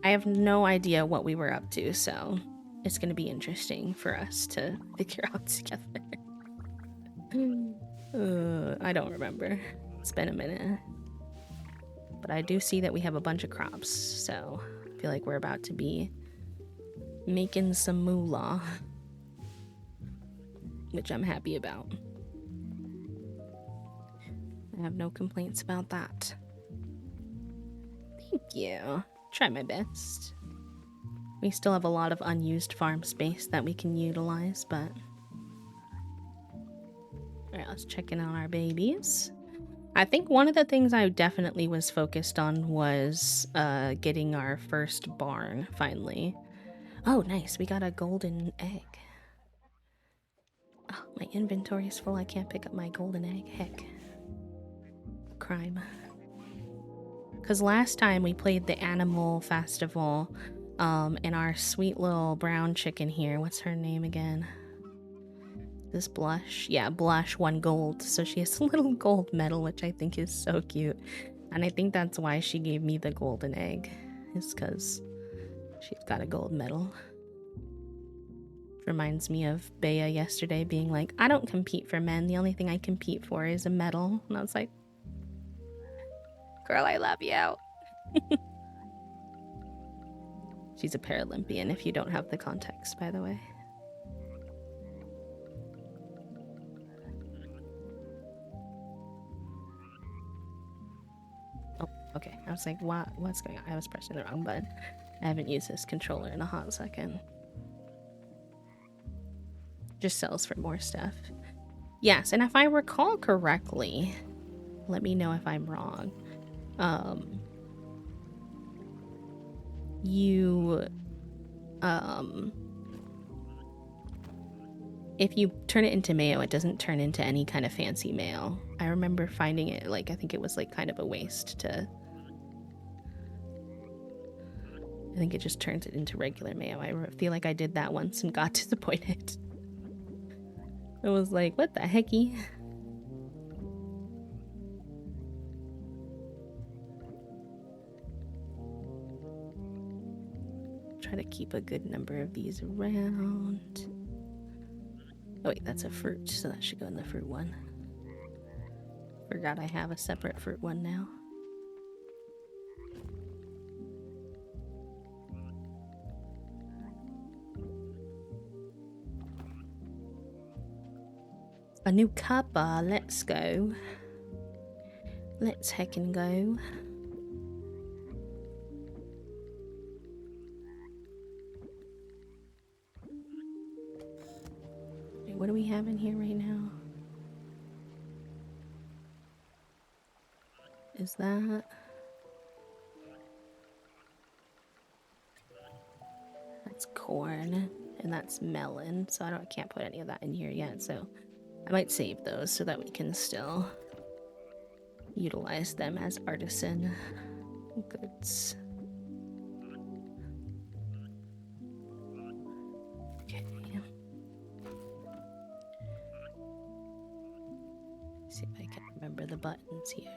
I have no idea what we were up to, so it's gonna be interesting for us to figure out together. I don't remember. It's been a minute. But I do see that we have a bunch of crops, so I feel like we're about to be making some moolah, which I'm happy about. I have no complaints about that. Thank you. Try my best. We still have a lot of unused farm space that we can utilize, but... Alright, let's check in on our babies. I think one of the things I definitely was focused on was getting our first barn, finally. Oh, nice. We got a golden egg. Oh, my inventory is full. I can't pick up my golden egg. Heck. Crime. Because last time we played the animal festival, and our sweet little brown chicken here, what's her name again? This Blush? Yeah, Blush won gold. So she has a little gold medal, which I think is so cute. And I think that's why she gave me the golden egg. Is because she's got a gold medal. Reminds me of Bea yesterday being like, I don't compete for men. The only thing I compete for is a medal. And I was like, girl, I love you. She's a Paralympian, if you don't have the context, by the way. Oh, okay. I was like, what's going on? I was pressing the wrong button. I haven't used this controller in a hot second. Just sells for more stuff. Yes, and if I recall correctly, let me know if I'm wrong. If you turn it into mayo, it doesn't turn into any kind of fancy mayo. I remember finding it, like, I think it was like kind of a waste to... I think it just turns it into regular mayo. I feel like I did that once and got disappointed. I was like, what the hecky? Try to keep a good number of these around. Oh wait, that's a fruit, so that should go in the fruit one. Forgot I have a separate fruit one now. A new cuppa, let's go. Let's heckin' go. Wait, what do we have in here right now? Is that... That's corn, and that's melon, so I can't put any of that in here yet, so I might save those so that we can still utilize them as artisan goods. Okay. See if I can remember the buttons here.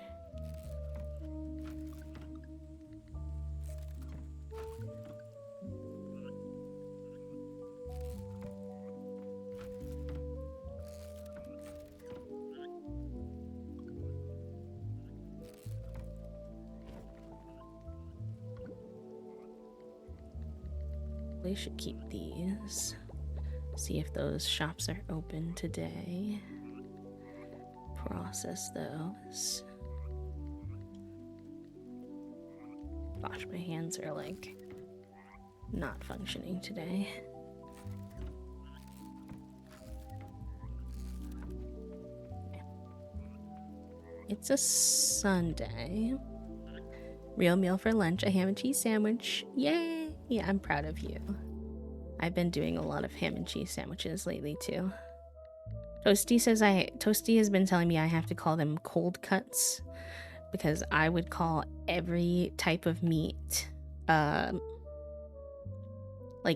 We should keep these. See if those shops are open today. Process those. Gosh, my hands are like not functioning today. It's a Sunday. Real meal for lunch, a ham and cheese sandwich. Yay! Yeah, I'm proud of you. I've been doing a lot of ham and cheese sandwiches lately too. Toasty has been telling me I have to call them cold cuts because I would call every type of meat, like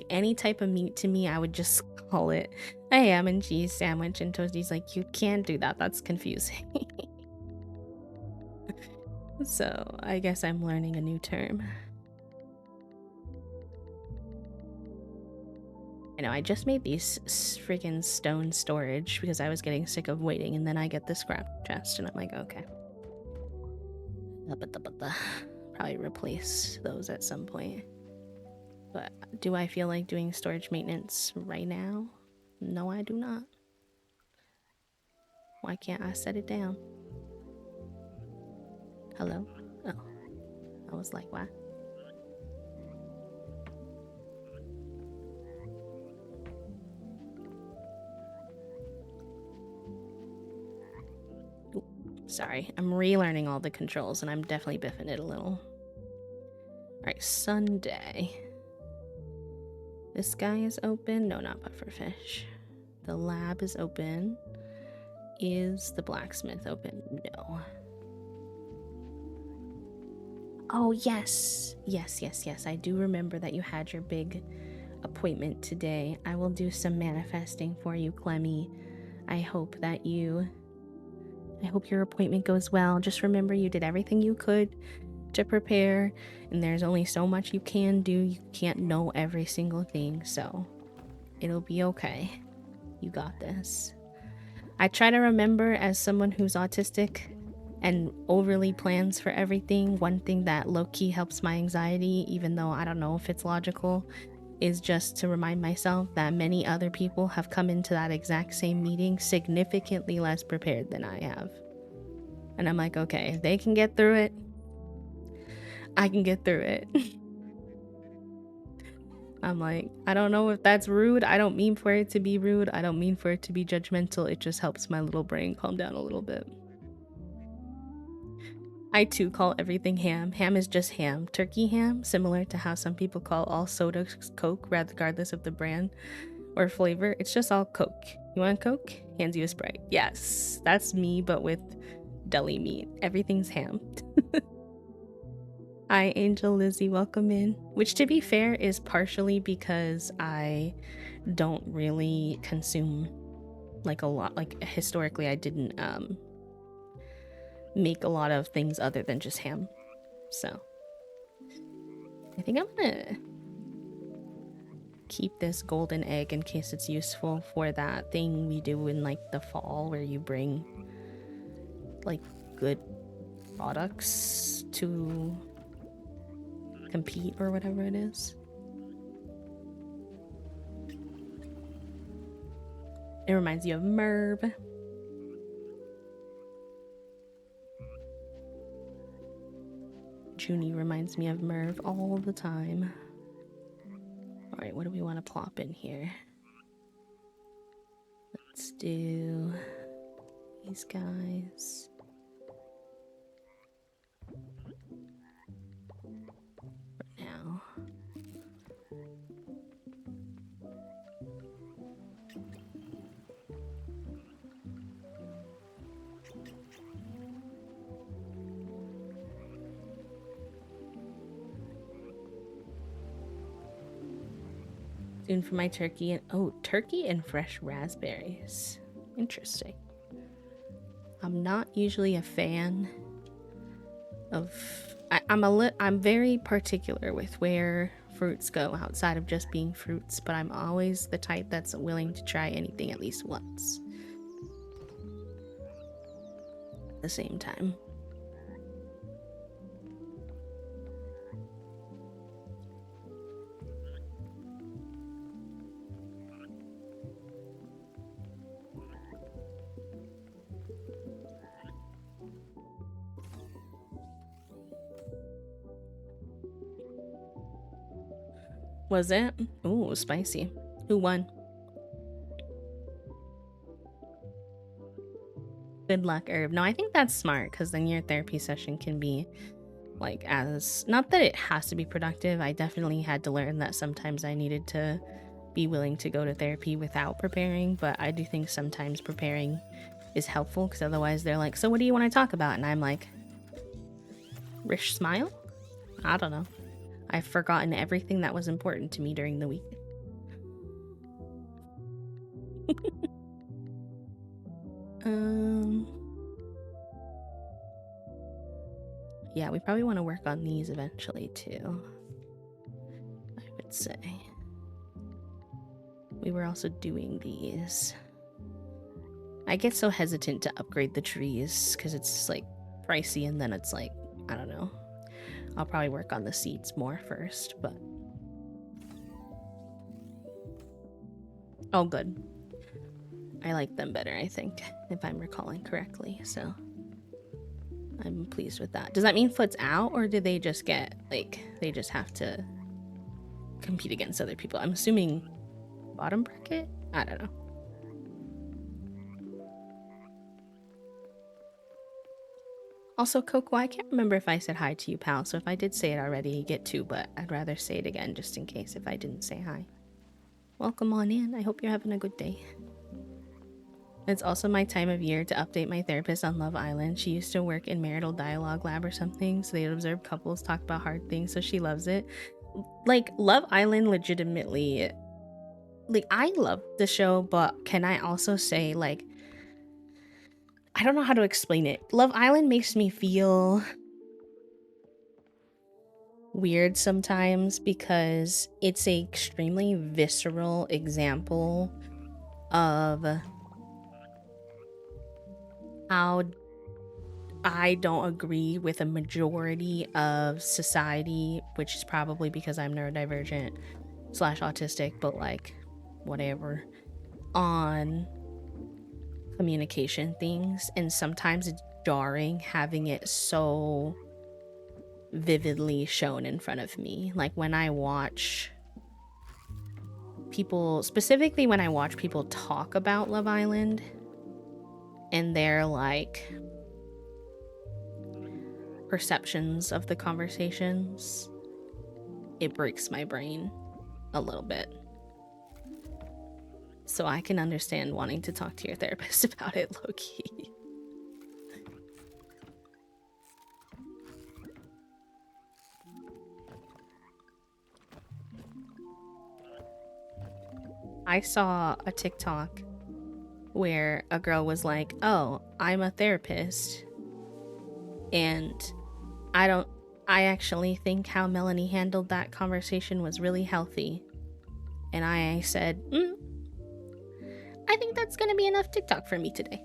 any type of meat to me, I would just call it a ham and cheese sandwich. And Toasty's like, you can't do that. That's confusing. So I guess I'm learning a new term. I know, I just made these freaking stone storage because I was getting sick of waiting, and then I get the scrap chest, and I'm like, okay. Probably replace those at some point. But do I feel like doing storage maintenance right now? No, I do not. Why can't I set it down? Hello? Oh. I was like, what? Ooh, sorry, I'm relearning all the controls and I'm definitely biffing it a little. Alright, Sunday. This guy is open. No, not pufferfish. The lab is open. Is the blacksmith open? No. Oh, yes. Yes. I do remember that you had your big appointment today. I will do some manifesting for you, Clemmy. I hope your appointment goes well. Just remember you did everything you could to prepare, and there's only so much you can do. You can't know every single thing, so it'll be okay. You got this. I try to remember, as someone who's autistic and overly plans for everything, one thing that low-key helps my anxiety, even though I don't know if it's logical, is just to remind myself that many other people have come into that exact same meeting significantly less prepared than I have. And I'm like, okay, if they can get through it, I can get through it. I'm like, I don't know if that's rude. I don't mean for it to be rude. I don't mean for it to be judgmental. It just helps my little brain calm down a little bit. I too call everything ham. Ham is just ham. Turkey ham, similar to how some people call all sodas Coke, regardless of the brand or flavor. It's just all Coke. You want Coke? Hands you a Sprite. Yes, that's me, but with deli meat. Everything's ham. Hi, Angel Lizzie, welcome in. Which, to be fair, is partially because I don't really consume like a lot. Like historically, I didn't make a lot of things other than just ham. So I think I'm gonna keep this golden egg in case it's useful for that thing we do in like the fall where you bring like good products to compete or whatever it is. It reminds you of Merv. Junie reminds me of Merv all the time. Alright, what do we want to plop in here? Let's do these guys. For now. Soon for my turkey and turkey and fresh raspberries. Interesting. I'm not usually a fan of I'm very particular with where fruits go outside of just being fruits, but I'm always the type that's willing to try anything at least once. At the same time. Was it? Ooh, spicy. Who won? Good luck, Herb. No, I think that's smart, because then your therapy session can be like not that it has to be productive. I definitely had to learn that sometimes I needed to be willing to go to therapy without preparing, but I do think sometimes preparing is helpful, because otherwise they're like, so what do you want to talk about? And I'm like, Rish smile? I don't know. I've forgotten everything that was important to me during the week. Yeah, we probably want to work on these eventually too, I would say. We were also doing these. I get so hesitant to upgrade the trees because it's like pricey, and then it's like, I don't know. I'll probably work on the seeds more first, but... Oh, good. I like them better, I think, if I'm recalling correctly, so... I'm pleased with that. Does that mean Foot's out, or do they just get, like, they just have to compete against other people? I'm assuming bottom bracket? I don't know. Also, Coco, I can't remember if I said hi to you, pal, so if I did say it already, you get two, but I'd rather say it again just in case if I didn't say hi. Welcome on in. I hope you're having a good day. It's also my time of year to update my therapist on Love Island. She used to work in marital dialogue lab or something, so they'd observe couples talk about hard things, so she loves it. Like, Love Island legitimately... Like, I love the show, but can I also say, like... I don't know how to explain it. Love Island makes me feel weird sometimes because it's an extremely visceral example of how I don't agree with a majority of society, which is probably because I'm neurodivergent / autistic, but like whatever, on communication things. And sometimes it's jarring having it so vividly shown in front of me. Like when I watch people, specifically when I watch people talk about Love Island and their like perceptions of the conversations, it breaks my brain a little bit. So I can understand wanting to talk to your therapist about it, low-key. I saw a TikTok where a girl was like, oh, I'm a therapist, and I actually think how Melanie handled that conversation was really healthy. And I said, I think that's gonna be enough TikTok for me today.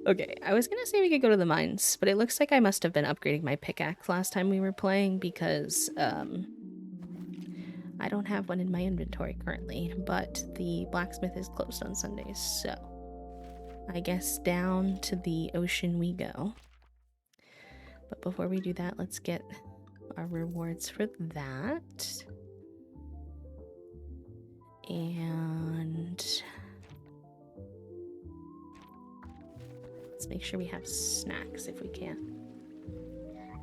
Okay, I was gonna say we could go to the mines, but it looks like I must have been upgrading my pickaxe last time we were playing because, I don't have one in my inventory currently, but the blacksmith is closed on Sundays, so I guess down to the ocean we go. But before we do that, let's get our rewards for that. And let's make sure we have snacks if we can.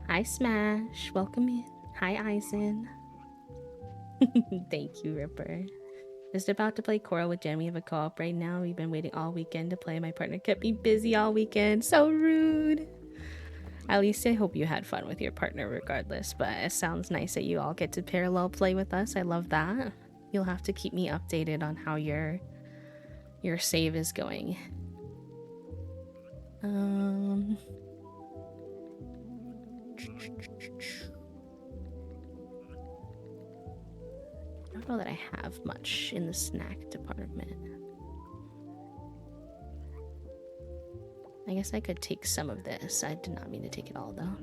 Hi, Smash. Welcome in. Hi, Eisen. Thank you, Ripper. Just about to play Coral with Jen. We have a co-op right now. We've been waiting all weekend to play. My partner kept me busy all weekend. So rude. At least I hope you had fun with your partner regardless, but it sounds nice that you all get to parallel play with us. I love that. You'll have to keep me updated on how your save is going. I don't know that I have much in the snack department. I guess I could take some of this. I did not mean to take it all though.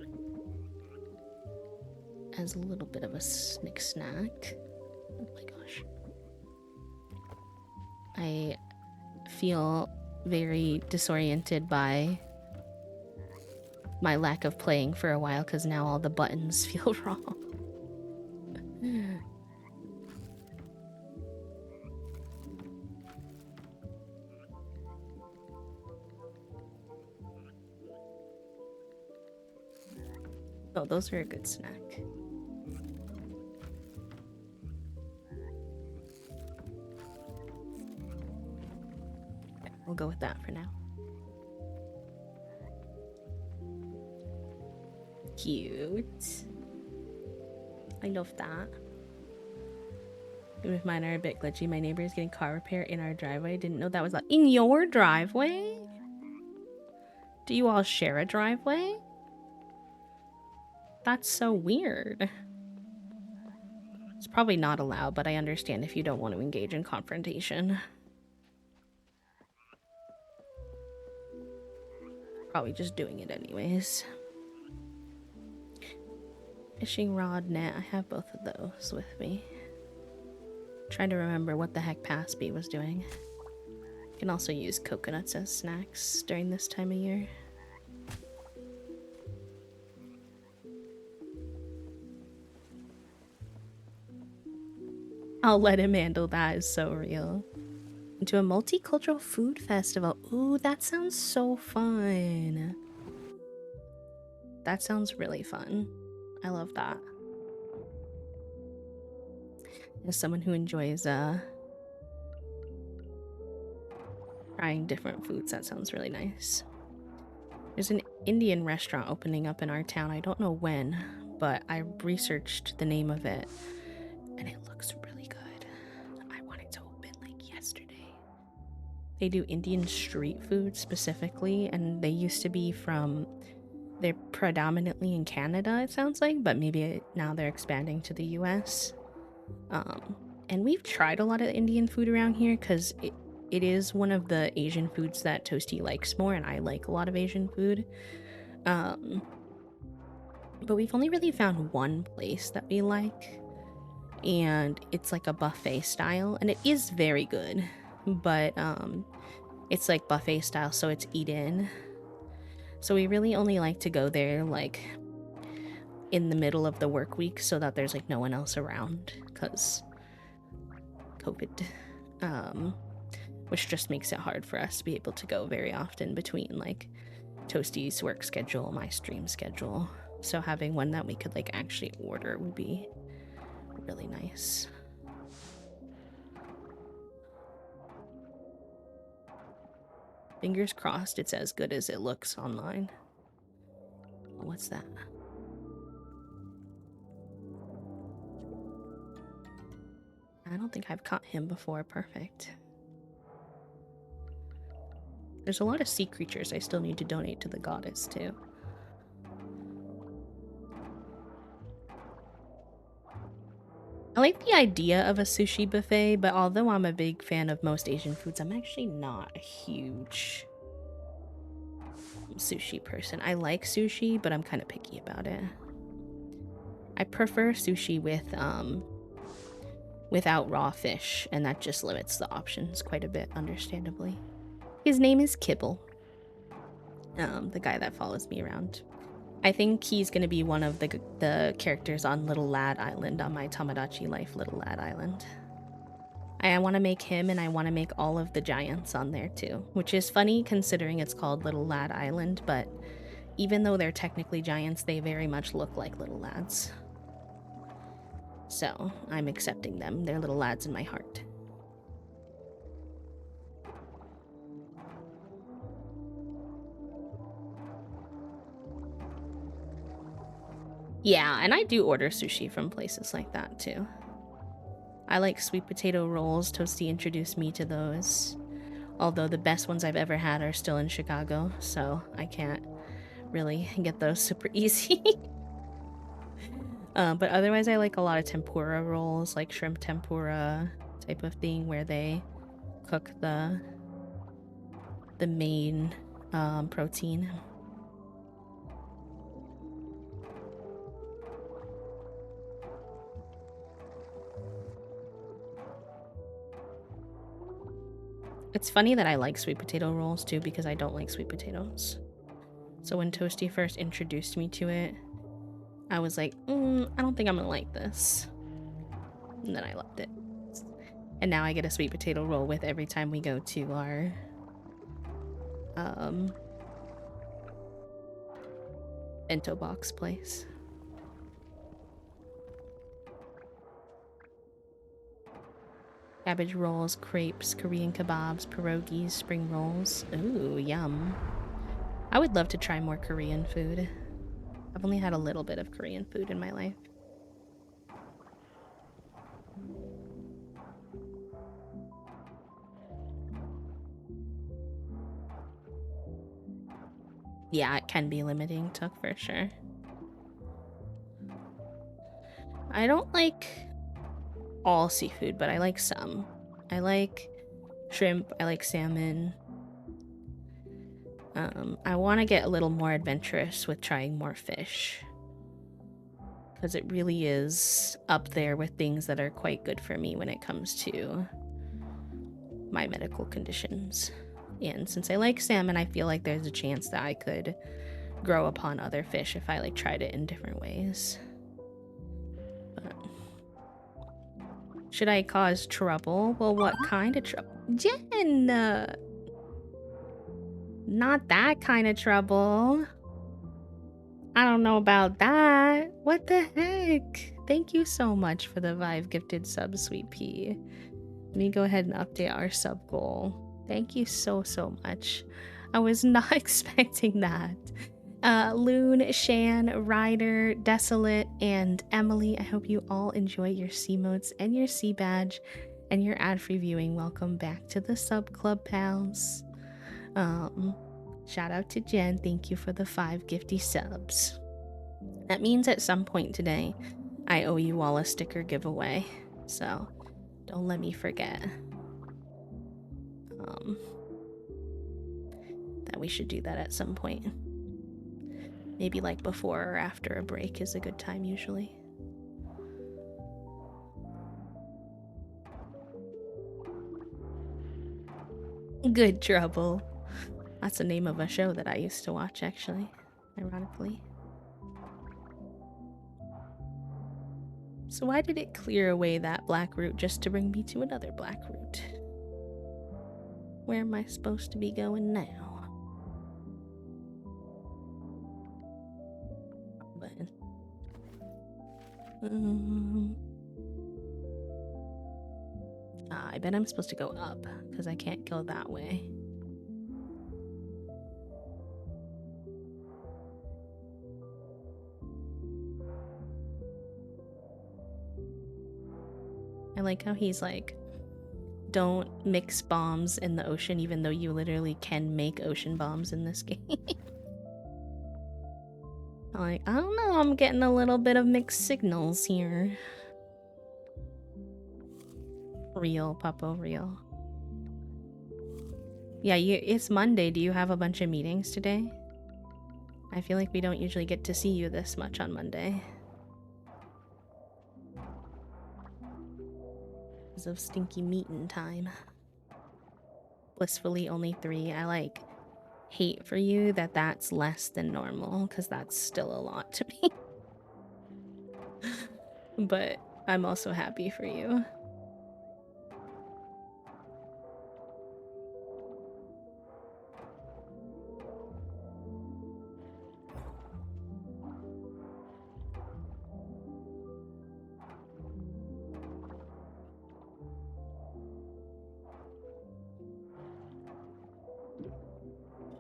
As a little bit of a snack. Oh my gosh. I feel very disoriented by my lack of playing for a while because now all the buttons feel wrong. Oh, those are a good snack. Okay, we'll go with that for now. Cute. I love that. Even if mine are a bit glitchy, my neighbor is getting car repair in our driveway. Didn't know that was in your driveway? Do you all share a driveway? That's so weird. It's probably not allowed, but I understand if you don't want to engage in confrontation. Probably just doing it anyways. Fishing rod, net. I have both of those with me. Trying to remember what the heck Paspy was doing. You can also use coconuts as snacks during this time of year. I'll let him handle that. Is so real. Into a multicultural food festival. Ooh, that sounds so fun. That sounds really fun. I love that. As someone who enjoys trying different foods, that sounds really nice. There's an Indian restaurant opening up in our town. I don't know when, but I researched the name of it and it looks really good. I want it to open like yesterday. They do Indian street food specifically, and they used to be they're predominantly in Canada, it sounds like, but maybe now they're expanding to the US. And we've tried a lot of Indian food around here because it is one of the Asian foods that Toasty likes more, and I like a lot of Asian food. But we've only really found one place that we like, and it's like a buffet style, and it is very good, but it's like buffet style, so it's eat in. So we really only like to go there like in the middle of the work week so that there's like no one else around because COVID, which just makes it hard for us to be able to go very often between like Toasty's work schedule, my stream schedule. So having one that we could like actually order would be really nice. Fingers crossed it's as good as it looks online. What's that? I don't think I've caught him before. Perfect. There's a lot of sea creatures I still need to donate to the goddess too. I like the idea of a sushi buffet, but although I'm a big fan of most Asian foods, I'm actually not a huge sushi person. I like sushi, but I'm kind of picky about it. I prefer sushi without raw fish, and that just limits the options quite a bit, understandably. His name is Kibble, the guy that follows me around. I think he's going to be one of the characters on Little Lad Island, on my Tomodachi Life Little Lad Island. I want to make him, and I want to make all of the giants on there too, which is funny considering it's called Little Lad Island, but even though they're technically giants, they very much look like little lads. So I'm accepting them. They're little lads in my heart. Yeah, and I do order sushi from places like that too. I like sweet potato rolls. Toasty introduced me to those. Although the best ones I've ever had are still in Chicago, so I can't really get those super easy. But otherwise I like a lot of tempura rolls, like shrimp tempura type of thing, where they cook the main protein. It's funny that I like sweet potato rolls too, because I don't like sweet potatoes. So when Toasty first introduced me to it, I was like, I don't think I'm gonna like this. And then I loved it. And now I get a sweet potato roll with every time we go to our bento box place. Cabbage rolls, crepes, Korean kebabs, pierogies, spring rolls. Ooh, yum. I would love to try more Korean food. I've only had a little bit of Korean food in my life. Yeah, it can be limiting, Took, for sure. I don't like all seafood, but I like some. I like shrimp, I like salmon. I want to get a little more adventurous with trying more fish, because it really is up there with things that are quite good for me when it comes to my medical conditions. And since I like salmon, I feel like there's a chance that I could grow upon other fish if I like tried it in different ways. But should I cause trouble? Well, what kind of trouble? Jen! Not that kind of trouble. I don't know about that. What the heck? Thank you so much for the 5 gifted subs, Sweet Pea. Let me go ahead and update our sub goal. Thank you so much. I was not expecting that. Loon, Shan, Ryder, Desolate, and Emily, I hope you all enjoy your C modes and your C badge and your ad-free viewing. Welcome back to the sub club, pals. Shout out to Jen. Thank you for the 5 gifty subs. That means at some point today, I owe you all a sticker giveaway. So don't let me forget. That we should do that at some point. Maybe like before or after a break is a good time usually. Good Trouble. That's the name of a show that I used to watch, actually, ironically. So why did it clear away that black route just to bring me to another black route? Where am I supposed to be going now? But I bet I'm supposed to go up because I can't go that way. I like how he's like, don't mix bombs in the ocean, even though you literally can make ocean bombs in this game. I'm like, I don't know, I'm getting a little bit of mixed signals here. Real, Puppo, real. Yeah, it's Monday. Do you have a bunch of meetings today? I feel like we don't usually get to see you this much on Monday. Because of stinky meetin' time. Blissfully only 3. I like hate for you that that's less than normal, because that's still a lot to me. But I'm also happy for you.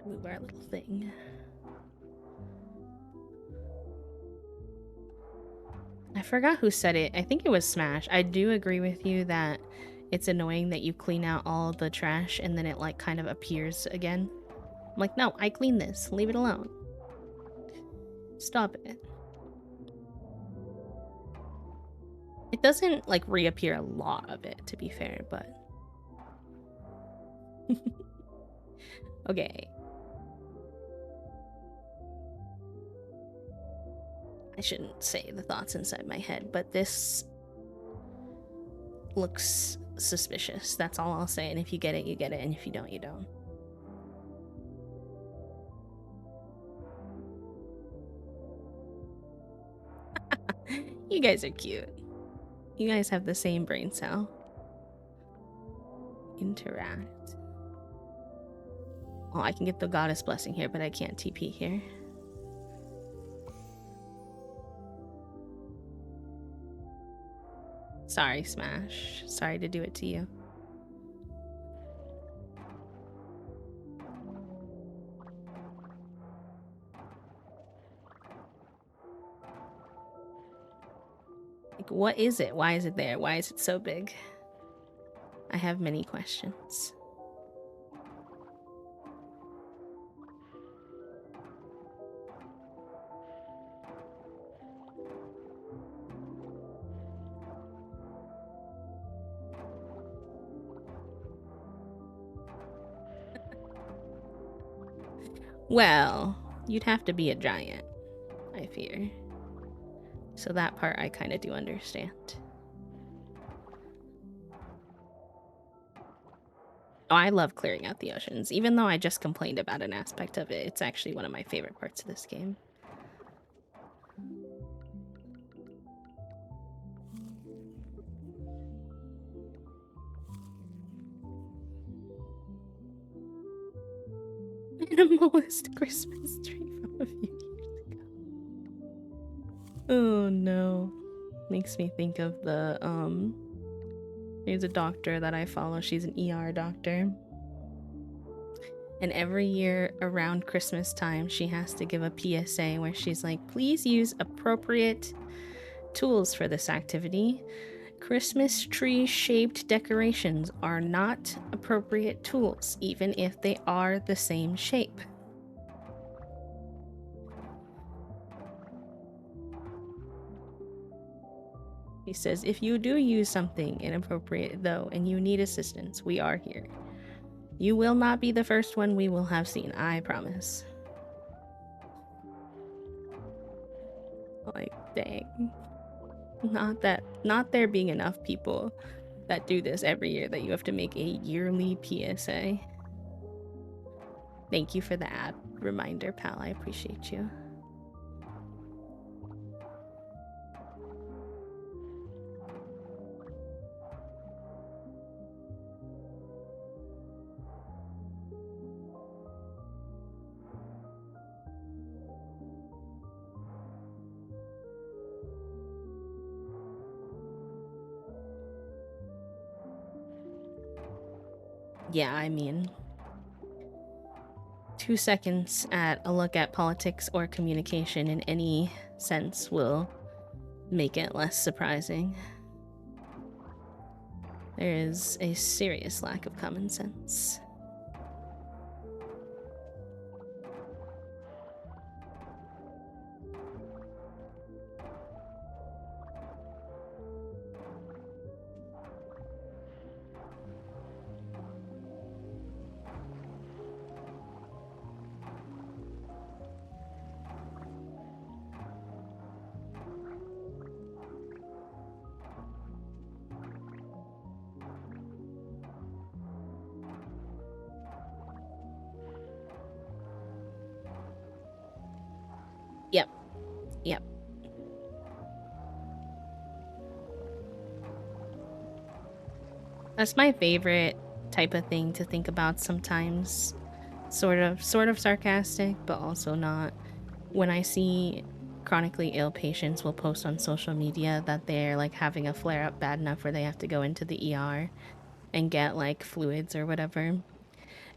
Move our little thing. I forgot who said it. I think it was Smash. I do agree with you that it's annoying that you clean out all the trash and then it like kind of appears again. I'm like, no, I cleaned this. Leave it alone. Stop it. It doesn't like reappear a lot of it, to be fair, but okay. I shouldn't say the thoughts inside my head, but this looks suspicious. That's all I'll say. And if you get it, you get it. And if you don't, you don't. You guys are cute. You guys have the same brain cell. Interact. Oh, I can get the goddess blessing here, but I can't TP here. Sorry, Smash. Sorry to do it to you. Like, what is it? Why is it there? Why is it so big? I have many questions. Well, you'd have to be a giant, I fear. So that part I kind of do understand. Oh, I love clearing out the oceans. Even though I just complained about an aspect of it, it's actually one of my favorite parts of this game. Minimalist Christmas tree from a few years ago. Oh no. Makes me think of the, there's a doctor that I follow. She's an ER doctor. And every year around Christmas time, she has to give a PSA where she's like, please use appropriate tools for this activity. Christmas tree shaped decorations are not appropriate tools, even if they are the same shape. He says, if you do use something inappropriate though, and you need assistance, we are here. You will not be the first one we will have seen, I promise. Like, dang. Not there being enough people that do this every year that you have to make a yearly PSA. Thank you for the ad reminder, pal. I appreciate you. Yeah, I mean, 2 seconds at a look at politics or communication in any sense will make it less surprising. There is a serious lack of common sense. Yep. That's my favorite type of thing to think about sometimes. Sort of sarcastic, but also not. When I see chronically ill patients will post on social media that they're like having a flare up bad enough where they have to go into the ER and get like fluids or whatever.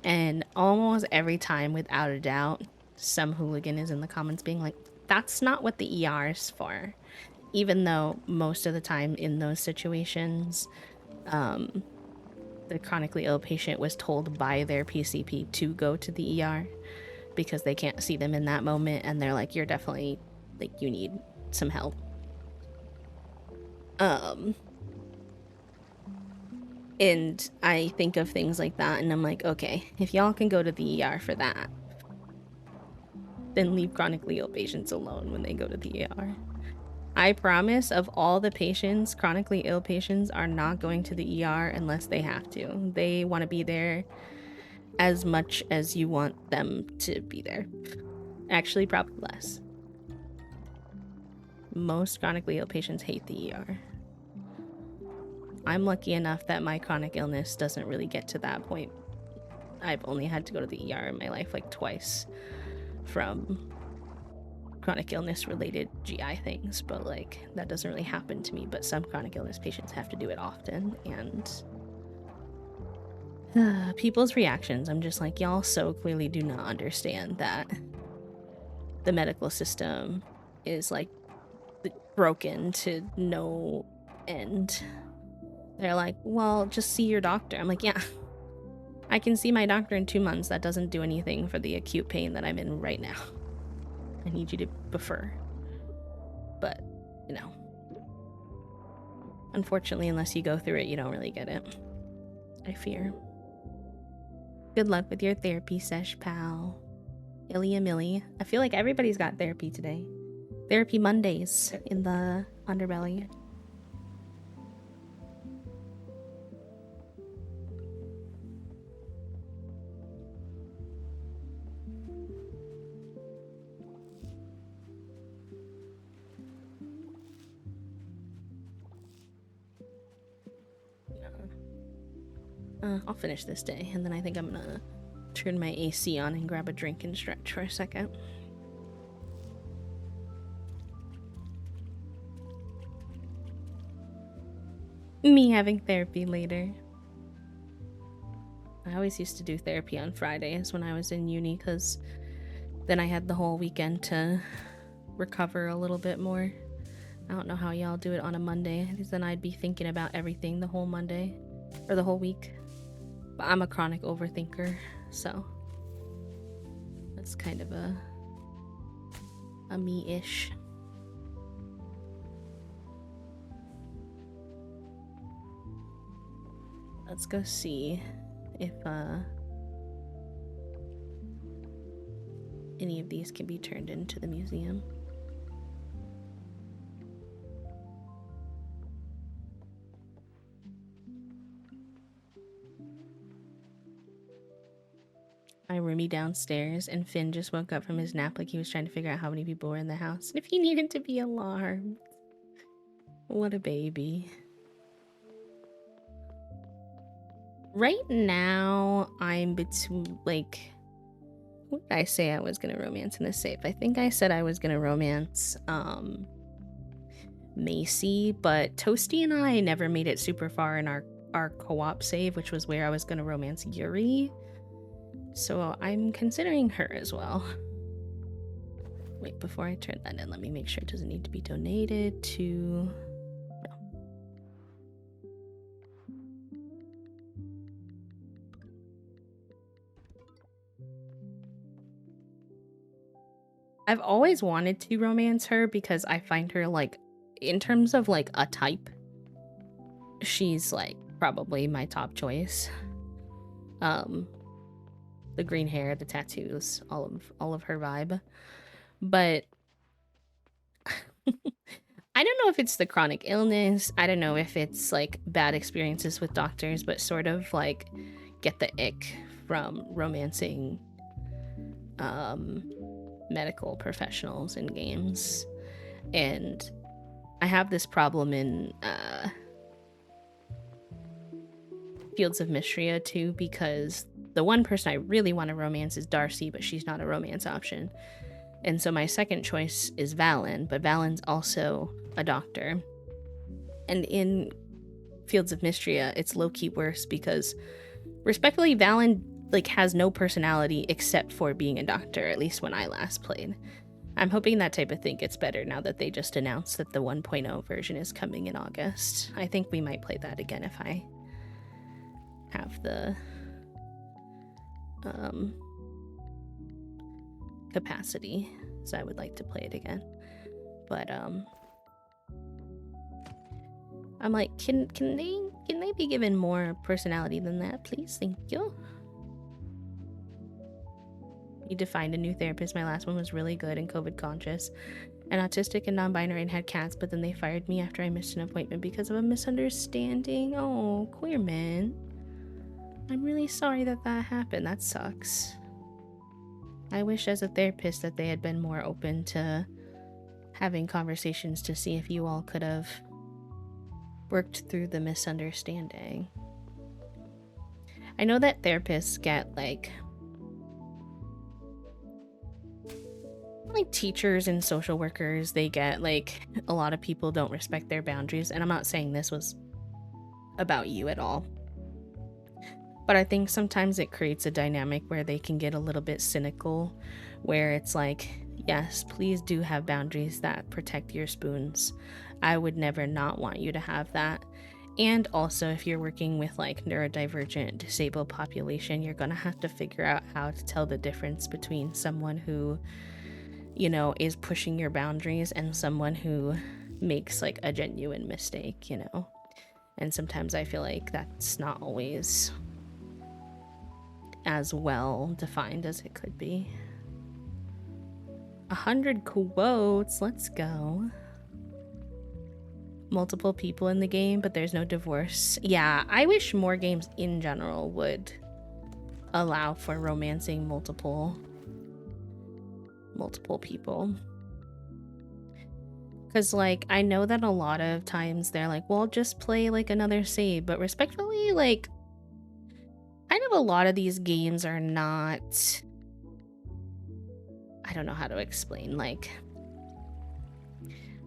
And almost every time, without a doubt, some hooligan is in the comments being like, that's not what the ER is for. Even though most of the time in those situations, the chronically ill patient was told by their PCP to go to the ER because they can't see them in that moment, and they're like, you're definitely, like, you need some help. And I think of things like that, and I'm like, okay, if y'all can go to the ER for that, then leave chronically ill patients alone when they go to the ER. I promise, of all the patients, chronically ill patients are not going to the ER unless they have to. They want to be there as much as you want them to be there. Actually, probably less. Most chronically ill patients hate the ER. I'm lucky enough that my chronic illness doesn't really get to that point. I've only had to go to the ER in my life like twice from chronic illness related GI things, but like that doesn't really happen to me. But some chronic illness patients have to do it often, and people's reactions, I'm just like, y'all so clearly do not understand that the medical system is like broken to no end. They're like, well, just see your doctor. I'm like, yeah, I can see my doctor in 2 months. That doesn't do anything for the acute pain that I'm in right now. I need you to prefer. But, you know, unfortunately, unless you go through it, you don't really get it, I fear. Good luck with your therapy sesh, pal. Ilya Millie. I feel like everybody's got therapy today. Therapy Mondays in the underbelly. I'll finish this day, and then I think I'm gonna turn my AC on and grab a drink and stretch for a second. Me having therapy later. I always used to do therapy on Fridays when I was in uni, because then I had the whole weekend to recover a little bit more. I don't know how y'all do it on a Monday, because then I'd be thinking about everything the whole Monday, or the whole week. But I'm a chronic overthinker, so that's kind of a me-ish. Let's go see if any of these can be turned into the museum. My roomie downstairs, and Finn just woke up from his nap like he was trying to figure out how many people were in the house and if he needed to be alarmed. What a baby. Right now, I'm between, like, what did I say I was gonna romance in the safe? I think I said I was gonna romance Macy, but Toasty and I never made it super far in our co-op save, which was where I was gonna romance Yuri. So I'm considering her as well. Wait, before I turn that in, let me make sure it doesn't need to be donated to... No. I've always wanted to romance her because I find her, like, in terms of, like, a type, she's, like, probably my top choice. The green hair, the tattoos, all of her vibe. But I don't know if it's the chronic illness. I don't know if it's like bad experiences with doctors, but sort of like get the ick from romancing medical professionals in games. And I have this problem in Fields of Mystria too, because the one person I really want to romance is Darcy, but she's not a romance option. And so my second choice is Valen, but Valen's also a doctor. And in Fields of Mystria, it's low-key worse because, respectfully, Valen like has no personality except for being a doctor, at least when I last played. I'm hoping that type of thing gets better now that they just announced that the 1.0 version is coming in August. I think we might play that again if I have the capacity, so I would like to play it again. But I'm like, can they be given more personality than that, please? Thank you. Need to find a new therapist. My last one was really good and COVID conscious and autistic and non-binary and had cats, but then they fired me after I missed an appointment because of a misunderstanding. Oh, queer man. I'm really sorry that happened. That sucks. I wish as a therapist that they had been more open to having conversations to see if you all could have worked through the misunderstanding. I know that therapists get like teachers and social workers, they get like a lot of people don't respect their boundaries, and I'm not saying this was about you at all. But I think sometimes it creates a dynamic where they can get a little bit cynical, where it's like, yes, please do have boundaries that protect your spoons. I would never not want you to have that. And also, if you're working with like neurodivergent disabled population, you're gonna have to figure out how to tell the difference between someone who, you know, is pushing your boundaries and someone who makes like a genuine mistake, you know. And sometimes I feel like that's not always as well defined as it could be. 100 quotes. Let's go. Multiple people in the game, but there's no divorce. Yeah, I wish more games in general would allow for romancing multiple people. Because, like, I know that a lot of times they're like, well, just play, like, another save. But respectfully, like, kind of a lot of these games are not... I don't know how to explain, like...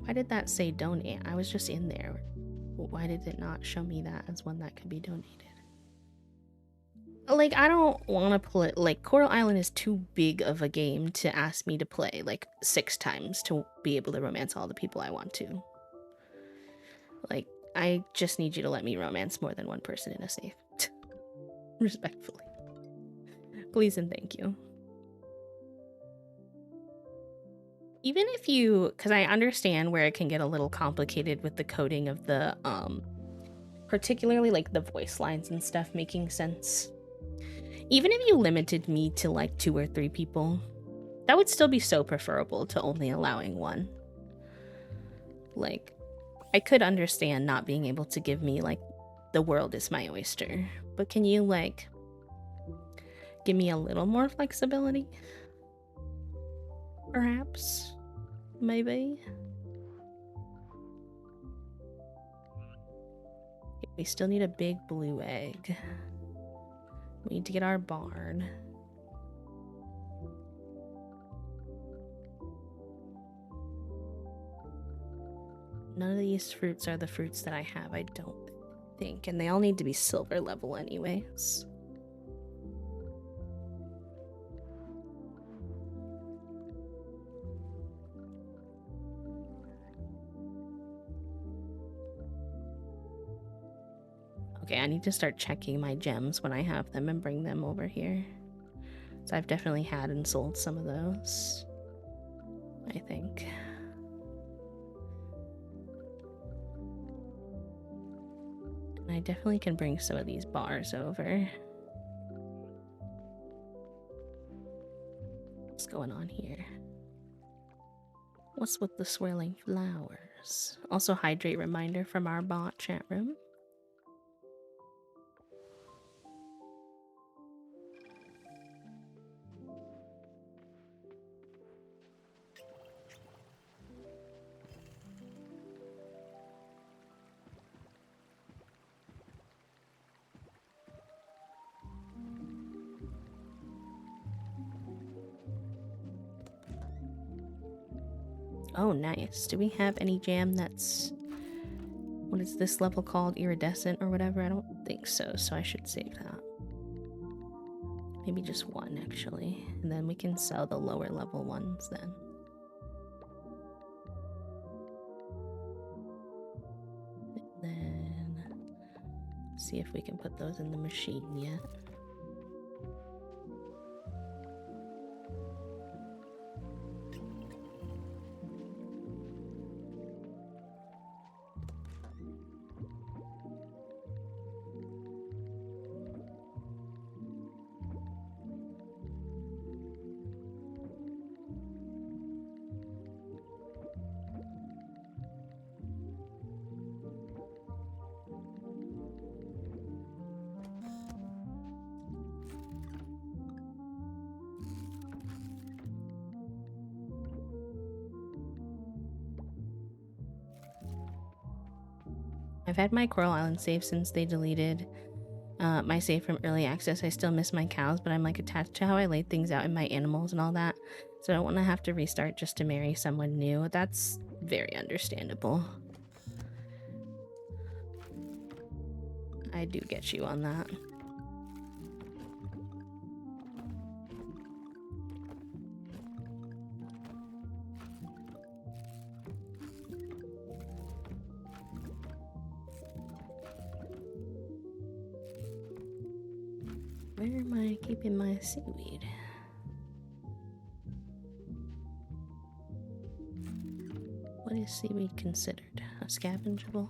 Why did that say donate? I was just in there. Why did it not show me that as one that could be donated? Like, I don't want to play... Like, Coral Island is too big of a game to ask me to play, like, 6 times to be able to romance all the people I want to. Like, I just need you to let me romance more than one person in a save. Respectfully. Please and thank you. Even if you... Because I understand where it can get a little complicated with the coding of the... particularly, like, the voice lines and stuff making sense. Even if you limited me to, like, 2 or 3 people, that would still be so preferable to only allowing 1. Like, I could understand not being able to give me, like, the world is my oyster. But can you, like, give me a little more flexibility? Perhaps? Maybe? We still need a big blue egg. We need to get our barn. None of these fruits are the fruits that I have, I don't think. And they all need to be silver level anyways. Okay, I need to start checking my gems when I have them and bring them over here. So I've definitely had and sold some of those, I think. And I definitely can bring some of these bars over. What's going on here? What's with the swirling flowers? Also, hydrate reminder from our bot chat room. Oh, nice. Do we have any jam that's... What is this level called? Iridescent or whatever? I don't think so, so I should save that. Maybe just 1, actually. And then we can sell the lower level ones then. And then... see if we can put those in the machine yet. I've had my Coral Island save since they deleted my save from early access. I still miss my cows, but I'm like attached to how I laid things out in my animals and all that. So I don't want to have to restart just to marry someone new. That's very understandable. I do get you on that. Where am I keeping my seaweed? What is seaweed considered? A scavengeable?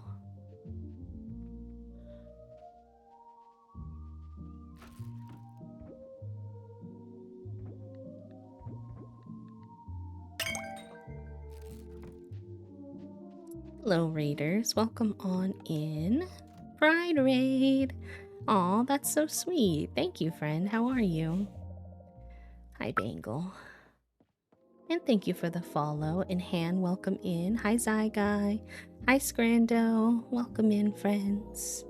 Hello, Raiders. Welcome on in. Pride Raid. Aw, that's so sweet. Thank you, friend. How are you? Hi, Bangle. And thank you for the follow. And Han, welcome in. Hi, Zyguy. Hi, Scrando. Welcome in, friends.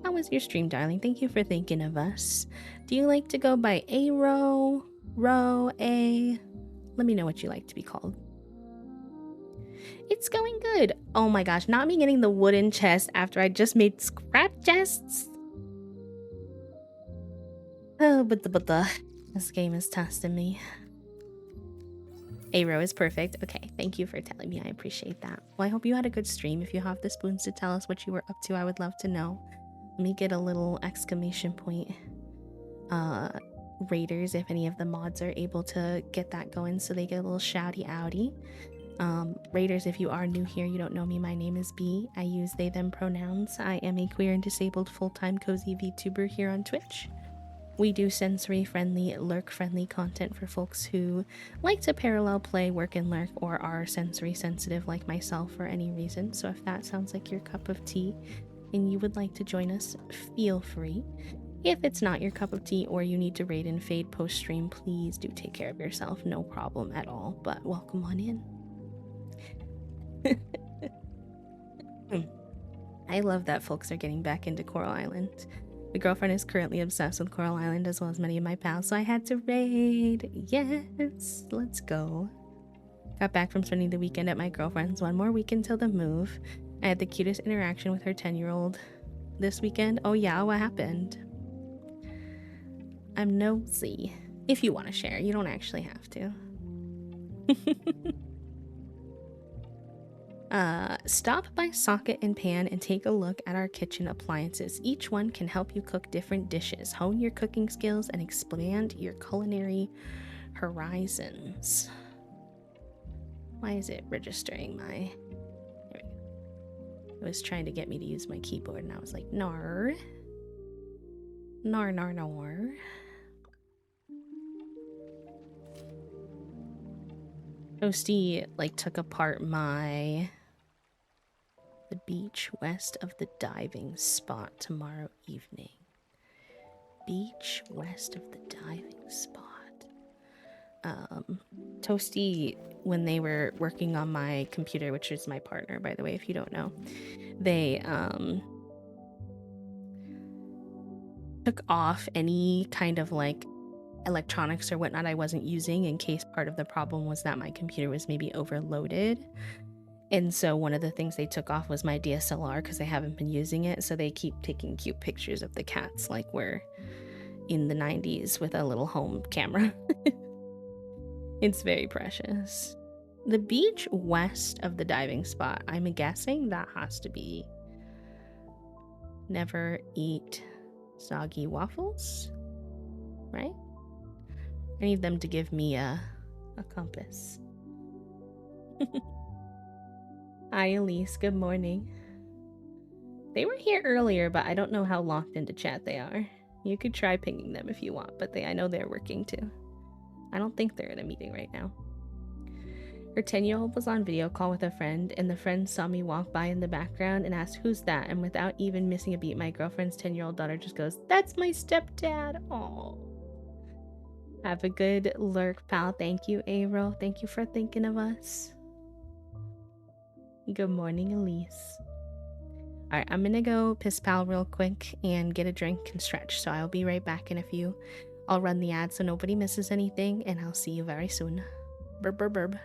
How was your stream, darling? Thank you for thinking of us. Do you like to go by A-Row, Row, A? Let me know what you like to be called. It's going good. Oh my gosh, not me getting the wooden chest after I just made scrap chests. Oh, but this game is testing me. A-Row is perfect. Okay, thank you for telling me. I appreciate that. Well, I hope you had a good stream. If you have the spoons to tell us what you were up to, I would love to know. Let me get a little exclamation point. Raiders, if any of the mods are able to get that going so they get a little shouty outy. Raiders, if you are new here, you don't know me, my name is B. I use they them pronouns. I am a queer and disabled full-time cozy VTuber here on Twitch. We do sensory friendly, lurk friendly content for folks who like to parallel play, work and lurk, or are sensory sensitive like myself for any reason. So if that sounds like your cup of tea and you would like to join us, feel free. If it's not your cup of tea or you need to raid and fade post stream, please do take care of yourself. No problem at all, but welcome on in. I love that folks are getting back into Coral Island. My girlfriend is currently obsessed with Coral Island as well as many of my pals, so I had to raid. Yes, let's go. Got back from spending the weekend at my girlfriend's. One more week until the move. I had the cutest interaction with her 10-year-old this weekend. Oh yeah, what happened? I'm nosy. If you want to share, you don't actually have to. Stop by Socket and Pan and take a look at our kitchen appliances. Each one can help you cook different dishes, hone your cooking skills, and expand your culinary horizons. Why is it registering my... There we go. It was trying to get me to use my keyboard, and I was like, nar. Nar, nar, nar. Toasty, like, took apart the beach west of the diving spot tomorrow evening. Beach west of the diving spot. Toasty, when they were working on my computer, which is my partner, by the way, if you don't know, they took off any kind of like electronics or whatnot I wasn't using in case part of the problem was that my computer was maybe overloaded. And so one of the things they took off was my DSLR because they haven't been using it. So they keep taking cute pictures of the cats like we're in the 90s with a little home camera. It's very precious. The beach west of the diving spot, I'm guessing that has to be never eat soggy waffles, right? I need them to give me a compass. Hi, Elise. Good morning. They were here earlier, but I don't know how locked into chat they are. You could try pinging them if you want, but I know they're working too. I don't think they're in a meeting right now. Her 10-year-old was on video call with a friend, and the friend saw me walk by in the background and asked, "Who's that?" And without even missing a beat, my girlfriend's 10-year-old daughter just goes, "That's my stepdad." Oh. Have a good lurk, pal. Thank you, A-Row. Thank you for thinking of us. Good morning, Elise. Alright, I'm gonna go piss pal real quick and get a drink and stretch, so I'll be right back in a few. I'll run the ad so nobody misses anything, and I'll see you very soon. Burb, burb, burb.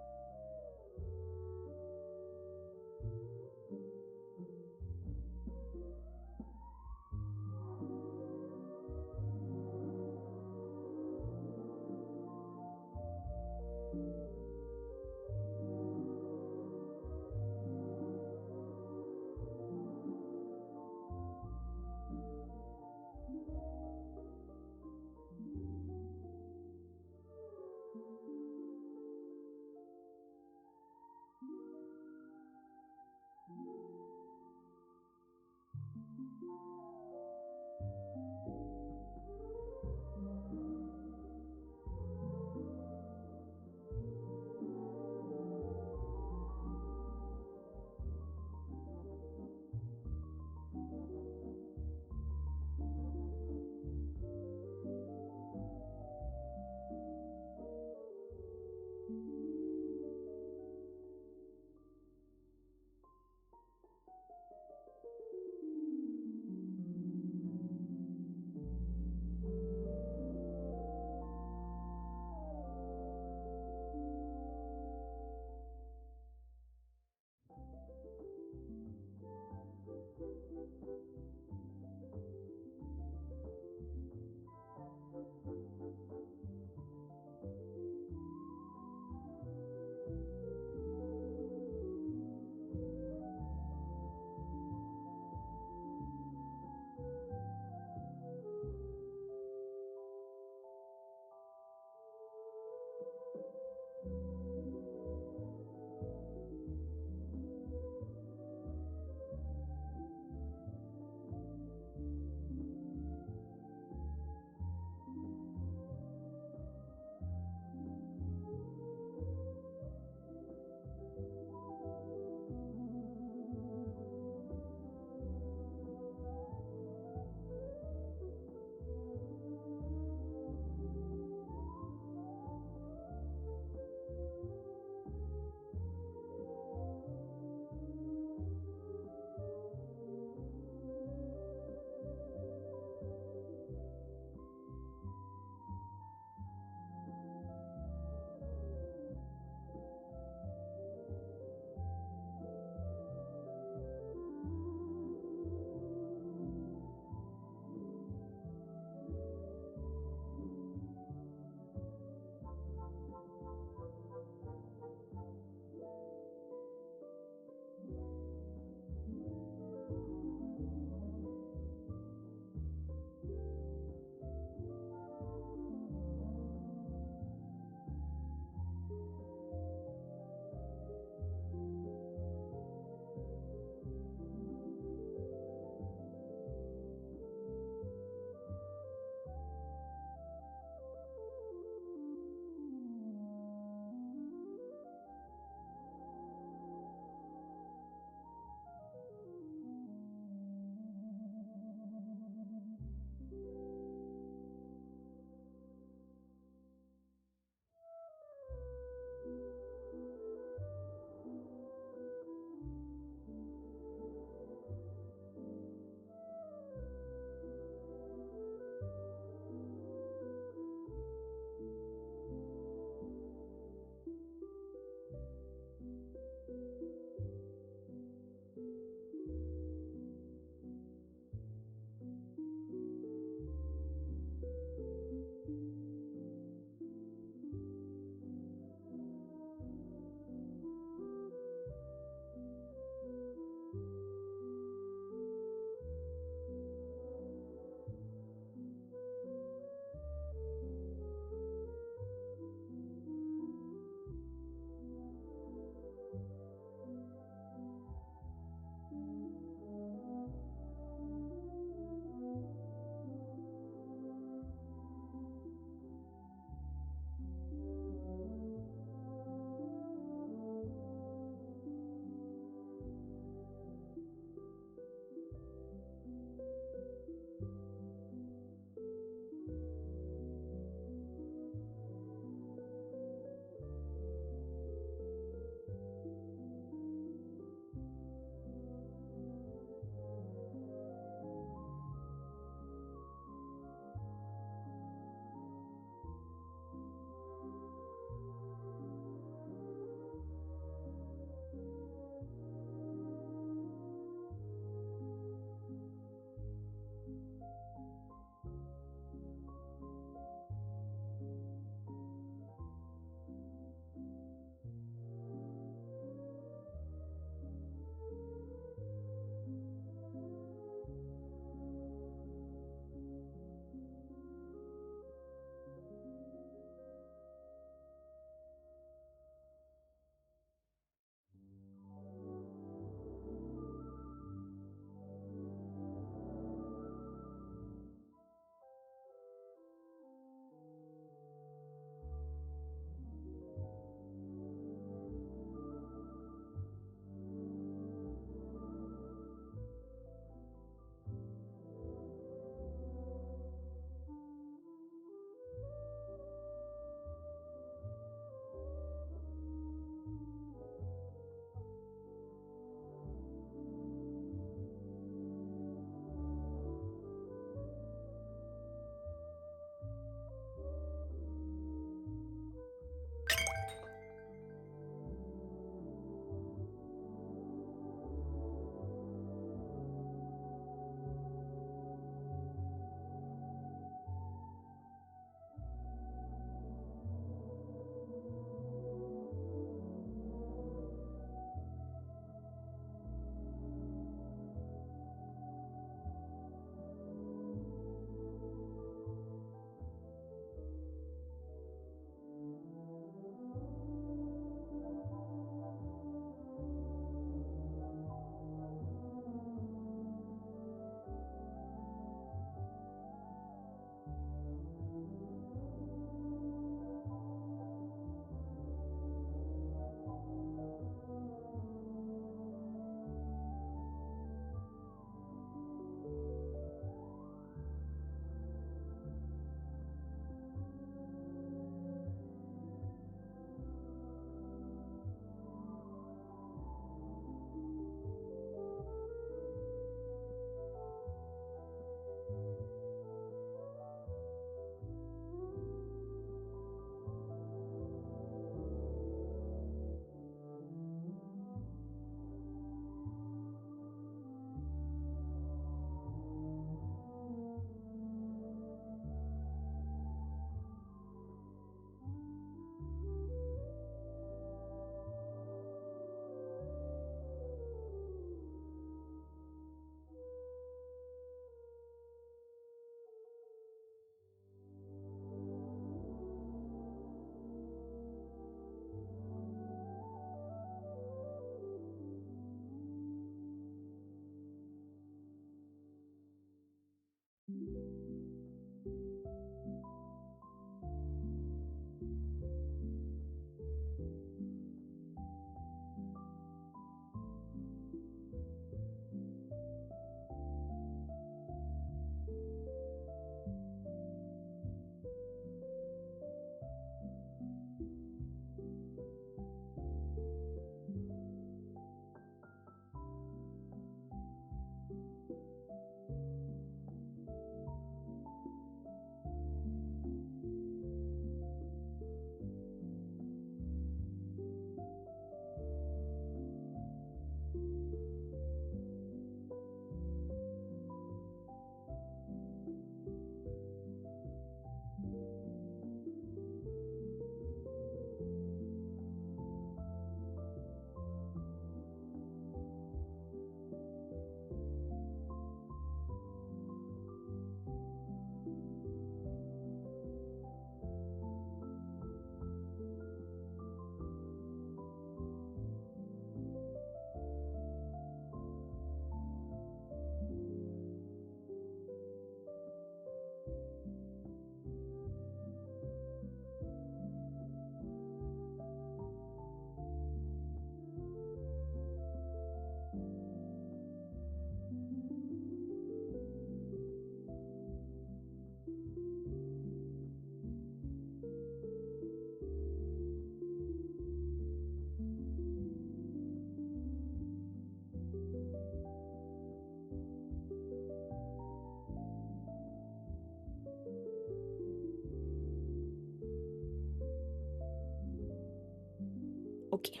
Okay,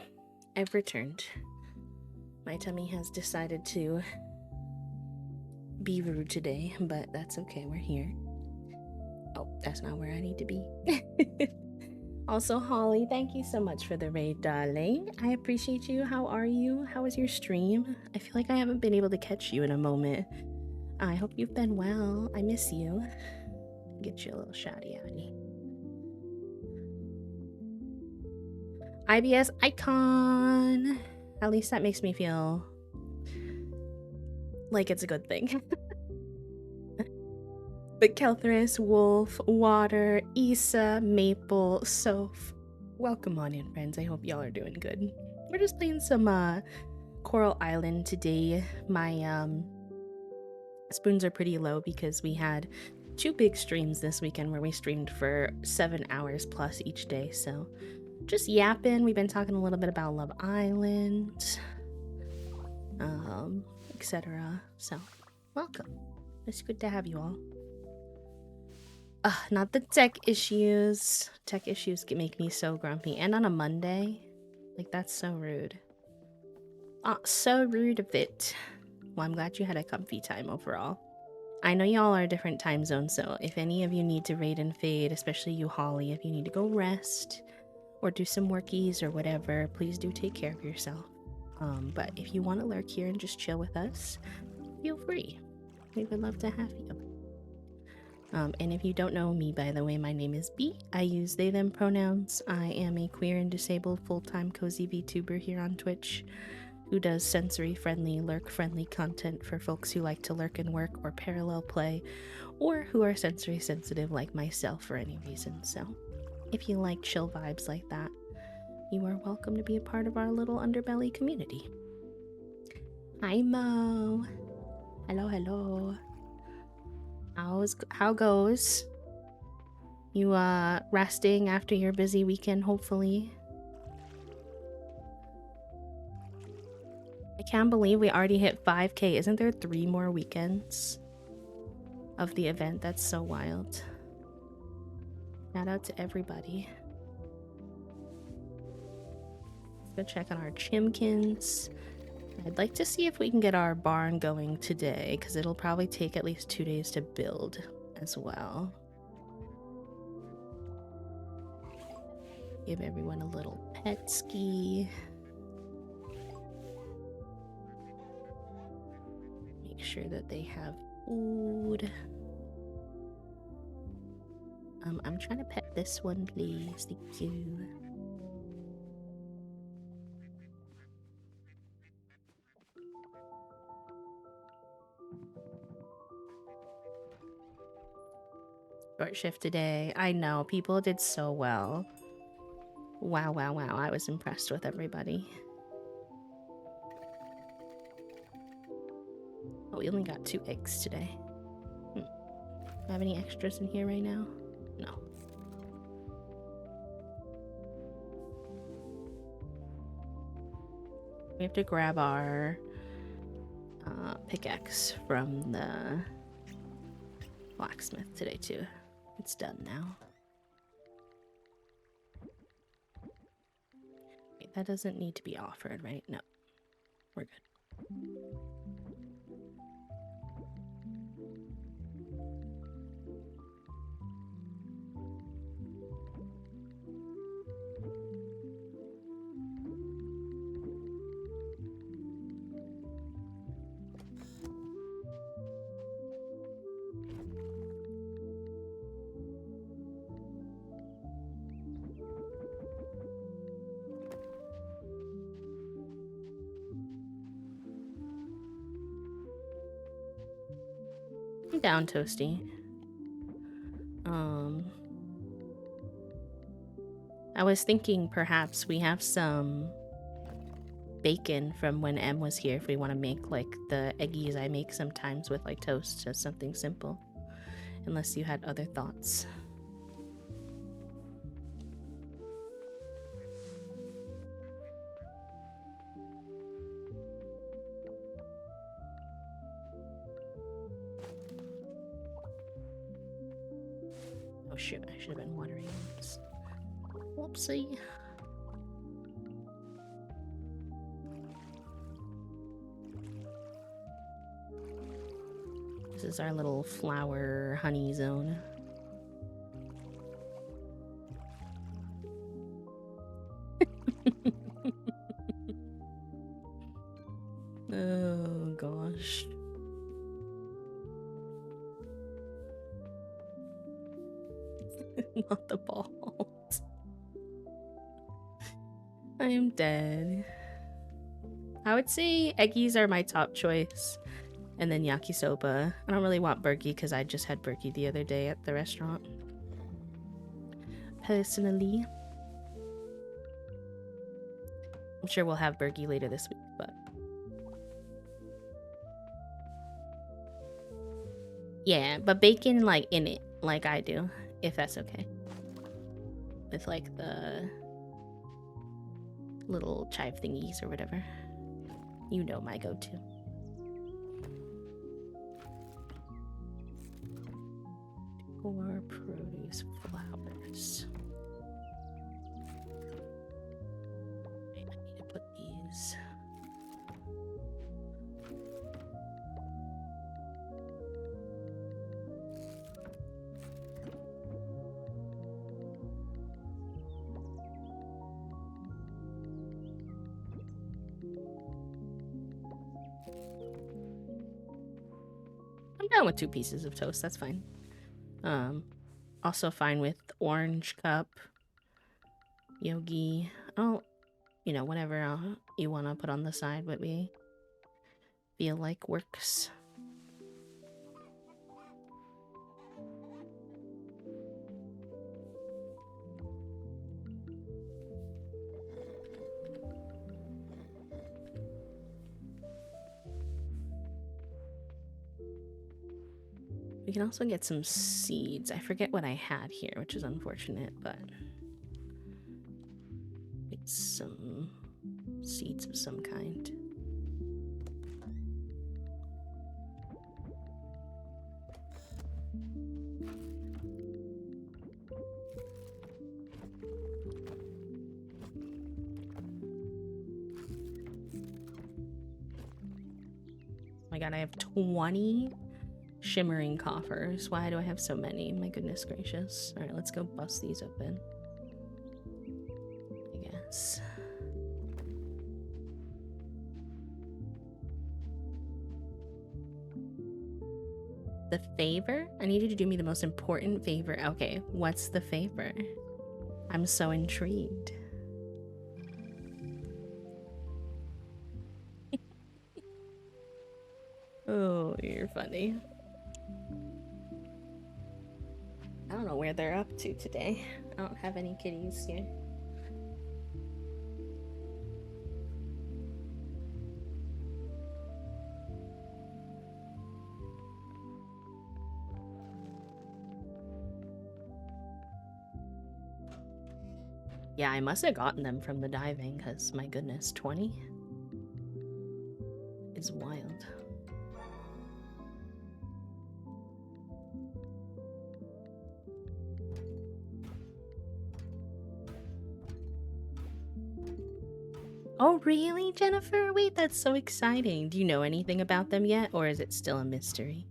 I've returned. My tummy has decided to be rude today, but that's okay, we're here. Oh, that's not where I need to be. Also, Holly, thank you so much for the raid, darling. I appreciate you. How are you? How was your stream? I feel like I haven't been able to catch you in a moment. I hope you've been well. I miss you. Get you a little shouty outy. IBS icon. At least that makes me feel like it's a good thing. But Kelthris, Wolf, Water, Issa, Maple, Soph, welcome on in, friends. I hope y'all are doing good. We're just playing some Coral Island today. My spoons are pretty low because we had 2 big streams this weekend where we streamed for 7 hours plus each day. So just yapping. We've been talking a little bit about Love Island, etc. So welcome. It's good to have you all. Not the tech issues. Tech issues make me so grumpy. And on a Monday. Like, that's so rude. So rude of it. Well, I'm glad you had a comfy time overall. I know y'all are different time zones, so if any of you need to raid and fade, especially you, Holly, if you need to go rest or do some workies or whatever, please do take care of yourself. But if you want to lurk here and just chill with us, feel free. We would love to have you. And if you don't know me, by the way, my name is B. I use they, them pronouns. I am a queer and disabled full-time cozy VTuber here on Twitch who does sensory-friendly, lurk-friendly content for folks who like to lurk and work or parallel play, or who are sensory-sensitive like myself for any reason. So if you like chill vibes like that, you are welcome to be a part of our little underbelly community. Hi, Mo. Hello, hello. How goes? You resting after your busy weekend, hopefully? I can't believe we already hit 5K. Isn't there 3 more weekends of the event? That's so wild. Shout out to everybody. Let's go check on our chimkins. I'd like to see if we can get our barn going today, because it'll probably take at least 2 days to build as well. Give everyone a little pet ski. Make sure that they have food. I'm trying to pet this one, please. Thank you. Short shift today. I know, people did so well. Wow, wow, wow. I was impressed with everybody. Oh, we only got 2 eggs today. Do I have any extras in here right now? No. We have to grab our pickaxe from the blacksmith today too. It's done now. Wait, that doesn't need to be offered, right? No. We're good. I'm down, Toasty. I was thinking perhaps we have some bacon from when Em was here if we want to make like the eggies I make sometimes with like toast as something simple. Unless you had other thoughts. Oh shoot, I should have been watering this. Whoopsie. This is our little flower honey zone. Oh gosh. Not the balls. I am dead. I would say eggies are my top choice. And then yakisoba. I don't really want burki because I just had burki the other day at the restaurant. Personally. I'm sure we'll have burki later this week, but... Yeah, but bacon, like, in it, like I do, if that's okay. With, like, the little chive thingies or whatever. You know my go-to. Or produce flowers. I need to put these. I'm down with 2 pieces of toast, that's fine. Also fine with orange cup, yogi. Oh, you know, whatever you want to put on the side, what we feel like works. We can also get some seeds. I forget what I had here, which is unfortunate, but it's some seeds of some kind. Oh my god, I have 20 shimmering coffers. Why do I have so many? My goodness gracious. Alright, let's go bust these open. I guess. The favor? I need you to do me the most important favor. Okay, what's the favor? I'm so intrigued. Oh, you're funny. I don't know where they're up to today. I don't have any kitties here. Yeah, I must have gotten them from the diving, because my goodness, 20 is wild. Oh, really, Jennifer? Wait, that's so exciting. Do you know anything about them yet, or is it still a mystery?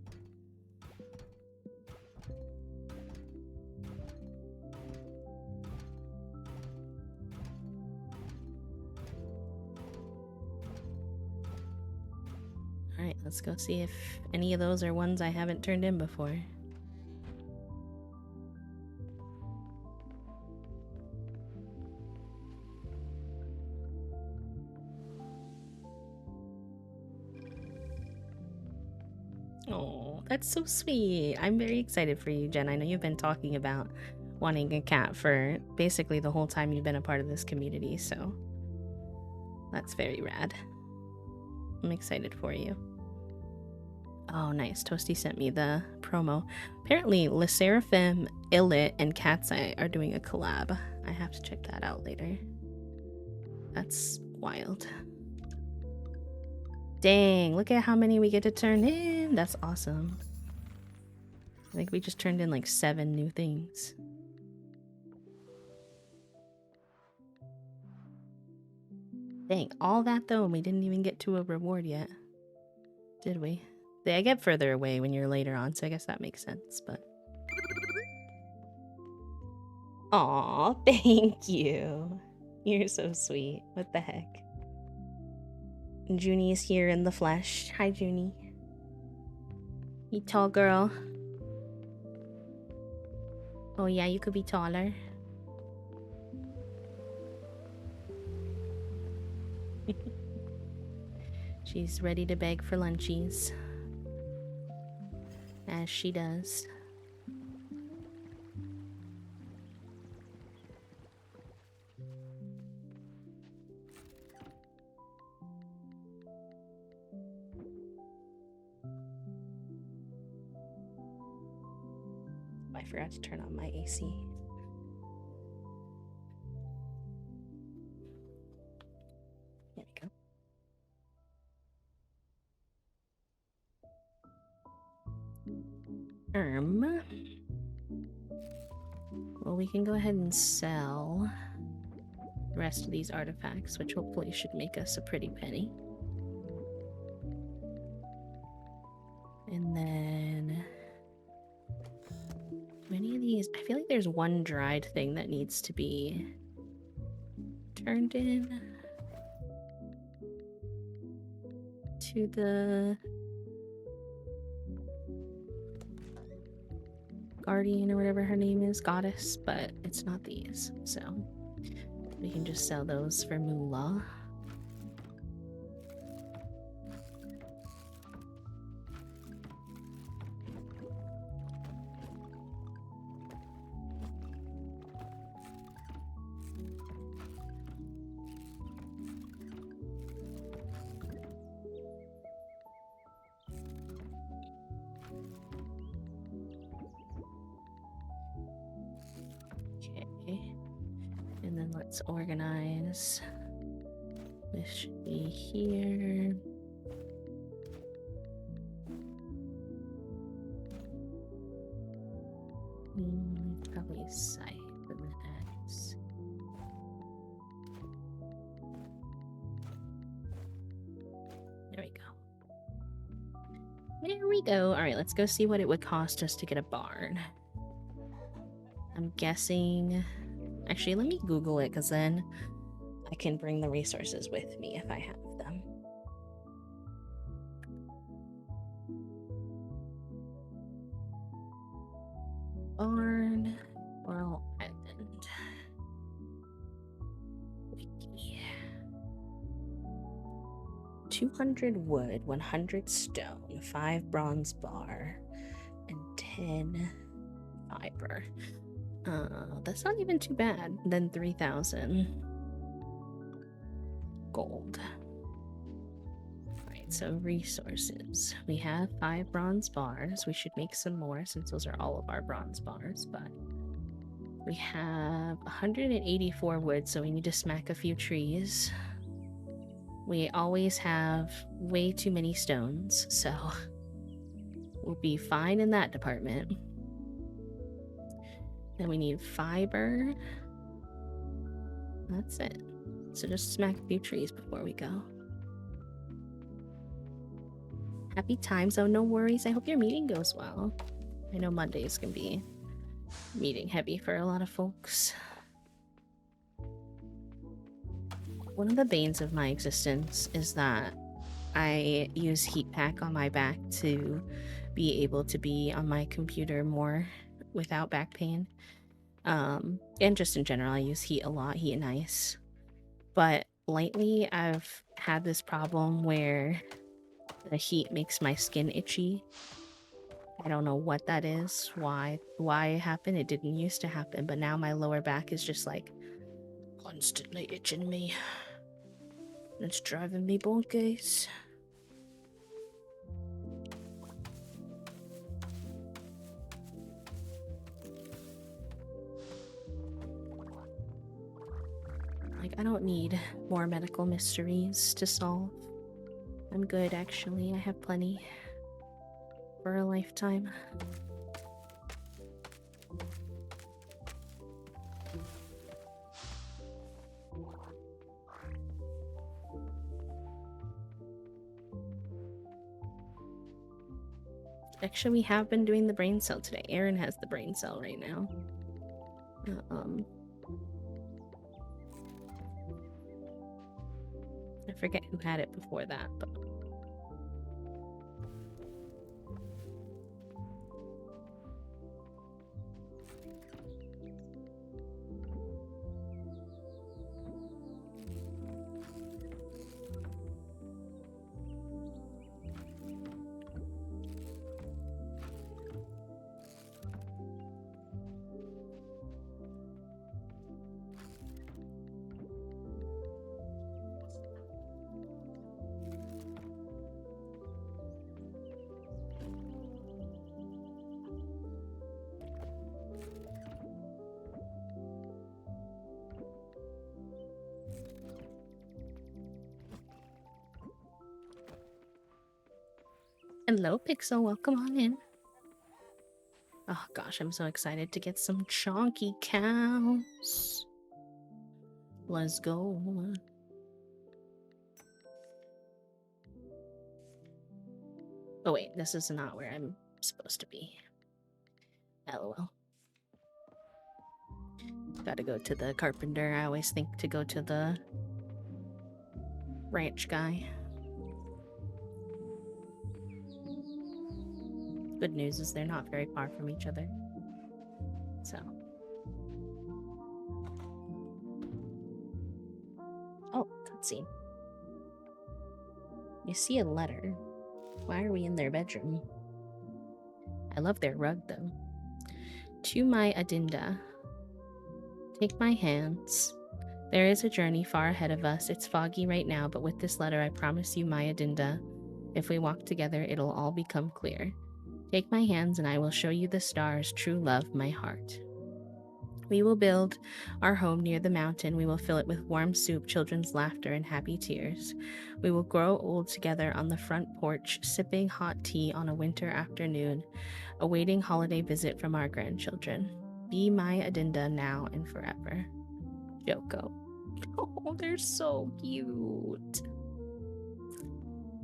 Alright, let's go see if any of those are ones I haven't turned in before. Oh, that's so sweet. I'm very excited for you, Jen. I know you've been talking about wanting a cat for basically the whole time you've been a part of this community, so that's very rad. I'm excited for you. Oh, nice. Toasty sent me the promo. Apparently, Le Seraphim, Illit, and Cat's Eye are doing a collab. I have to check that out later. That's wild. Dang, look at how many we get to turn in. That's awesome. I think we just turned in like 7 new things. Dang, all that though, and we didn't even get to a reward yet. Did we? They get further away when you're later on, so I guess that makes sense, but... Aw, thank you. You're so sweet. What the heck? Junie is here in the flesh. Hi, Junie. You tall girl. Oh yeah, you could be taller. She's ready to beg for lunchies. As she does. I forgot to turn on my AC. There we go. Well, we can go ahead and sell the rest of these artifacts, which hopefully should make us a pretty penny. And then... many of these... I feel like there's one dried thing that needs to be turned in to the guardian or whatever her name is, goddess, but it's not these, so we can just sell those for moolah. And then let's organize. This should be here. Probably a site for the next. There we go. There we go. Alright, let's go see what it would cost us to get a barn. I'm guessing... Actually, let me Google it, because then I can bring the resources with me if I have them. Barn, Coral Island. Wiki. 200 wood, 100 stone, 5 bronze bar, and 10 fiber. That's not even too bad. Then 3,000 gold. Alright, so resources. We have 5 bronze bars. We should make some more since those are all of our bronze bars, but we have 184 wood, so we need to smack a few trees. We always have way too many stones, so we'll be fine in that department. Then we need fiber. That's it. So just smack a few trees before we go. Happy times. Oh, no worries. I hope your meeting goes well. I know Mondays can be meeting heavy for a lot of folks. One of the banes of my existence is that I use heat pack on my back to be able to be on my computer more without back pain. And just in general, I use heat a lot, heat and ice. But lately, I've had this problem where the heat makes my skin itchy. I don't know what that is, why it happened. It didn't used to happen, but now my lower back is just like constantly itching me. It's driving me bonkers. Like, I don't need more medical mysteries to solve. I'm good, actually. I have plenty for a lifetime. Actually, we have been doing the brain cell today. Aaron has the brain cell right now. I forget who had it before that, but... Hello, Pixel. Welcome on in. Oh gosh, I'm so excited to get some chonky cows. Let's go. Oh wait, this is not where I'm supposed to be. LOL. Gotta go to the carpenter. I always think to go to the ranch guy. Good news is they're not very far from each other. So. Oh, cutscene. You see a letter. Why are we in their bedroom? I love their rug, though. To my Adinda. Take my hands. There is a journey far ahead of us. It's foggy right now, but with this letter, I promise you, my Adinda, if we walk together, it'll all become clear. Take my hands and I will show you the stars, true love, my heart. We will build our home near the mountain. We will fill it with warm soup, children's laughter, and happy tears. We will grow old together on the front porch, sipping hot tea on a winter afternoon, awaiting holiday visit from our grandchildren. Be my Adinda now and forever. Joko. Oh, they're so cute.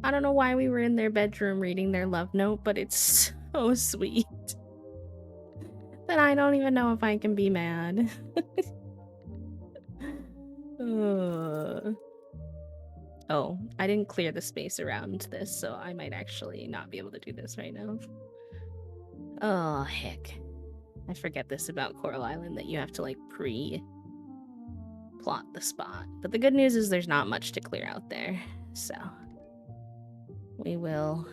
I don't know why we were in their bedroom reading their love note, but it's so sweet that I don't even know if I can be mad. Oh, I didn't clear the space around this, so I might actually not be able to do this right now. Oh, heck. I forget this about Coral Island, that you have to, like, pre-plot the spot. But the good news is there's not much to clear out there, so... we will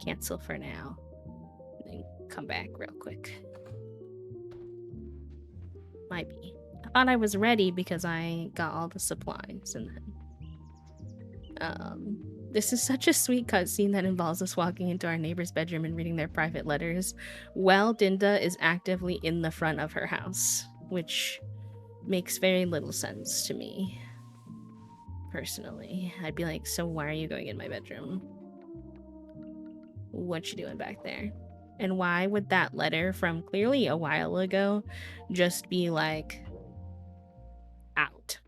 cancel for now and come back real quick. Might be. I thought I was ready because I got all the supplies, and then this is such a sweet cutscene that involves us walking into our neighbor's bedroom and reading their private letters while Dinda is actively in the front of her house, which makes very little sense to me. Personally, I'd be like, so why are you going in my bedroom? What you doing back there? And why would that letter from clearly a while ago just be like out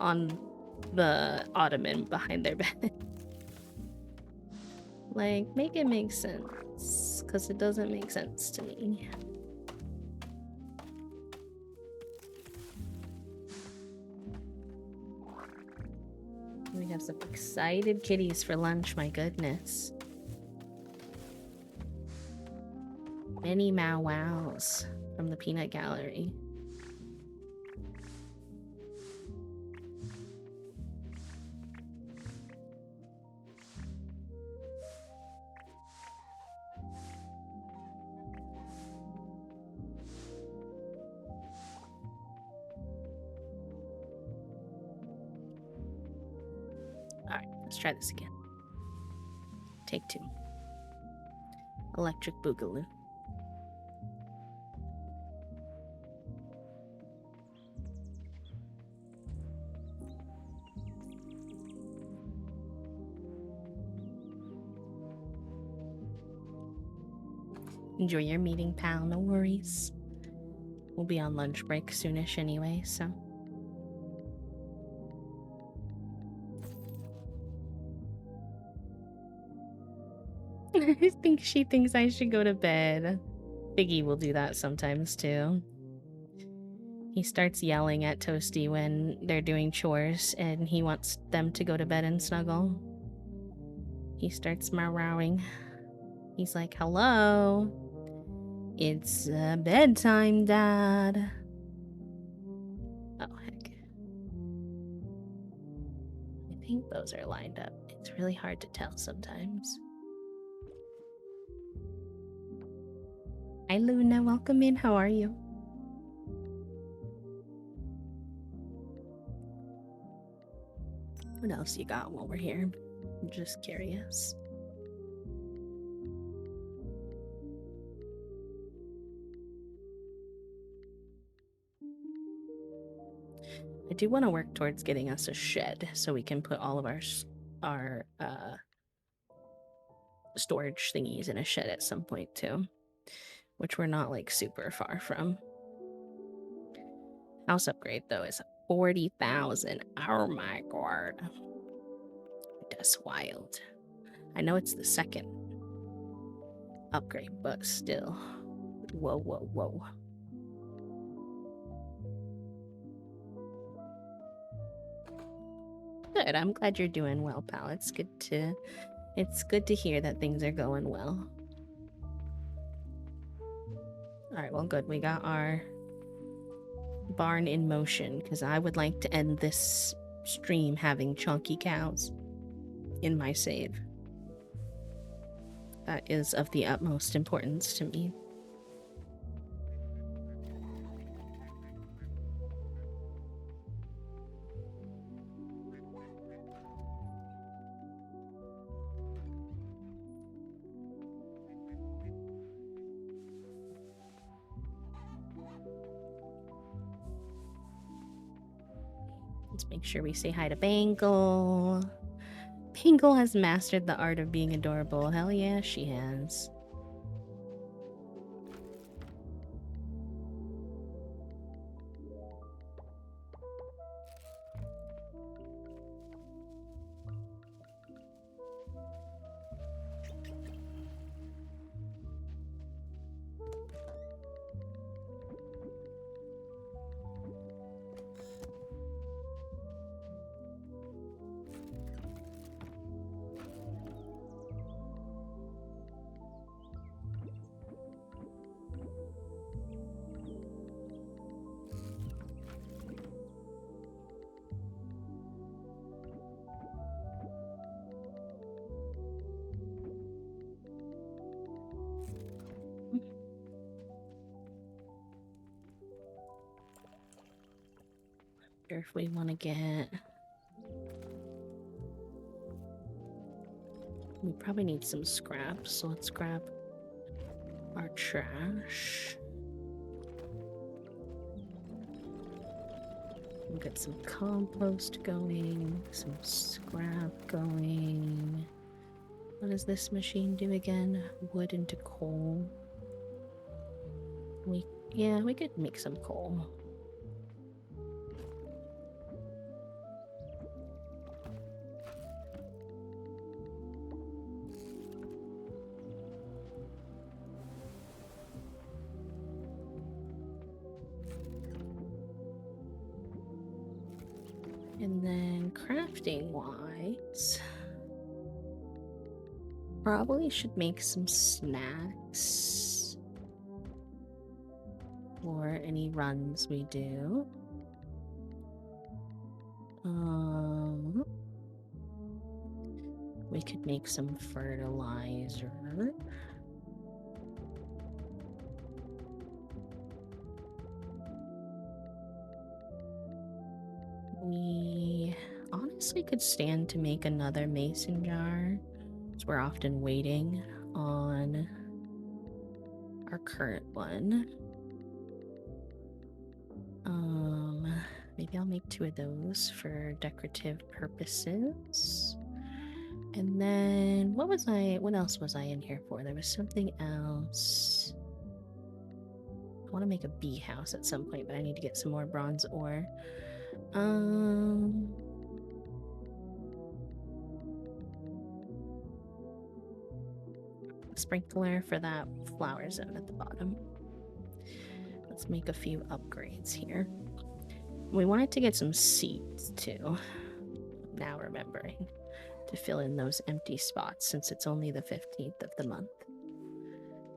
on the ottoman behind their bed? Like, make it make sense, because it doesn't make sense to me. We have some excited kitties for lunch, my goodness. Many Mau Wows from the Peanut Gallery. Alright, let's try this again. Take 2. Electric Boogaloo. Enjoy your meeting, pal. No worries. We'll be on lunch break soonish anyway, so... I think she thinks I should go to bed. Biggie will do that sometimes too. He starts yelling at Toasty when they're doing chores and he wants them to go to bed and snuggle. He starts meowing. He's like, hello. It's bedtime, Dad. Oh, heck. I think those are lined up. It's really hard to tell sometimes. Hi, Luna. Welcome in. How are you? What else you got while we're here? I'm just curious. I do want to work towards getting us a shed so we can put all of our storage thingies in a shed at some point too, which we're not like super far from. House upgrade though is 40,000. Oh my god, that's wild. I know it's the second upgrade, but still, whoa, whoa, whoa. Good. I'm glad you're doing well, pal. It's good to hear that things are going well. All right, well, good. We got our barn in motion because I would like to end this stream having chonky cows in my save. That is of the utmost importance to me. Let's make sure we say hi to Bangle. Bangle has mastered the art of being adorable. Hell yeah, she has. If we want to get, we probably need some scraps, so let's grab our trash. We'll get some compost going, some scrap going. What does this machine do again? Wood into coal. We could make some coal. And then crafting wise, probably should make some snacks for any runs we do. We could make some fertilizer. We honestly could stand to make another mason jar, because we're often waiting on our current one. Maybe I'll make 2 of those for decorative purposes. And then what else was I in here for? There was something else. I want to make a bee house at some point, but I need to get some more bronze ore. sprinkler for that flower zone at the bottom. Let's make a few upgrades here. We wanted to get some seeds too. Now remembering to fill in those empty spots since it's only the 15th of the month.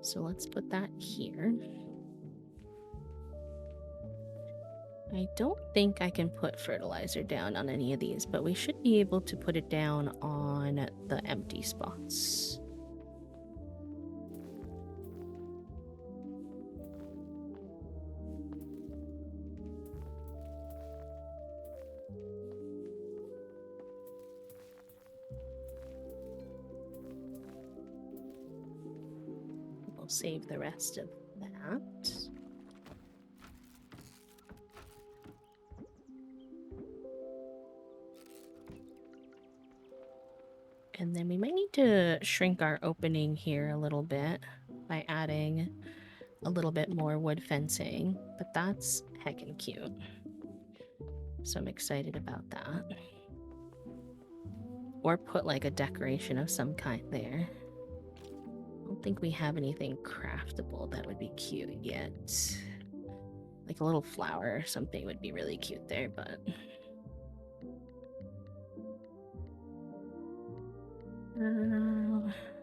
So let's put that here. I don't think I can put fertilizer down on any of these, but we should be able to put it down on the empty spots. We'll save the rest of that. And then we might need to shrink our opening here a little bit by adding a little bit more wood fencing, but that's heckin' cute. So I'm excited about that. Or put like a decoration of some kind there. I don't think we have anything craftable that would be cute yet. Like a little flower or something would be really cute there, but...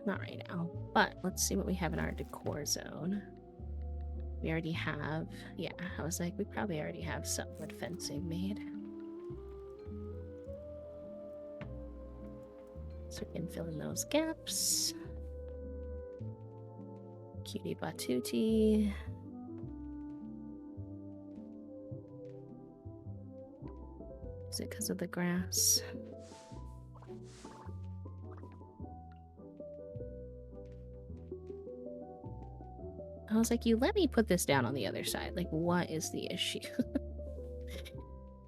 not right now. But let's see what we have in our decor zone. We already have... yeah, I was like, we probably already have some wood fencing made. So we can fill in those gaps. Cutie Batuti. Is it because of the grass? I was like, you let me put this down on the other side. Like, what is the issue?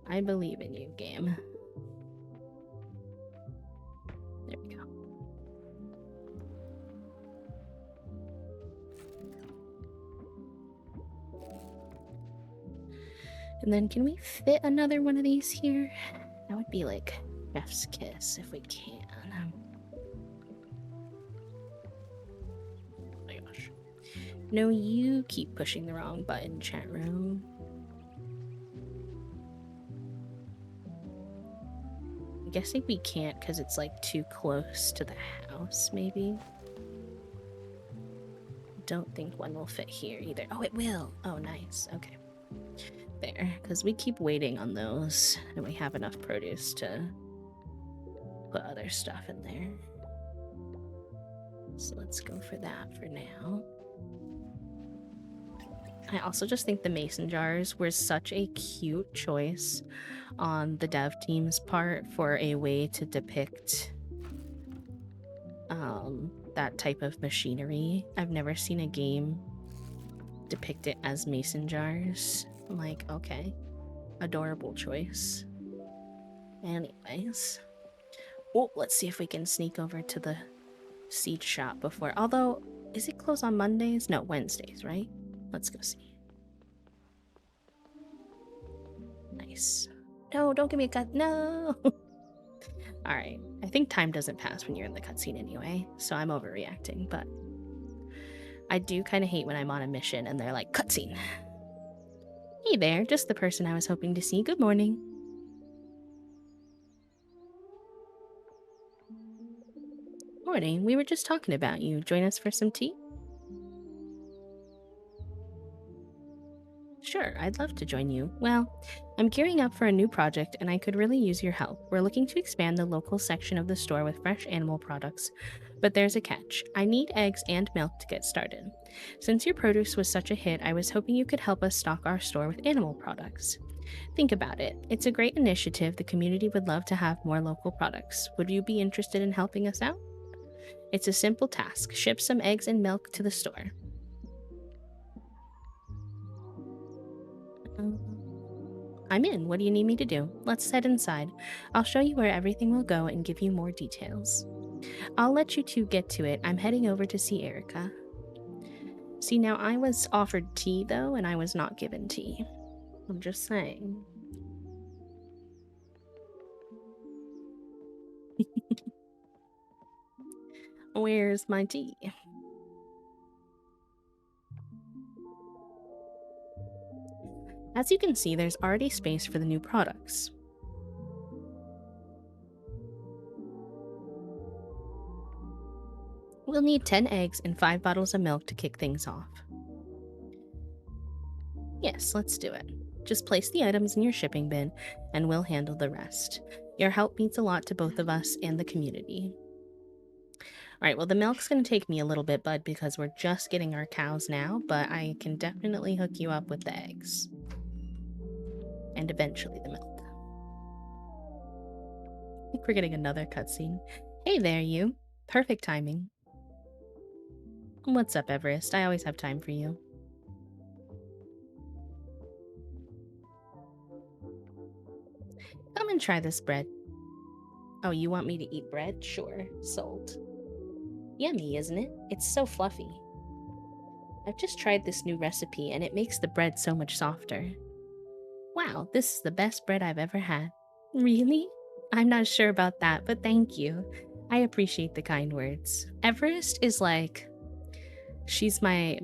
I believe in you, game. There we go. And then can we fit another one of these here? That would be like chef's kiss if we can. Oh my gosh. No, you keep pushing the wrong button, chat room. I'm guessing we can't because it's like too close to the house, maybe. Don't think one will fit here either. Oh, it will. Oh, nice. Okay. There, because we keep waiting on those and we have enough produce to put other stuff in there. So let's go for that for now. I also just think the mason jars were such a cute choice on the dev team's part for a way to depict that type of machinery. I've never seen a game depict it as mason jars. I'm like, okay, adorable choice. Anyways, oh, let's see if we can sneak over to the seed shop before. Although, is it closed on Mondays? No, Wednesdays, right? Let's go see. Nice. No, don't give me a cut. No. All right. I think time doesn't pass when you're in the cutscene anyway, so I'm overreacting. But I do kind of hate when I'm on a mission and they're like, cutscene. Hey there, just the person I was hoping to see. Good morning. Morning. We were just talking about you. Join us for some tea? Sure, I'd love to join you. Well, I'm gearing up for a new project and I could really use your help. We're looking to expand the local section of the store with fresh animal products, but there's a catch. I need eggs and milk to get started. Since your produce was such a hit, I was hoping you could help us stock our store with animal products. Think about it. It's a great initiative. The community would love to have more local products. Would you be interested in helping us out? It's a simple task. Ship some eggs and milk to the store. I'm in. What do you need me to do? Let's head inside. I'll show you where everything will go and give you more details. I'll let you two get to it. I'm heading over to see Erica. See, now I was offered tea, though, and I was not given tea. I'm just saying. Where's my tea? As you can see, there's already space for the new products. We'll need 10 eggs and 5 bottles of milk to kick things off. Yes, let's do it. Just place the items in your shipping bin, and we'll handle the rest. Your help means a lot to both of us and the community. Alright, well, the milk's gonna take me a little bit, bud, because we're just getting our cows now, but I can definitely hook you up with the eggs. And eventually the milk. I think we're getting another cutscene. Hey there, you. Perfect timing. What's up, Everest? I always have time for you. Come and try this bread. Oh, you want me to eat bread? Sure. Sold. Yummy, isn't it? It's so fluffy. I've just tried this new recipe, and it makes the bread so much softer. Wow, this is the best bread I've ever had. Really? I'm not sure about that, but thank you. I appreciate the kind words. Everest is like, she's my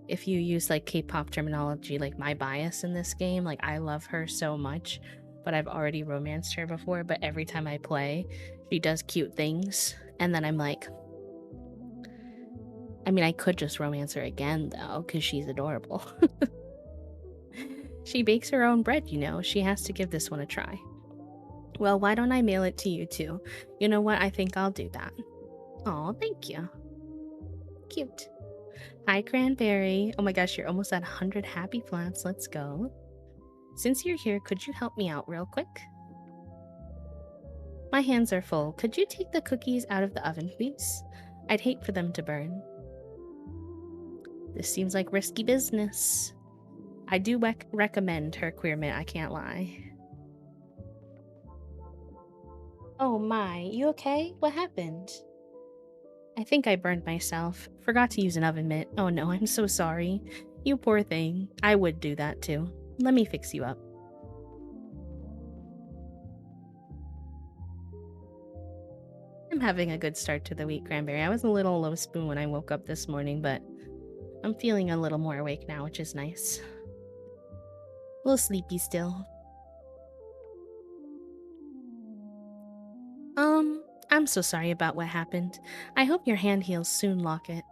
if you use like K-pop terminology, like my bias in this game. Like, I love her so much, but I've already romanced her before. But every time I play, she does cute things, and then I'm like, I mean, I could just romance her again though, because she's adorable. She bakes her own bread, you know. She has to give this one a try. Well, why don't I mail it to you too? You know what? I think I'll do that. Oh, thank you. Cute. Hi, Cranberry. Oh my gosh, you're almost at 100 happy flats. Let's go. Since you're here, could you help me out real quick? My hands are full. Could you take the cookies out of the oven, please? I'd hate for them to burn. This seems like risky business. I do recommend her queer mint, I can't lie. Oh my, you okay? What happened? I think I burned myself. Forgot to use an oven mitt. Oh no, I'm so sorry. You poor thing. I would do that too. Let me fix you up. I'm having a good start to the week, Cranberry. I was a little low spoon when I woke up this morning, but I'm feeling a little more awake now, which is nice. A little sleepy still. I'm so sorry about what happened. I hope your hand heals soon, Locket.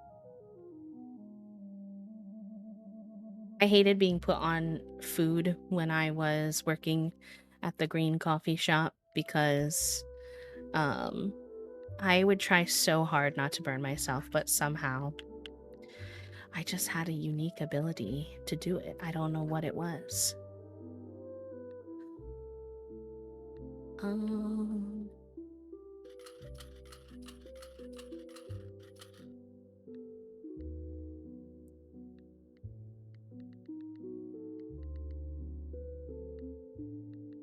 I hated being put on food when I was working at the green coffee shop because I would try so hard not to burn myself, but somehow I just had a unique ability to do it. I don't know what it was.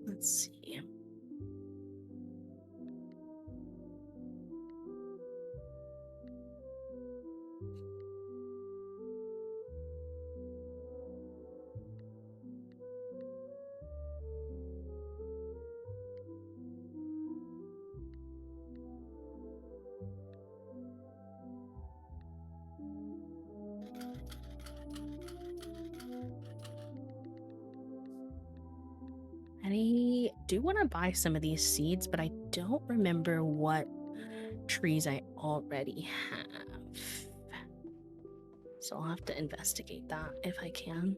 Let's see. I do want to buy some of these seeds, but I don't remember what trees I already have. So I'll have to investigate that if I can.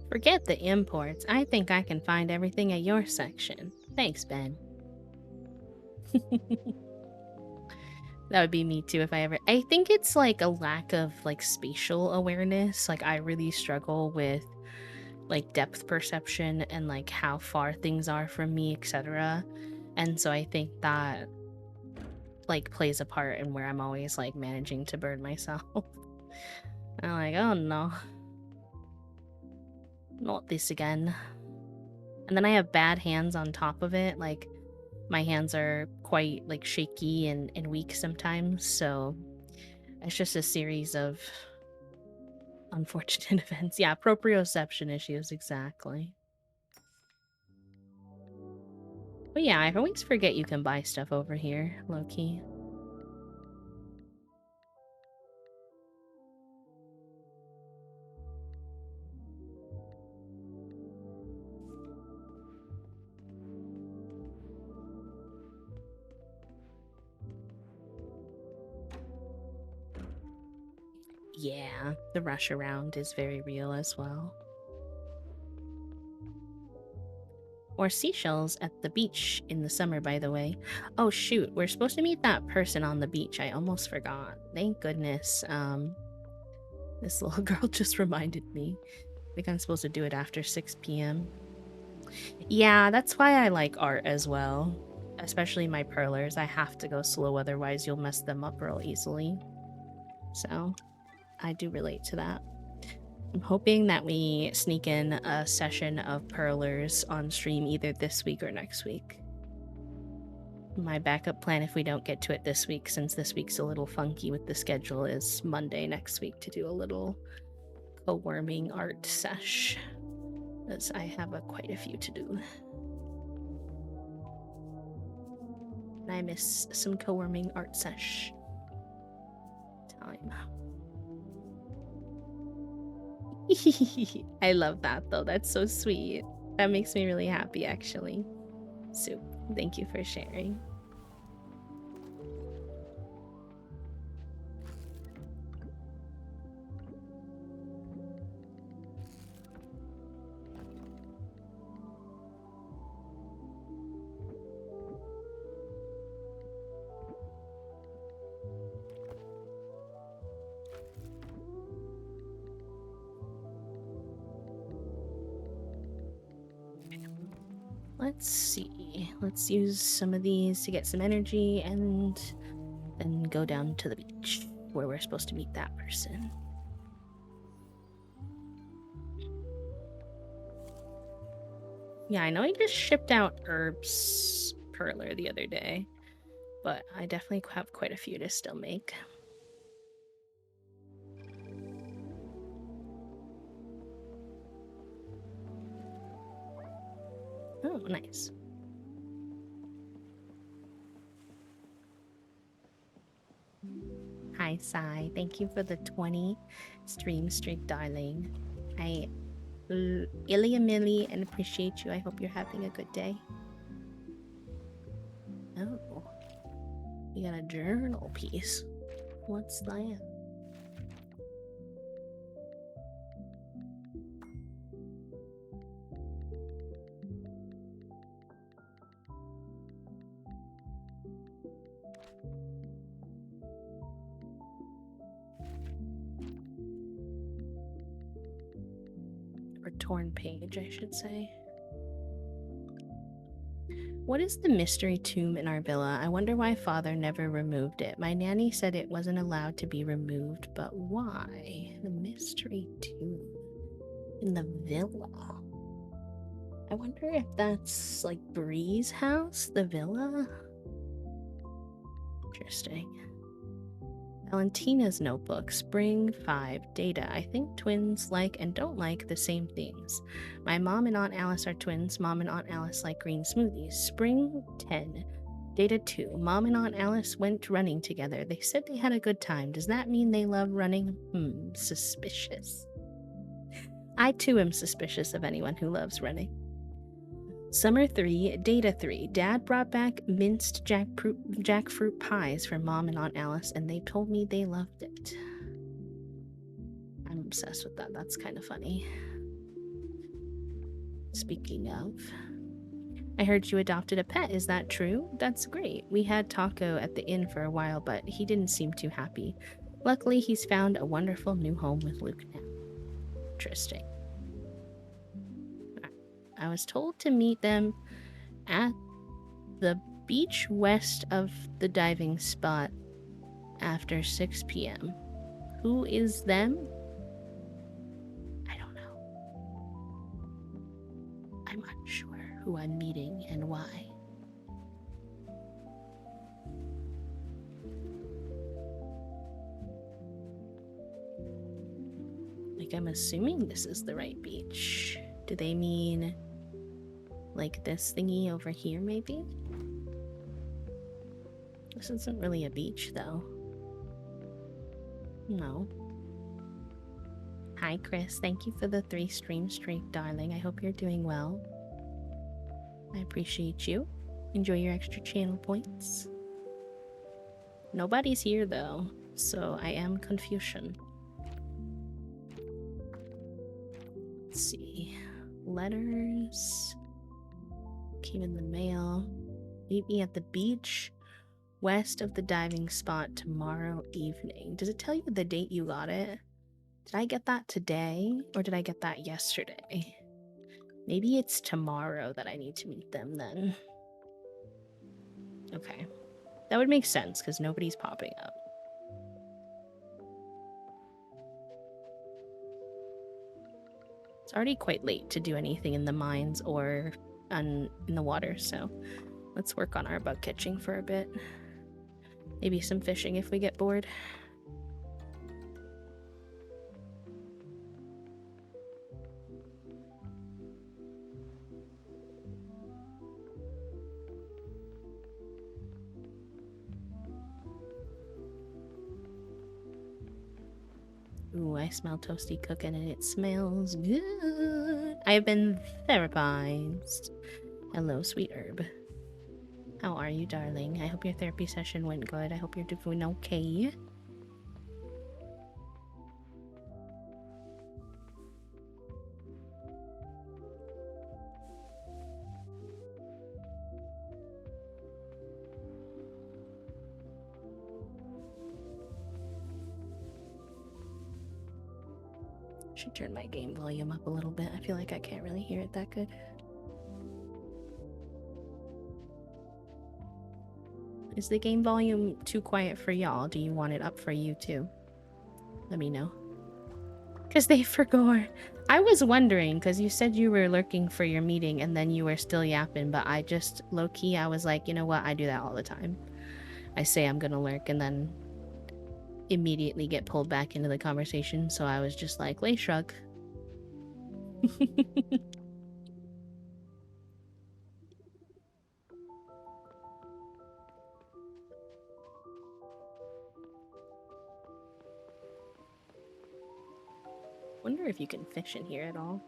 Forget the imports. I think I can find everything at your section. Thanks, Ben. That would be me too if I ever. I think it's like a lack of like spatial awareness. Like, I really struggle with like depth perception and like how far things are from me, etc. And so I think that like plays a part in where I'm always like managing to burn myself. I'm like, oh no, not this again. And then I have bad hands on top of it. Like, my hands are quite like shaky and weak sometimes, so it's just a series of unfortunate events. Yeah, proprioception issues, exactly. But yeah, I always forget you can buy stuff over here, low-key. Yeah, the rush around is very real as well. Or seashells at the beach in the summer, by the way. Oh shoot, we're supposed to meet that person on the beach. I almost forgot. Thank goodness. This little girl just reminded me. I think I'm supposed to do it after 6 p.m. Yeah, that's why I like art as well. Especially my perlers. I have to go slow, otherwise you'll mess them up real easily. So, I do relate to that. I'm hoping that we sneak in a session of perlers on stream either this week or next week. My backup plan, if we don't get to it this week, since this week's a little funky with the schedule, is Monday next week to do a little co-worming art sesh, as I have quite a few to do. And I miss some co-worming art sesh time. I love that though. That's so sweet. That makes me really happy, actually. Soup, thank you for sharing. Let's see. Let's use some of these to get some energy and then go down to the beach where we're supposed to meet that person. Yeah, I know I just shipped out herbs perler the other day, but I definitely have quite a few to still make. Oh, nice. Hi, Sai. Thank you for the 20 stream streak, darling. I illy and appreciate you. I hope you're having a good day. Oh, you got a journal piece. What's that? Or torn page, I should say. What is the mystery tomb in our villa? I wonder why father never removed it. My nanny said it wasn't allowed to be removed, but why? The mystery tomb in the villa. I wonder if that's like Bree's house, the villa? Interesting. Valentina's notebook, Spring 5, Data. I think twins like and don't like the same things. My mom and Aunt Alice are twins. Mom and Aunt Alice like green smoothies. Spring 10, Data 2. Mom and Aunt Alice went running together. They said they had a good time. Does that mean they love running? Suspicious. I too am suspicious of anyone who loves running. Summer 3, Data 3. Dad brought back minced jackfruit pies for Mom and Aunt Alice, and they told me they loved it. I'm obsessed with that. That's kind of funny. Speaking of, I heard you adopted a pet. Is that true? That's great. We had Taco at the inn for a while, but he didn't seem too happy. Luckily, he's found a wonderful new home with Luke now. Interesting. I was told to meet them at the beach west of the diving spot after 6 p.m. Who is them? I don't know. I'm unsure who I'm meeting and why. Like, I'm assuming this is the right beach. Do they mean like this thingy over here, maybe? This isn't really a beach, though. No. Hi, Chris. Thank you for the 3 stream streak, darling. I hope you're doing well. I appreciate you. Enjoy your extra channel points. Nobody's here, though, so I am Confucian. Let's see. Letters came in the mail. Meet me at the beach west of the diving spot tomorrow evening. Does it tell you the date you got it? Did I get that today or did I get that yesterday? Maybe it's tomorrow that I need to meet them then. Okay. That would make sense because nobody's popping up. It's already quite late to do anything in the mines or in the water, so let's work on our bug catching for a bit. Maybe some fishing if we get bored. Ooh, I smell toasty cooking and it smells good. I've been therapized. Hello, sweet herb. How are you, darling? I hope your therapy session went good. I hope you're doing okay. Should turn my game volume up a little bit. I feel like I can't really hear it that good. Is the game volume too quiet for y'all? Do you want it up for you too? Let me know. Because they forgot. I was wondering, because you said you were lurking for your meeting and then you were still yapping, but I just, low-key, I was like, you know what? I do that all the time. I say I'm gonna lurk and then immediately get pulled back into the conversation, so I was just like, lay shrug. Wonder if you can fish in here at all.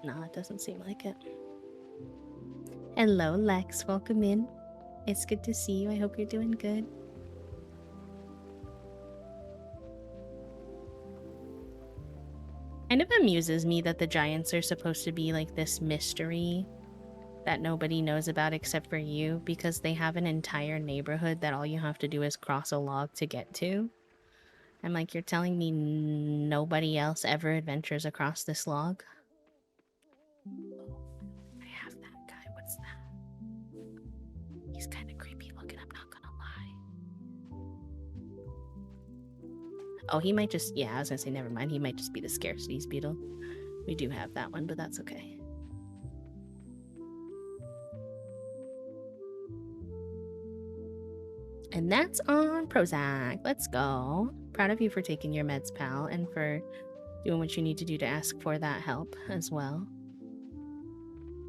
Nah, it doesn't seem like it. Hello, Lex. Welcome in. It's good to see you. I hope you're doing good. Kind of amuses me that the giants are supposed to be like this mystery that nobody knows about except for you, because they have an entire neighborhood that all you have to do is cross a log to get to. I'm like, you're telling me nobody else ever adventures across this log? I have that guy. What's that? He's kind of creepy looking, I'm not gonna lie. Oh, he might just... Yeah, I was gonna say, never mind. He might just be the scarcities beetle. We do have that one, but that's okay. And that's on Prozac. Let's go. Proud of you for taking your meds, pal, and for doing what you need to do to ask for that help as well.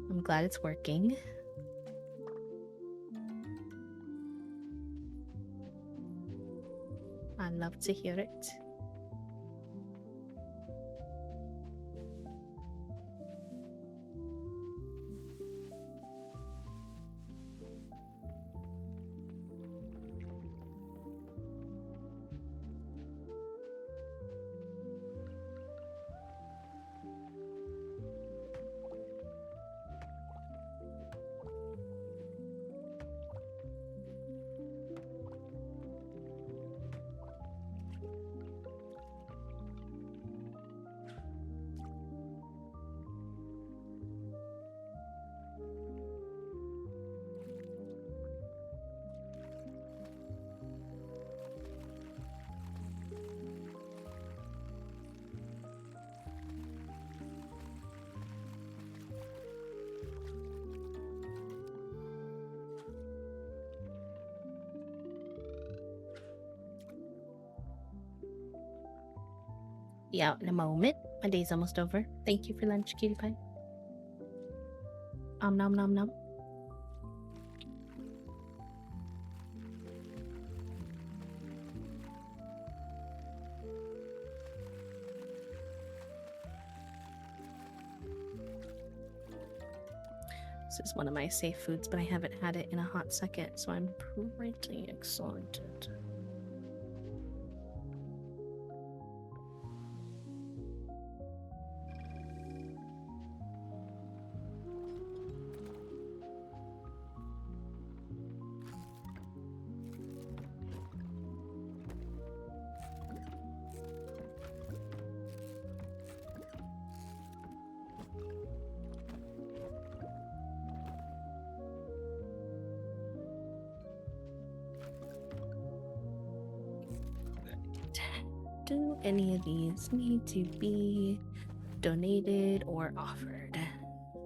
I'm glad it's working. I love to hear it. Be out in a moment. My day's almost over. Thank you for lunch, cutie pie. Nom nom nom. This is one of my safe foods, but I haven't had it in a hot second, so I'm pretty excited. Do any of these need to be donated or offered?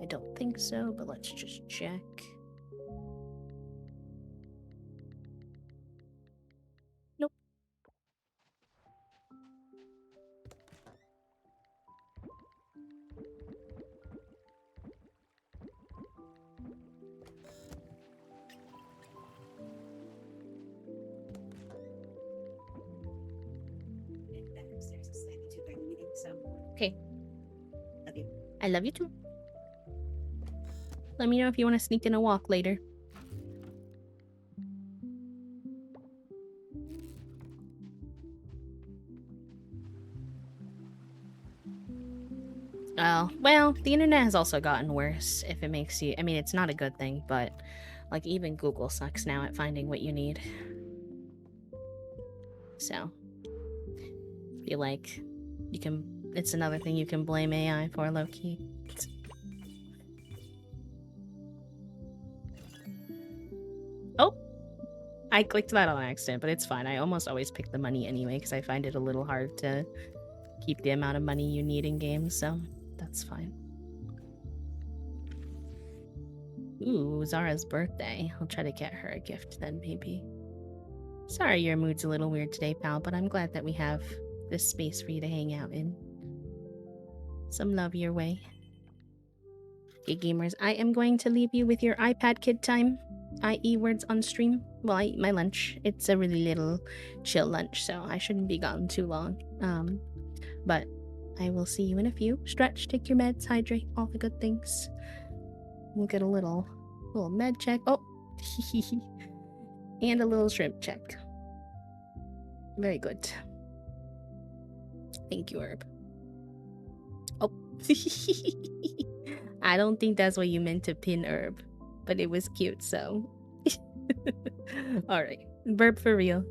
I don't think so, but let's just check. Nope. Okay. Love you. I love you too. Let me know if you want to sneak in a walk later. Oh, well, the internet has also gotten worse if it makes you. I mean, it's not a good thing, but like even Google sucks now at finding what you need. So, feel like you can. It's another thing you can blame AI for, low key. Oh, I clicked that on accident, but it's fine. I almost always pick the money anyway because I find it a little hard to keep the amount of money you need in games, so that's fine. Ooh, Zara's birthday. I'll try to get her a gift then, maybe. Sorry your mood's a little weird today, pal, but I'm glad that we have this space for you to hang out in. Some love your way. Okay, gamers, I am going to leave you with your iPad kid time, i.e. words on stream, while I eat my lunch. It's a really little chill lunch, so I shouldn't be gone too long. But I will see you in a few. Stretch, take your meds, hydrate, all the good things. We'll get a little med check. Oh, and a little shrimp check. Very good. Thank you, Herb. Oh. I don't think that's what you meant to pin Herb, but it was cute, so. Alright. Burp for real.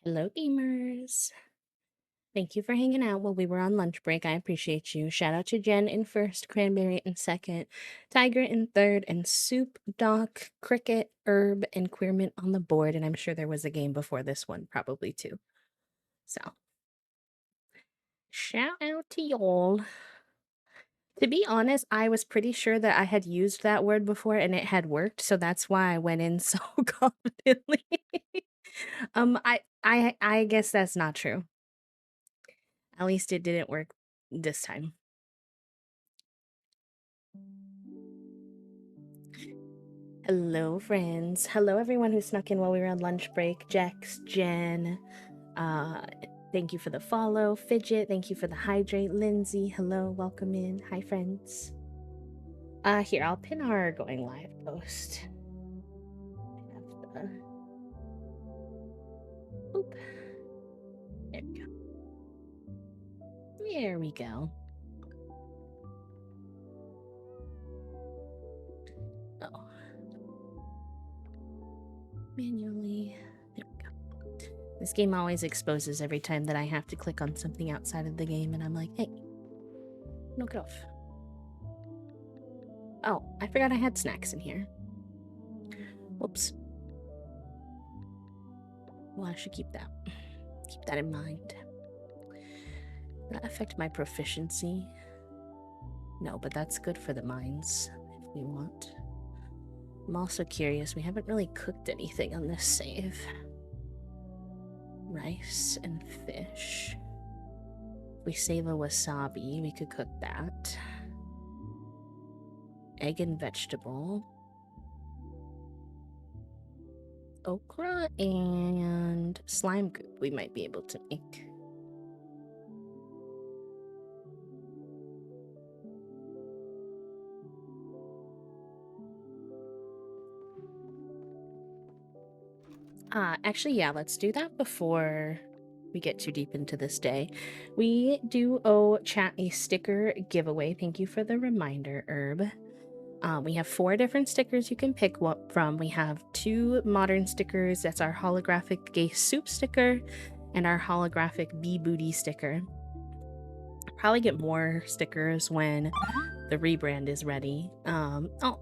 Hello, gamers. Thank you for hanging out while we were on lunch break. I appreciate you. Shout out to Jen in first, Cranberry in second, Tiger in third, and Soup, Doc, Cricket, Herb, and Queermint on the board. And I'm sure there was a game before this one, probably too. So, shout out to y'all. To be honest, I was pretty sure that I had used that word before and it had worked, so that's why I went in so confidently. I guess that's not true. At least it didn't work this time. Hello, friends. Hello, everyone who snuck in while we were on lunch break. Jax, Jen, uh, thank you for the follow. Fidget, thank you for the hydrate. Lindsay, hello, welcome in. Hi, friends. Here, I'll pin our going live post. Oop. There we go. There we go. Oh. Manually. There we go. This game always exposes every time that I have to click on something outside of the game, and I'm like, hey, knock it off. Oh, I forgot I had snacks in here. Whoops. Well, I should keep that in mind. Will that affect my proficiency? No, but that's good for the mines, if we want. I'm also curious, we haven't really cooked anything on this save. Rice and fish. If we save a wasabi, we could cook that. Egg and vegetable. Okra and slime goop we might be able to make. Actually, yeah, let's do that before we get too deep into this day. We do owe chat a sticker giveaway. Thank you for the reminder, Herb. We have 4 different stickers you can pick from. We have 2 modern stickers. That's our holographic gay soup sticker and our holographic bee booty sticker. I'll probably get more stickers when the rebrand is ready. Oh,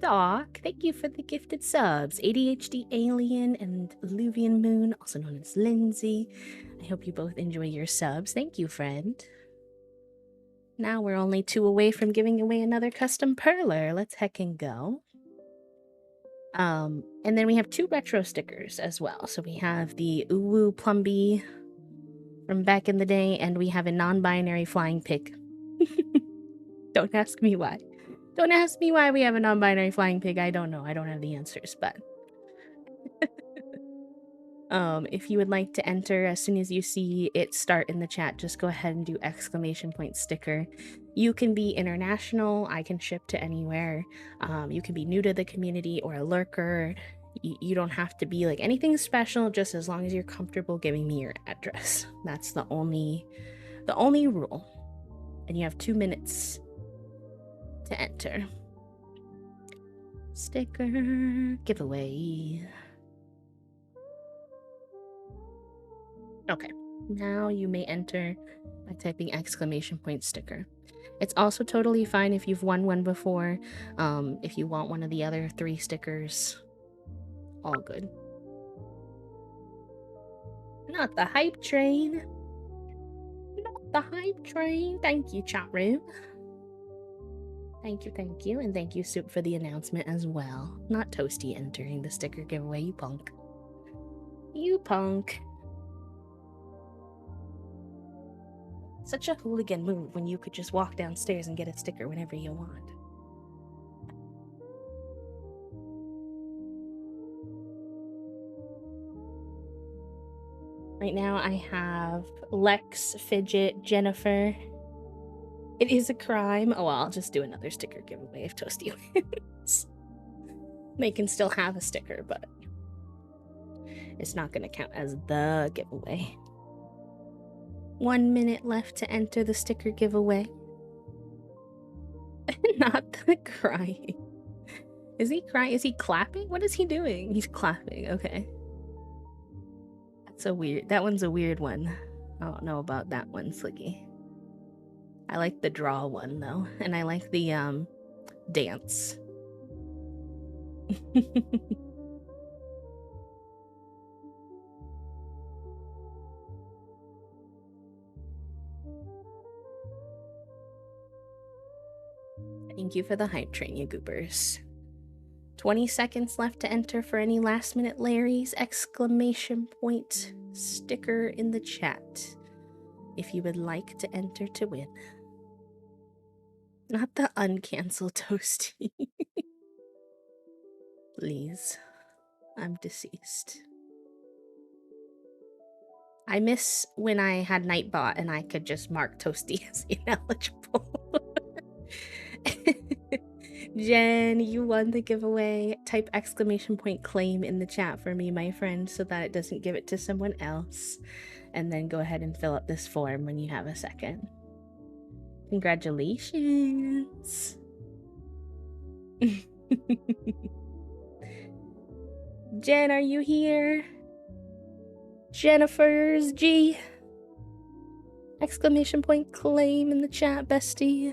Doc, thank you for the gifted subs. ADHD Alien and Illuvian Moon, also known as Lindsay. I hope you both enjoy your subs. Thank you, friend. Now we're only 2 away from giving away another custom perler. Let's heckin' go. And then we have 2 retro stickers as well. So we have the Uwu Plumby from back in the day, and we have a non-binary flying pig. Don't ask me why. Don't ask me why we have a non-binary flying pig. I don't know. I don't have the answers, but if you would like to enter, as soon as you see it start in the chat, just go ahead and do ! sticker. You can be international. I can ship to anywhere. You can be new to the community or a lurker. You don't have to be like anything special, just as long as you're comfortable giving me your address. That's the only rule. And you have 2 minutes to enter. Sticker giveaway. Okay, now you may enter by typing ! sticker. It's also totally fine if you've won one before. If you want one of the other 3 stickers, all good. Not the hype train. Not the hype train. Thank you, chat room. Thank you, and thank you, Soup, for the announcement as well. Not Toasty entering the sticker giveaway, you punk. You punk. Such a hooligan move when you could just walk downstairs and get a sticker whenever you want. Right now I have Lex, Fidget, Jennifer. It is a crime. Oh, well, I'll just do another sticker giveaway if Toasty wins. They can still have a sticker, but it's not going to count as the giveaway. 1 minute left to enter the sticker giveaway. Not the crying. Is he crying? Is he clapping? What is he doing? He's clapping. Okay. That one's a weird one. I don't know about that one, Sliggy. I like the draw one though, and I like the dance. Thank you for the hype train, you goopers. 20 seconds left to enter for any last minute Larry's exclamation point sticker in the chat if you would like to enter to win. Not the uncancel toasty. Please. I'm deceased. I miss when I had Nightbot and I could just mark Toasty as ineligible. Jen, you won the giveaway. Type exclamation point claim in the chat for me, my friend, so that it doesn't give it to someone else. And then go ahead and fill up this form when you have a second. Congratulations. Jen, are you here? Jennifer's G. Exclamation point claim in the chat, bestie.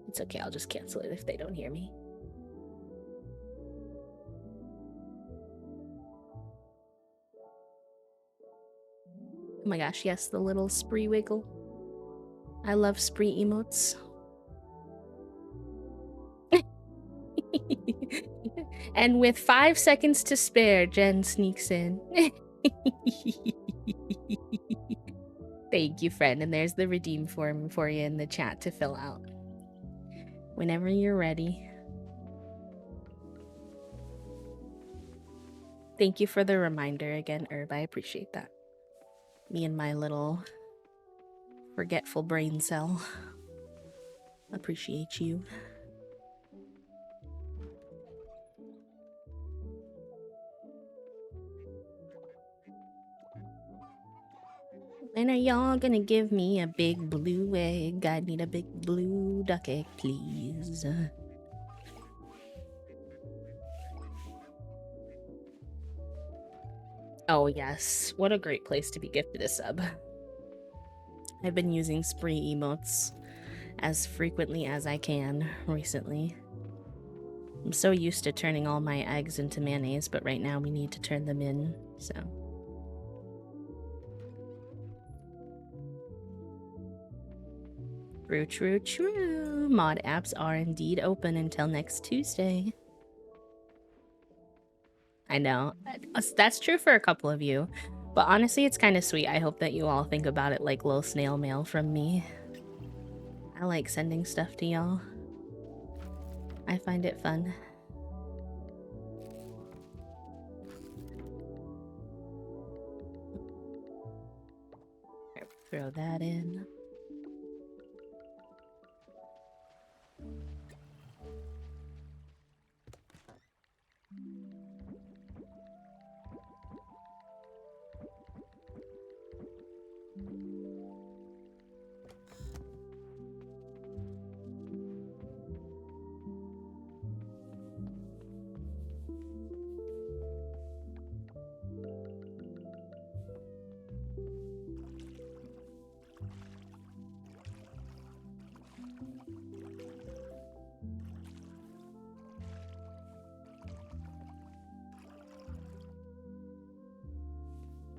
It's okay, I'll just cancel it if they don't hear me. Oh my gosh, yes, the little spree wiggle. I love spree emotes. And with 5 seconds to spare, Jen sneaks in. Thank you, friend. And there's the redeem form for you in the chat to fill out. Whenever you're ready. Thank you for the reminder again, Herb. I appreciate that. Me and my little forgetful brain cell. Appreciate you. When are y'all gonna give me a big blue egg? I need a big blue duck egg, please. Oh yes, what a great place to be gifted a sub. I've been using spree emotes as frequently as I can recently. I'm so used to turning all my eggs into mayonnaise, but right now we need to turn them in, so... True, true, true. Mod apps are indeed open until next Tuesday. I know. That's true for a couple of you. But honestly, it's kind of sweet. I hope that you all think about it like little snail mail from me. I like sending stuff to y'all. I find it fun. Throw that in.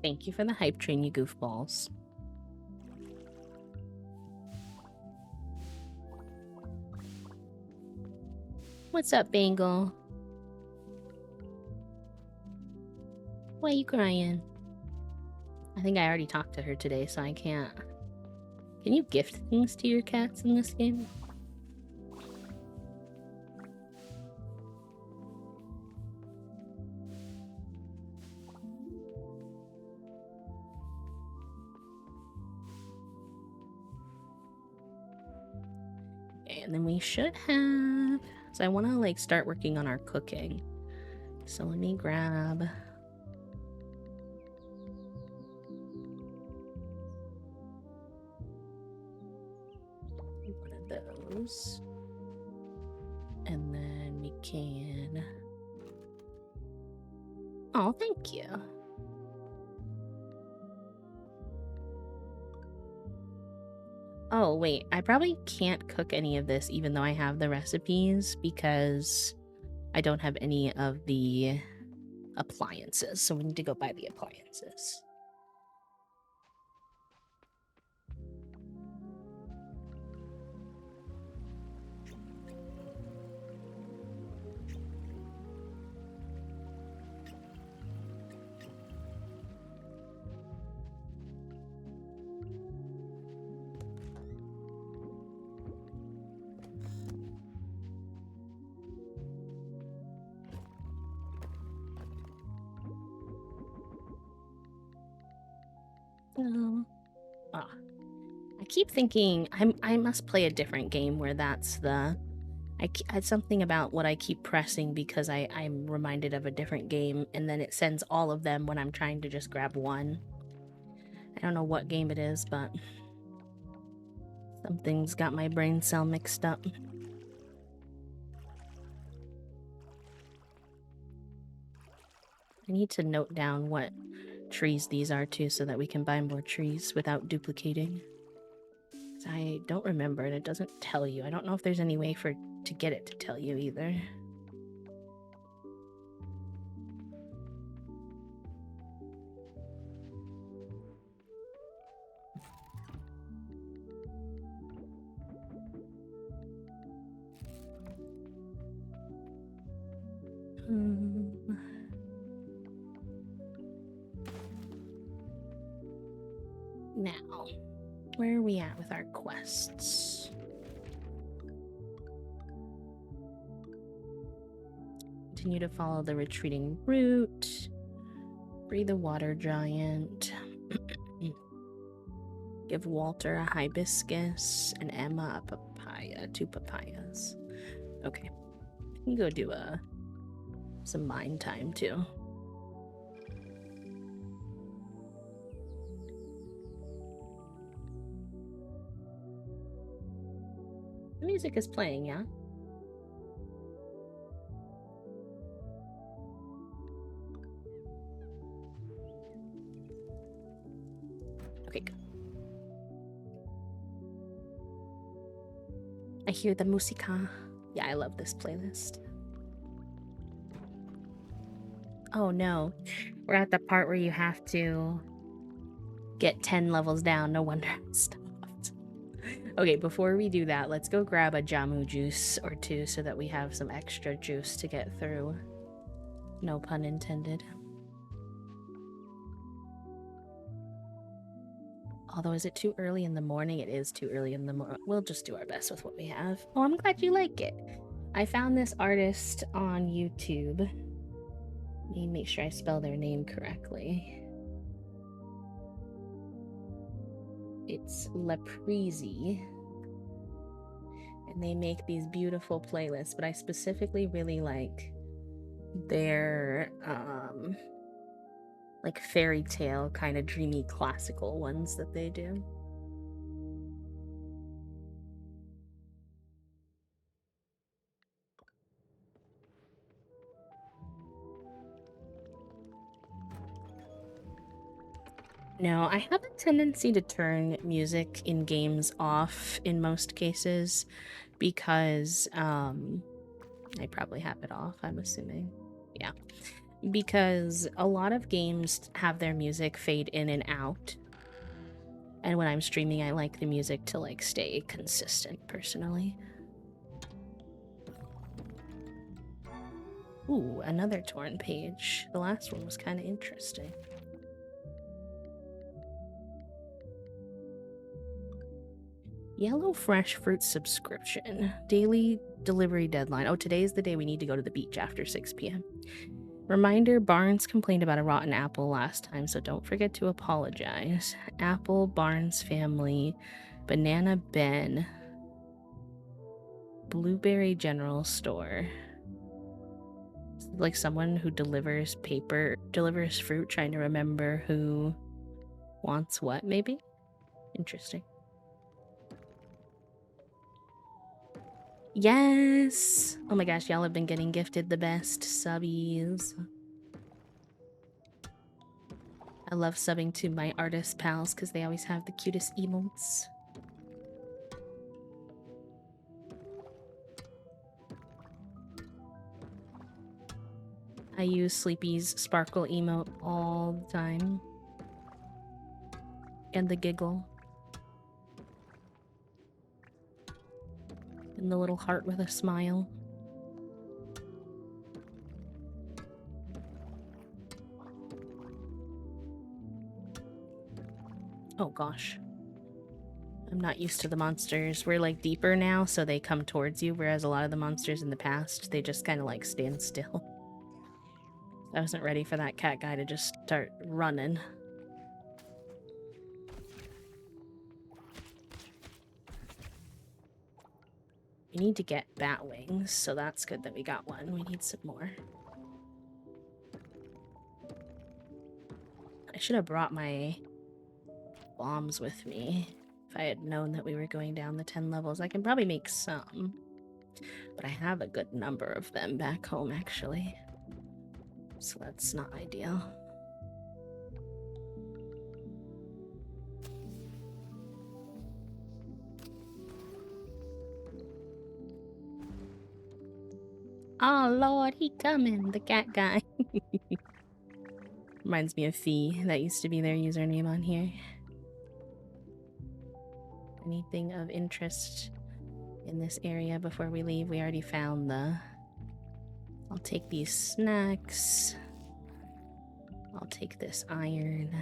Thank you for the hype train, you goofballs. What's up, Bangle? Why are you crying? I think I already talked to her today, so I can't. Can you gift things to your cats in this game? And then we should have... So I want to like start working on our cooking. So let me grab... one of those. And then we can... Oh, thank you. Oh, wait. I probably can't cook any of this even though I have the recipes because I don't have any of the appliances. So we need to go buy the appliances. Ah, I keep thinking I must play a different game where that's the it's something about what I keep pressing because I'm reminded of a different game and then it sends all of them when I'm trying to just grab one. I don't know what game it is, but something's got my brain cell mixed up. I need to note down what trees these are too so that we can buy more trees without duplicating. I don't remember and it doesn't tell you. I don't know if there's any way to get it to tell you either. Now, where are we at with our quests? Continue to follow the retreating route. Free the water giant. Give Walter a hibiscus and Emma a papaya. 2 papayas. Okay. We can go do some mine time too. The music is playing, yeah? Okay, good. I hear the musica. Yeah, I love this playlist. Oh no, we're at the part where you have to get 10 levels down. No wonder I stopped. Okay, before we do that, let's go grab a jamu juice or 2 so that we have some extra juice to get through. No pun intended. Although, is it too early in the morning? It is too early in the morning. We'll just do our best with what we have. Oh, I'm glad you like it. I found this artist on YouTube. Let me make sure I spell their name correctly. It's Leprezi. And they make these beautiful playlists, but I specifically really like their like fairy tale kind of dreamy classical ones that they do. No, I have a tendency to turn music in games off in most cases because I probably have it off, I'm assuming. Yeah. Because a lot of games have their music fade in and out. And when I'm streaming, I like the music to like stay consistent personally. Ooh, another torn page. The last one was kind of interesting. Yellow fresh fruit subscription. Daily delivery deadline. Oh, today's the day we need to go to the beach after 6 p.m. Reminder, Barnes complained about a rotten apple last time, so don't forget to apologize. Apple, Barnes family, Banana Ben, Blueberry General Store. Like someone who delivers fruit, trying to remember who wants what, maybe? Interesting. Yes! Oh my gosh, y'all have been getting gifted the best subbies. I love subbing to my artist pals because they always have the cutest emotes. I use Sleepy's sparkle emote all the time. And the giggle. And the little heart with a smile. Oh gosh. I'm not used to the monsters. We're like deeper now, so they come towards you, whereas a lot of the monsters in the past, they just kind of like stand still. I wasn't ready for that cat guy to just start running. We need to get bat wings, so that's good that we got one. We need some more. I should have brought my bombs with me. If I had known that we were going down the 10 levels, I can probably make some. But I have a good number of them back home, actually. So that's not ideal. Oh lord, he coming, the cat guy. Reminds me of Fee. That used to be their username on here. Anything of interest in this area before we leave? We already found the... I'll take these snacks. I'll take this iron.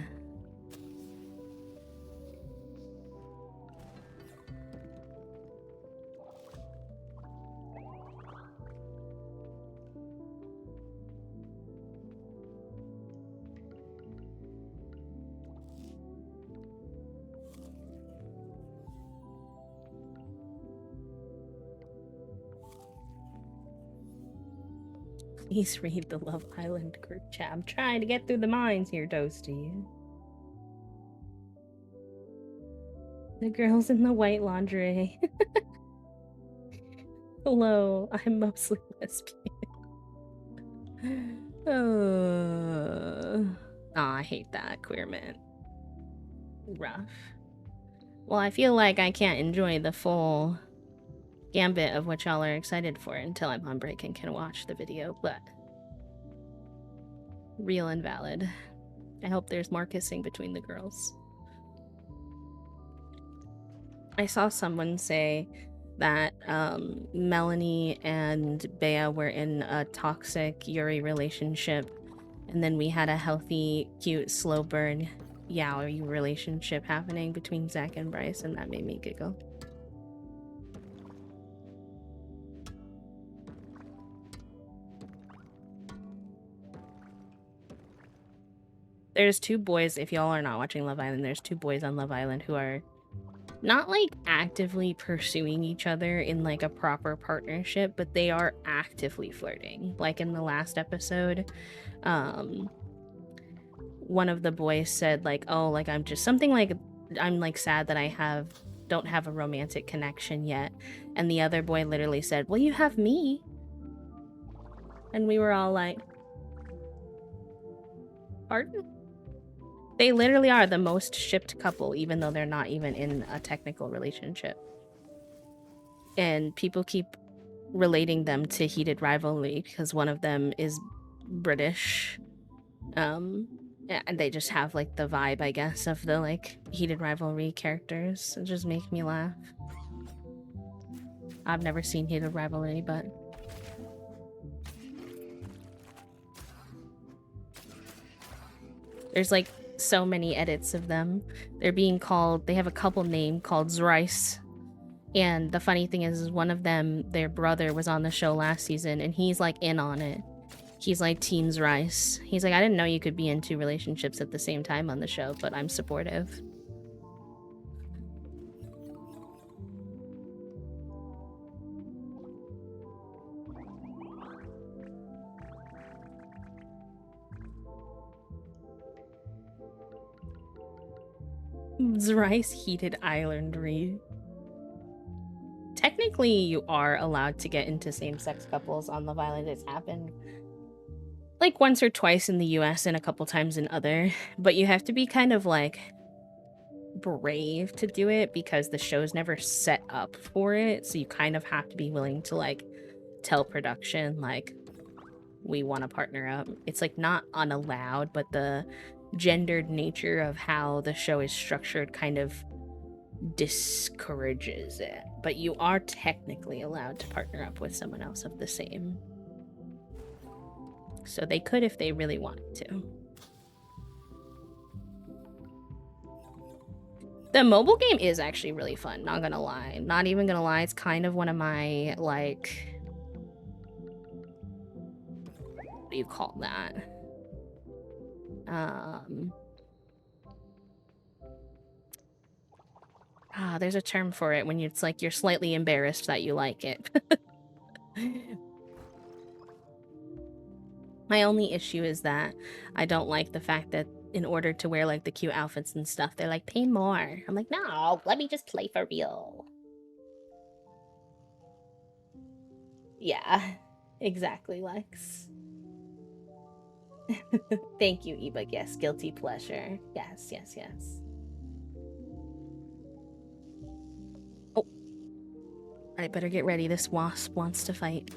Please read the Love Island group chat. I'm trying to get through the mines here, Toasty. The girls in the white lingerie. Hello, I'm mostly lesbian. I hate that, queer man. Rough. Well, I feel like I can't enjoy the full gambit of what y'all are excited for until I'm on break and can watch the video, but real and valid. I hope there's more kissing between the girls. I saw someone say that Melanie and Bea were in a toxic Yuri relationship, and then we had a healthy, cute, slow burn yaoi relationship happening between Zach and Bryce, and that made me giggle. There's two boys, if y'all are not watching Love Island, there's two boys on Love Island who are not like actively pursuing each other in like a proper partnership, but they are actively flirting. Like in the last episode, one of the boys said like, oh, like I'm just something like, I'm like sad that I don't have a romantic connection yet. And the other boy literally said, well, you have me. And we were all like, pardon? They literally are the most shipped couple, even though they're not even in a technical relationship. And people keep relating them to heated rivalry because one of them is British. And they just have like the vibe, I guess, of the like heated rivalry characters. It just makes me laugh. I've never seen heated rivalry, but there's like so many edits of them. They're being called, they have a couple name called Zrice. And the funny thing is one of them, their brother was on the show last season and he's like in on it. He's like Team Zrice. He's like, I didn't know you could be in two relationships at the same time on the show, but I'm supportive. Zrice heated islandry. Technically, you are allowed to get into same-sex couples on Love Island. It's happened like once or twice in the US and a couple times in other, but you have to be kind of like brave to do it because the show's never set up for it, so you kind of have to be willing to like tell production like, we want to partner up. It's like not unallowed, but the gendered nature of how the show is structured kind of discourages it. But you are technically allowed to partner up with someone else of the same. So they could if they really wanted to. The mobile game is actually really fun, not gonna lie. Not even gonna lie, it's kind of one of my, like... What do you call that? There's a term for it when it's like you're slightly embarrassed that you like it. My only issue is that I don't like the fact that in order to wear like the cute outfits and stuff, they're like, pay more. I'm like, no, let me just play for real. Yeah, exactly, Lex. Thank you, Ebook. Yes, guilty pleasure. Yes, yes, yes. Oh, I better get ready. This wasp wants to fight.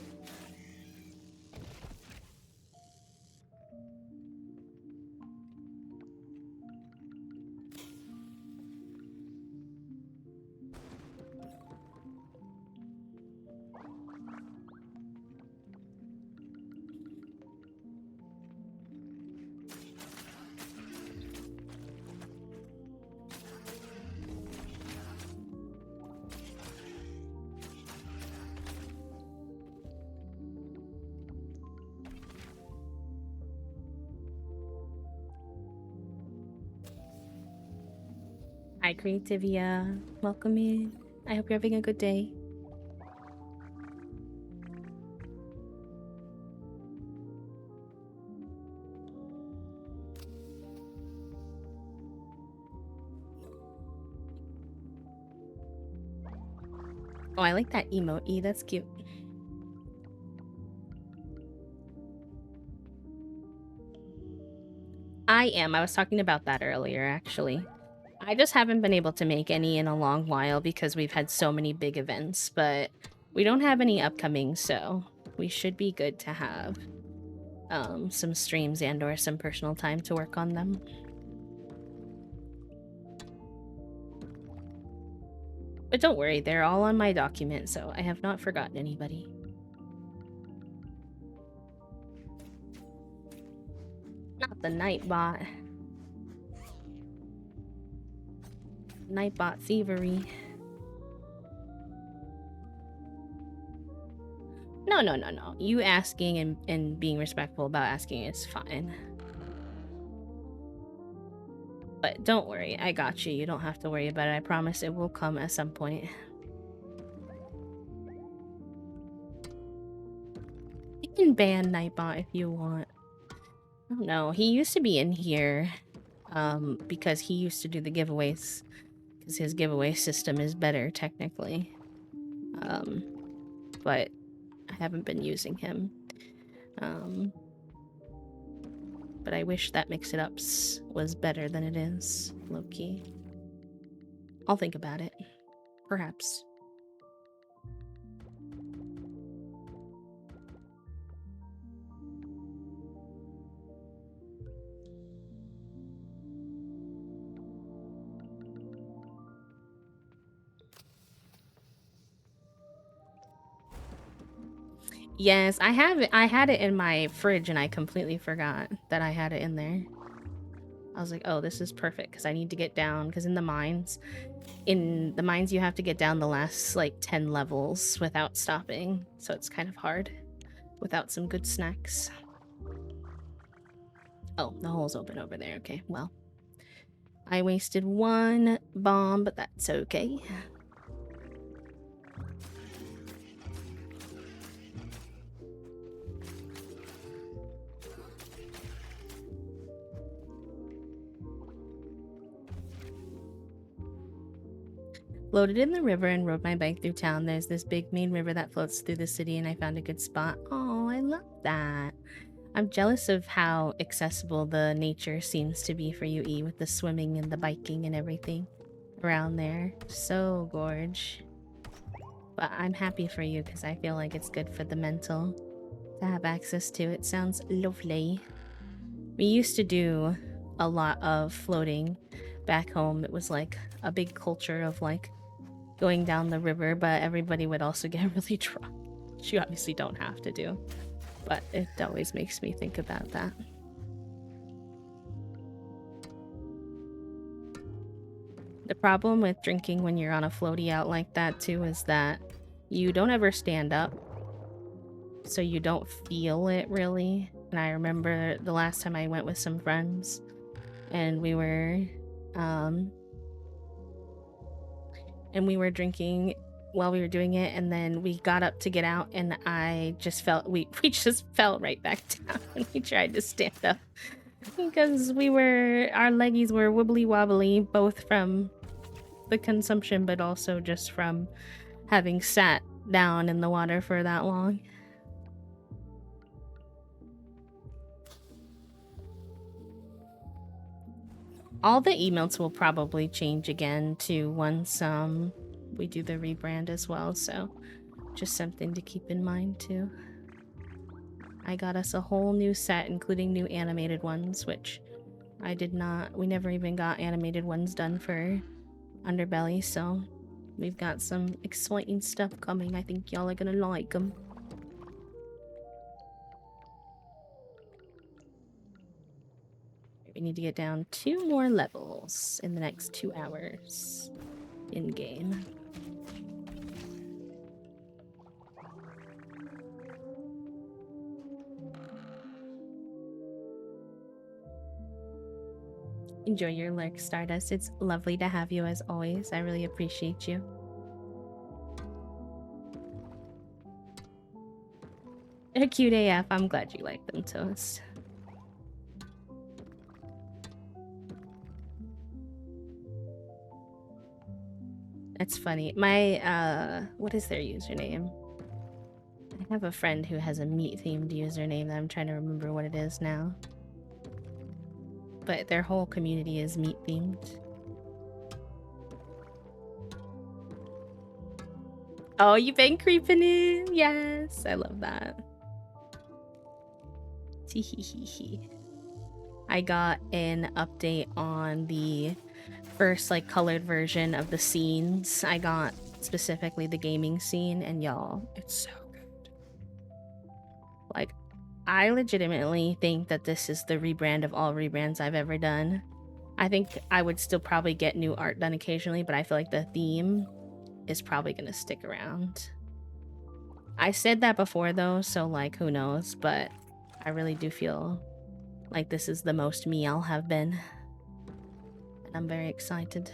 Hi, Creativia. Welcome in. I hope you're having a good day. Oh, I like that emote. That's cute. I am. I was talking about that earlier, actually. I just haven't been able to make any in a long while because we've had so many big events, but we don't have any upcoming, so we should be good to have some streams and or some personal time to work on them. But don't worry, they're all on my document, so I have not forgotten anybody. Not the Nightbot. Nightbot thievery. No. You asking and being respectful about asking is fine. But don't worry, I got you. You don't have to worry about it. I promise it will come at some point. You can ban Nightbot if you want. I don't know. He used to be in here because he used to do the giveaways because his giveaway system is better technically. But I haven't been using him. But I wish that Mix-It-Ups was better than it is, low-key. I'll think about it. Perhaps. Yes, I have it. I had it in my fridge and I completely forgot that I had it in there. I was like, oh, this is perfect because I need to get down because in the mines you have to get down the last like 10 levels without stopping. So it's kind of hard without some good snacks. Oh, the hole's open over there. Okay, well. I wasted one bomb, but that's okay. Floated in the river and rode my bike through town. There's this big main river that floats through the city and I found a good spot. Oh, I love that. I'm jealous of how accessible the nature seems to be for you, E, with the swimming and the biking and everything around there. So gorge. But I'm happy for you because I feel like it's good for the mental to have access to. It sounds lovely. We used to do a lot of floating back home. It was like a big culture of like going down the river, but everybody would also get really drunk. Which you obviously don't have to do, but it always makes me think about that. The problem with drinking when you're on a floaty out like that too is that you don't ever stand up, so you don't feel it really. And I remember the last time I went with some friends and we were drinking while we were doing it, and then we got up to get out, and I just felt we just fell right back down when we tried to stand up because our leggies were wibbly wobbly, both from the consumption but also just from having sat down in the water for that long. All the emotes will probably change again too once we do the rebrand as well, so just something to keep in mind too. I got us a whole new set, including new animated ones, which we never even got animated ones done for Underbelly, so we've got some exciting stuff coming. I think y'all are gonna like them. We need to get down 2 more levels in the next 2 hours in-game. Enjoy your lurk, Stardust. It's lovely to have you as always. I really appreciate you. They're cute AF. I'm glad you like them, Toast. That's funny. My, what is their username? I have a friend who has a meat-themed username that I'm trying to remember what it is now. But their whole community is meat-themed. Oh, you've been creeping in? Yes, I love that. Teeheehee. I got an update on the first like colored version of the scenes. I got specifically the gaming scene, and y'all, it's so good. Like, I legitimately think that this is the rebrand of all rebrands I've ever done. I think I would still probably get new art done occasionally, but I feel like the theme is probably gonna stick around. I said that before though, so like who knows, but I really do feel like this is the most me I'll have been. And I'm very excited.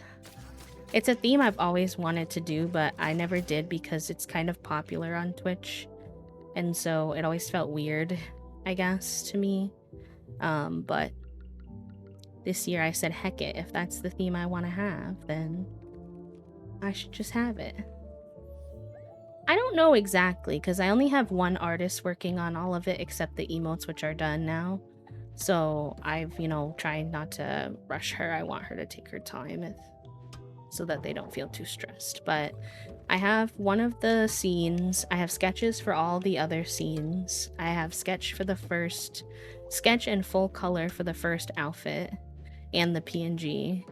It's a theme I've always wanted to do, but I never did because it's kind of popular on Twitch. And so it always felt weird, I guess, to me. But this year I said, heck it, if that's the theme I want to have, then I should just have it. I don't know exactly, because I only have one artist working on all of it except the emotes, which are done now. So I've, tried not to rush her. I want her to take her time so that they don't feel too stressed. But I have one of the scenes. I have sketches for all the other scenes. I have sketch and full color for the first outfit and the PNG.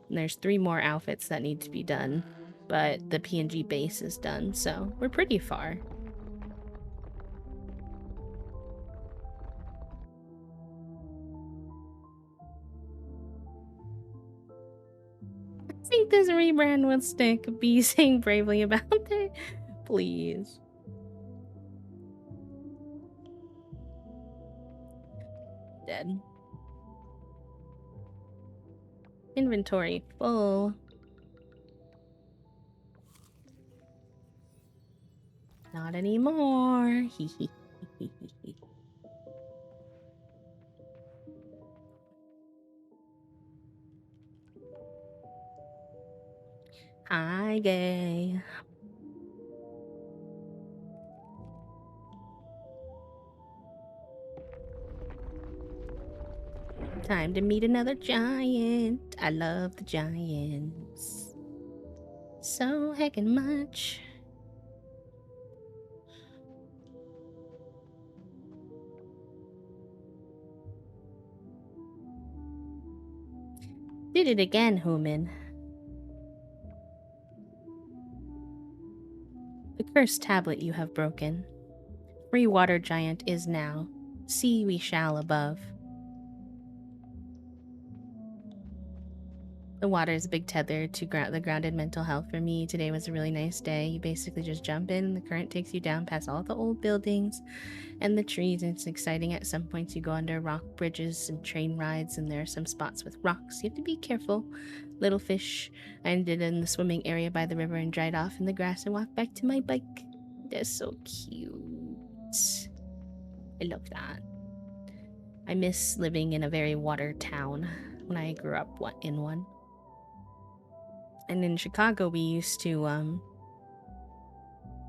And there's 3 more outfits that need to be done, but the PNG base is done, so we're pretty far. I think this rebrand would stick. Be saying bravely about it, please. Dead. Inventory full. Not anymore. Hi, gay. Time to meet another giant. I love the giants so heckin' much. Did it again, human. The cursed tablet you have broken. Free water giant is now. See we shall above. The water is a big tether to the grounded mental health for me. Today was a really nice day. You basically just jump in, the current takes you down past all the old buildings and the trees, and it's exciting. At some points you go under rock bridges and train rides, and there are some spots with rocks. You have to be careful. Little fish. I ended in the swimming area by the river and dried off in the grass and walked back to my bike. That's so cute. I love that. I miss living in a very water town when I grew up in one. And in Chicago, we used to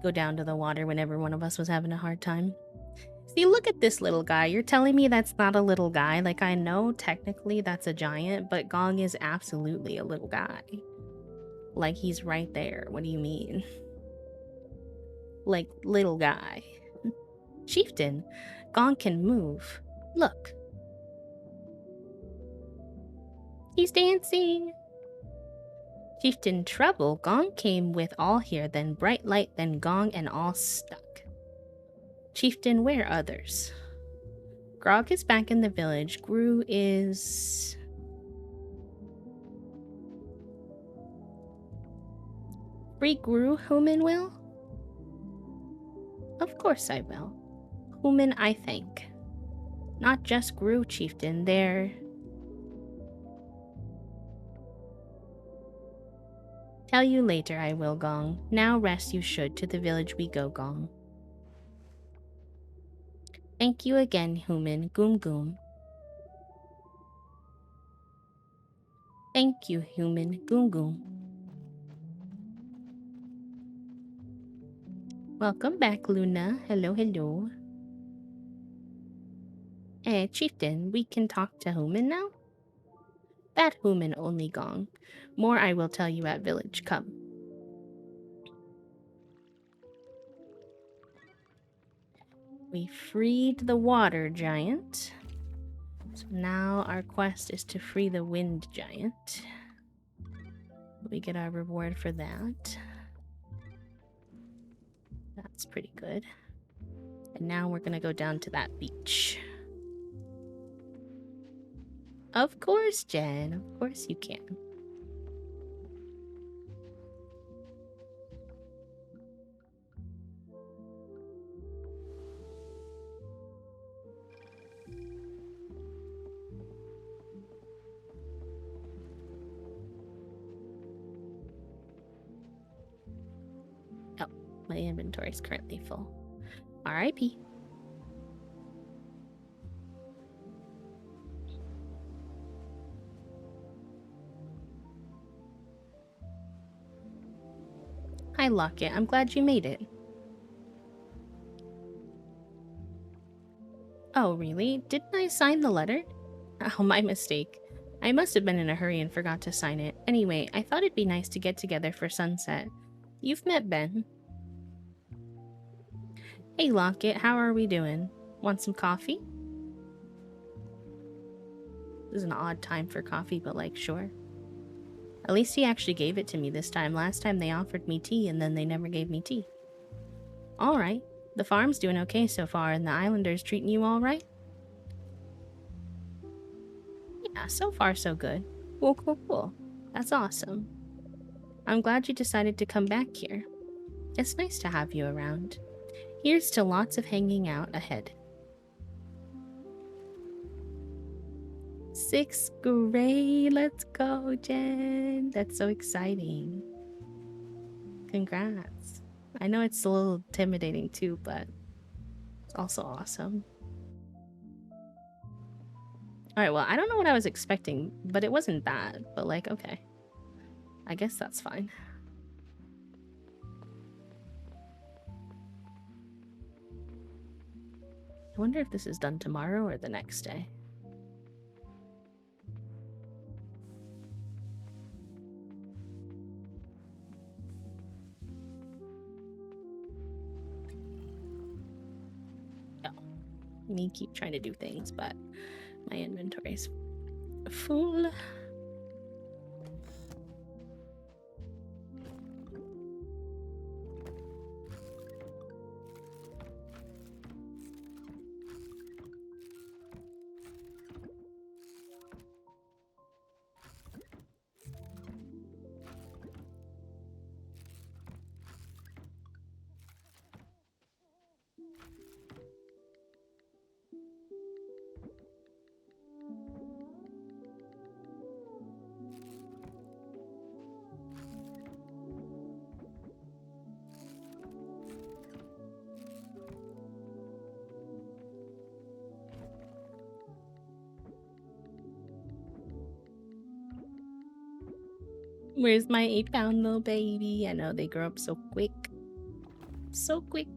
go down to the water whenever one of us was having a hard time. See, look at this little guy. You're telling me that's not a little guy? Like, I know technically that's a giant, but Gong is absolutely a little guy. Like, he's right there. What do you mean? Like, little guy. Chieftain, Gong can move. Look. He's dancing. Chieftain trouble, Gong came with all here, then bright light, then Gong, and all stuck. Chieftain, where others? Grog is back in the village. Gru is... Free Gru, Human will? Of course I will. Human I thank. Not just Gru, Chieftain, they're... Tell you later I will, Gong. Now rest you should. To the village we go, Gong. Thank you again, Human. Goom goom. Thank you, Human. Goom goom. Welcome back, Luna. Hello, hello. Chieftain, we can talk to Human now? That Human only, Gong. More I will tell you at village. Come. We freed the water giant. So now our quest is to free the wind giant. We get our reward for that. That's pretty good. And now we're gonna go down to that beach. Of course, Jen. Of course you can. Oh, my inventory is currently full. R.I.P. Hi, Locket. I'm glad you made it. Oh, really? Didn't I sign the letter? Oh, my mistake. I must have been in a hurry and forgot to sign it. Anyway, I thought it'd be nice to get together for sunset. You've met Ben. Hey, Locket. How are we doing? Want some coffee? This is an odd time for coffee, but like, sure. At least he actually gave it to me this time. Last time they offered me tea and then they never gave me tea. Alright. The farm's doing okay so far, and the islanders treating you alright? Yeah, so far so good. Cool. That's awesome. I'm glad you decided to come back here. It's nice to have you around. Here's to lots of hanging out ahead. 6th grade, let's go, Jen. That's so exciting. Congrats. I know it's a little intimidating too, but it's also awesome. Alright, well, I don't know what I was expecting, but it wasn't bad. But like, okay. I guess that's fine. I wonder if this is done tomorrow or the next day. Me keep trying to do things, but my inventory's full. Where's my 8-pound little baby? I know they grow up so quick. So quick.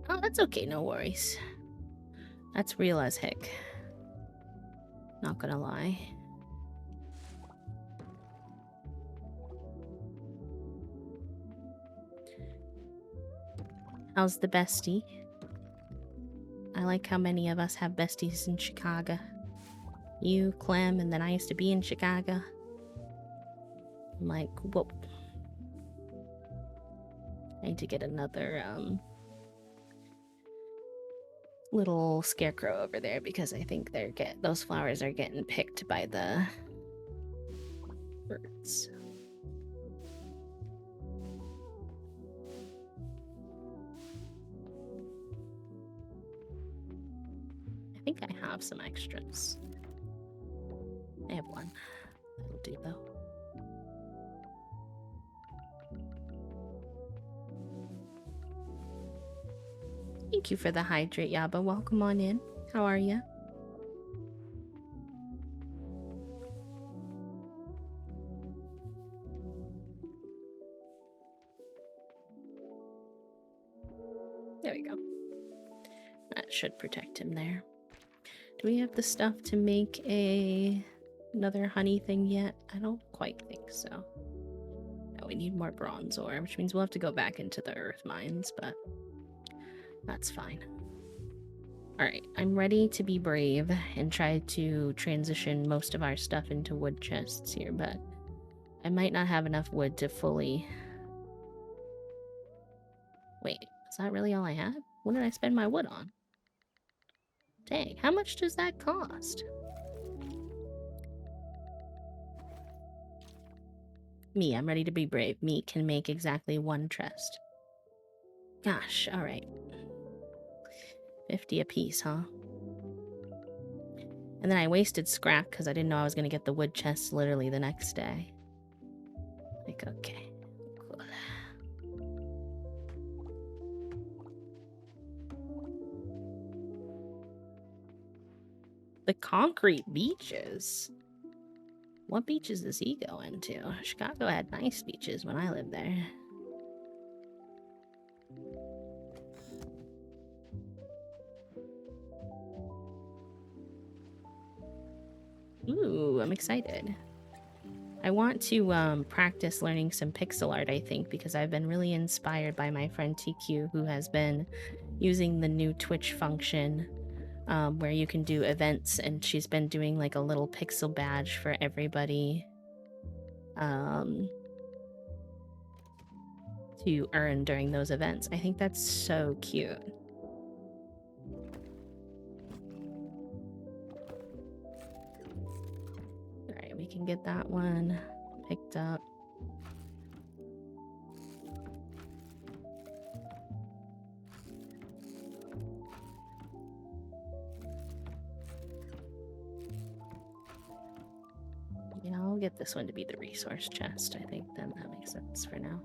Oh, that's okay, no worries. That's real as heck. Not gonna lie. How's the bestie? I like how many of us have besties in Chicago. You, Clem, and then I used to be in Chicago. I'm like, whoa. I need to get another, little scarecrow over there because I think those flowers are getting picked by the birds. I think I have some extras. I have one. That'll do though. Thank you for the hydrate, Yaba. Welcome on in. How are you? There we go. That should protect him there. Do we have the stuff to make another honey thing yet? I don't quite think so. No, we need more bronze ore, which means we'll have to go back into the earth mines, but that's fine. Alright, I'm ready to be brave and try to transition most of our stuff into wood chests here, but I might not have enough wood to fully... Wait, is that really all I have? What did I spend my wood on? Dang, how much does that cost? Me, I'm ready to be brave. Me can make exactly one chest. Gosh, alright. 50 a piece, huh? And then I wasted scrap because I didn't know I was going to get the wood chest literally the next day. Like, okay. Cool. The concrete beaches? What beaches does he go into? Chicago had nice beaches when I lived there. Ooh, I'm excited. I want to practice learning some pixel art, I think, because I've been really inspired by my friend TQ, who has been using the new Twitch function where you can do events, and she's been doing like a little pixel badge for everybody to earn during those events. I think that's so cute. Alright, we can get that one picked up. Yeah, I'll get this one to be the resource chest. I think then that makes sense for now.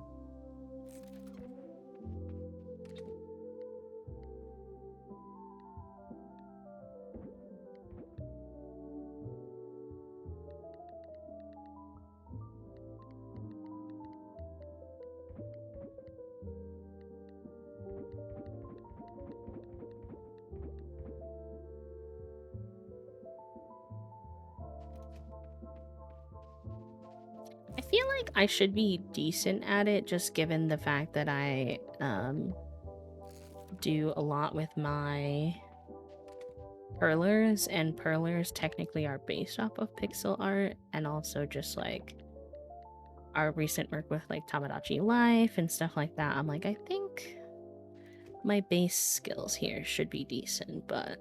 I feel like I should be decent at it, just given the fact that I do a lot with my perlers, and perlers technically are based off of pixel art, and also just like our recent work with like Tamagotchi Life and stuff like that. I'm like, I think My base skills here should be decent, but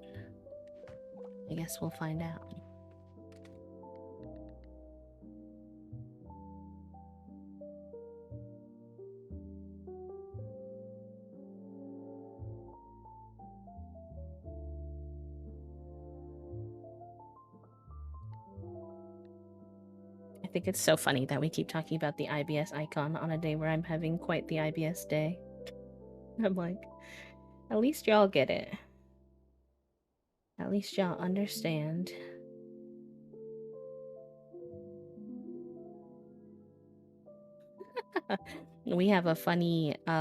I guess we'll find out. I think it's so funny that we keep talking about the IBS icon on a day where I'm having quite the IBS day. I'm like, at least y'all get it. At least y'all understand. We have a funny, we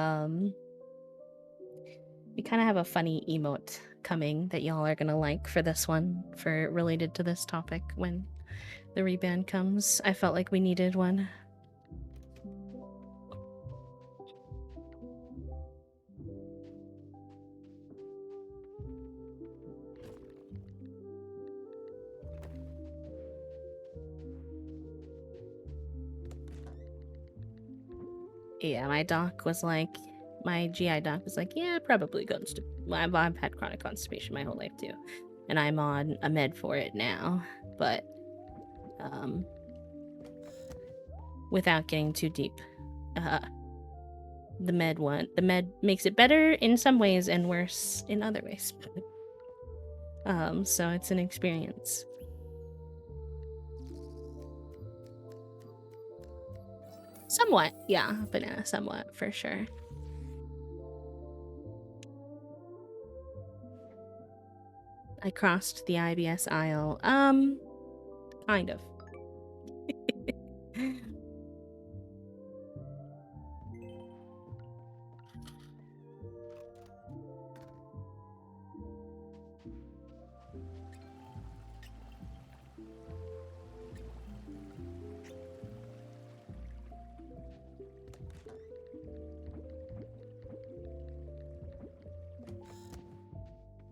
kind of have a funny emote coming that y'all are gonna like for this one, for related to this topic when the reband comes. I felt like we needed one. Yeah, my doc was like, my GI doc was like, yeah, probably constipation. I've had chronic constipation my whole life too, and I'm on a med for it now, but without getting too deep, the med makes it better in some ways and worse in other ways. So it's an experience. Somewhat, yeah, banana, somewhat for sure. I crossed the IBS aisle. Kind of.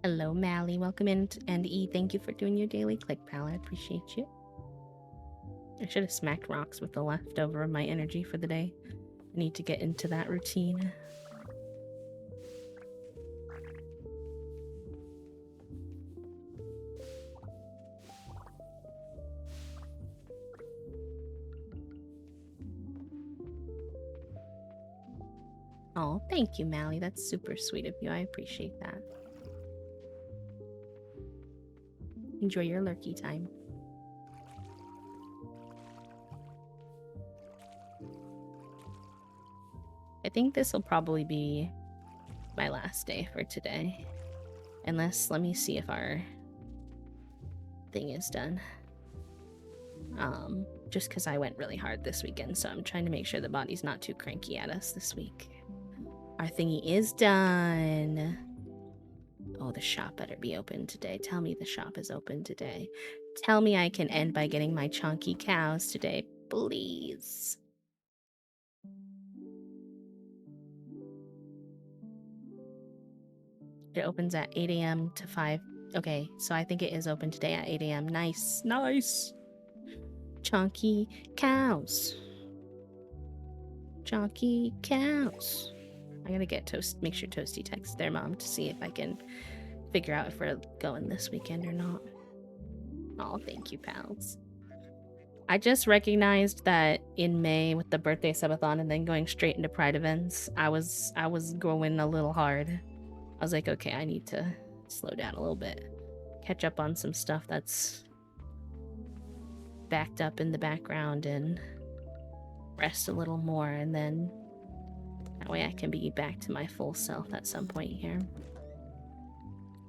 Hello, Mally. Welcome in. And E, thank you for doing your daily click, pal. I appreciate you. I should have smacked rocks with the leftover of my energy for the day. I need to get into that routine. Oh, thank you, Mally. That's super sweet of you. I appreciate that. Enjoy your lurky time. I think this will probably be my last day for today. Unless, let me see if our thing is done. Just because I went really hard this weekend, so I'm trying to make sure the body's not too cranky at us this week. Our thingy is done. Oh, the shop better be open today. Tell me the shop is open today. Tell me I can end by getting my chonky cows today, please. It opens at 8 a.m. to 5. Okay, so I think it is open today at 8 a.m. Nice, nice. Chonky cows. Chonky cows. I gotta get make sure Toasty texts their mom to see if I can figure out if we're going this weekend or not. Oh, thank you, pals. I just recognized that in May with the birthday subathon and then going straight into Pride events, I was going a little hard. I was like, okay, I need to slow down a little bit. Catch up on some stuff that's backed up in the background and rest a little more, and then that way I can be back to my full self at some point here.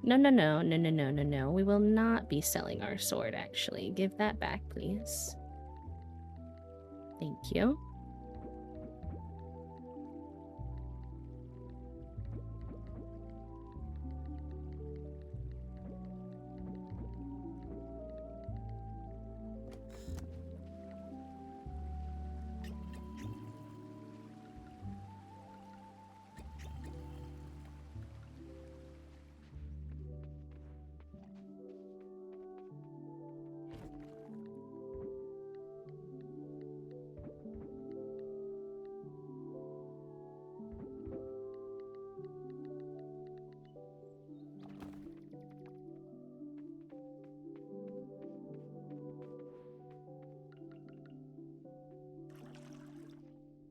No, no, no, no, no, no, no, no. We will not be selling our sword, actually. Give that back, please. Thank you.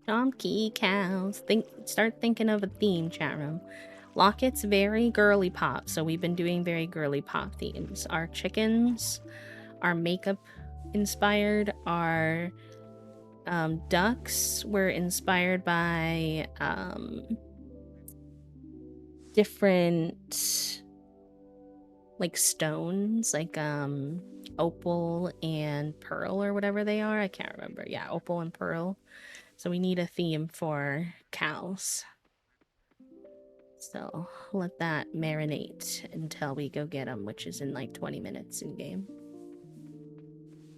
Chonky cows. Start thinking of a theme, chat room. Locket's very girly pop, so we've been doing very girly pop themes. Our chickens are makeup inspired. Our ducks were inspired by different like stones, like opal and pearl or whatever they are. I can't remember. Yeah, opal and pearl. So we need a theme for cows. So let that marinate until we go get them, which is in like 20 minutes in game.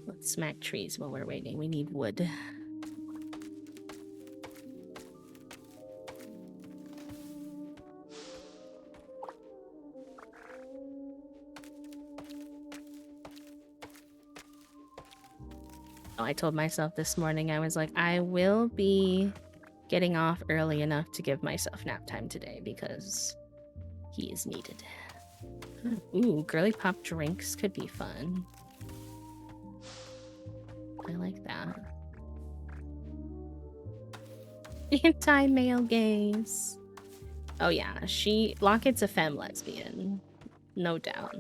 Let's smack trees while we're waiting. We need wood. Oh, I told myself this morning, I was like, I will be getting off early enough to give myself nap time today because he is needed. Ooh, girly pop drinks could be fun. I like that. Anti-male gaze. Oh yeah, Locket's a femme lesbian. No doubt.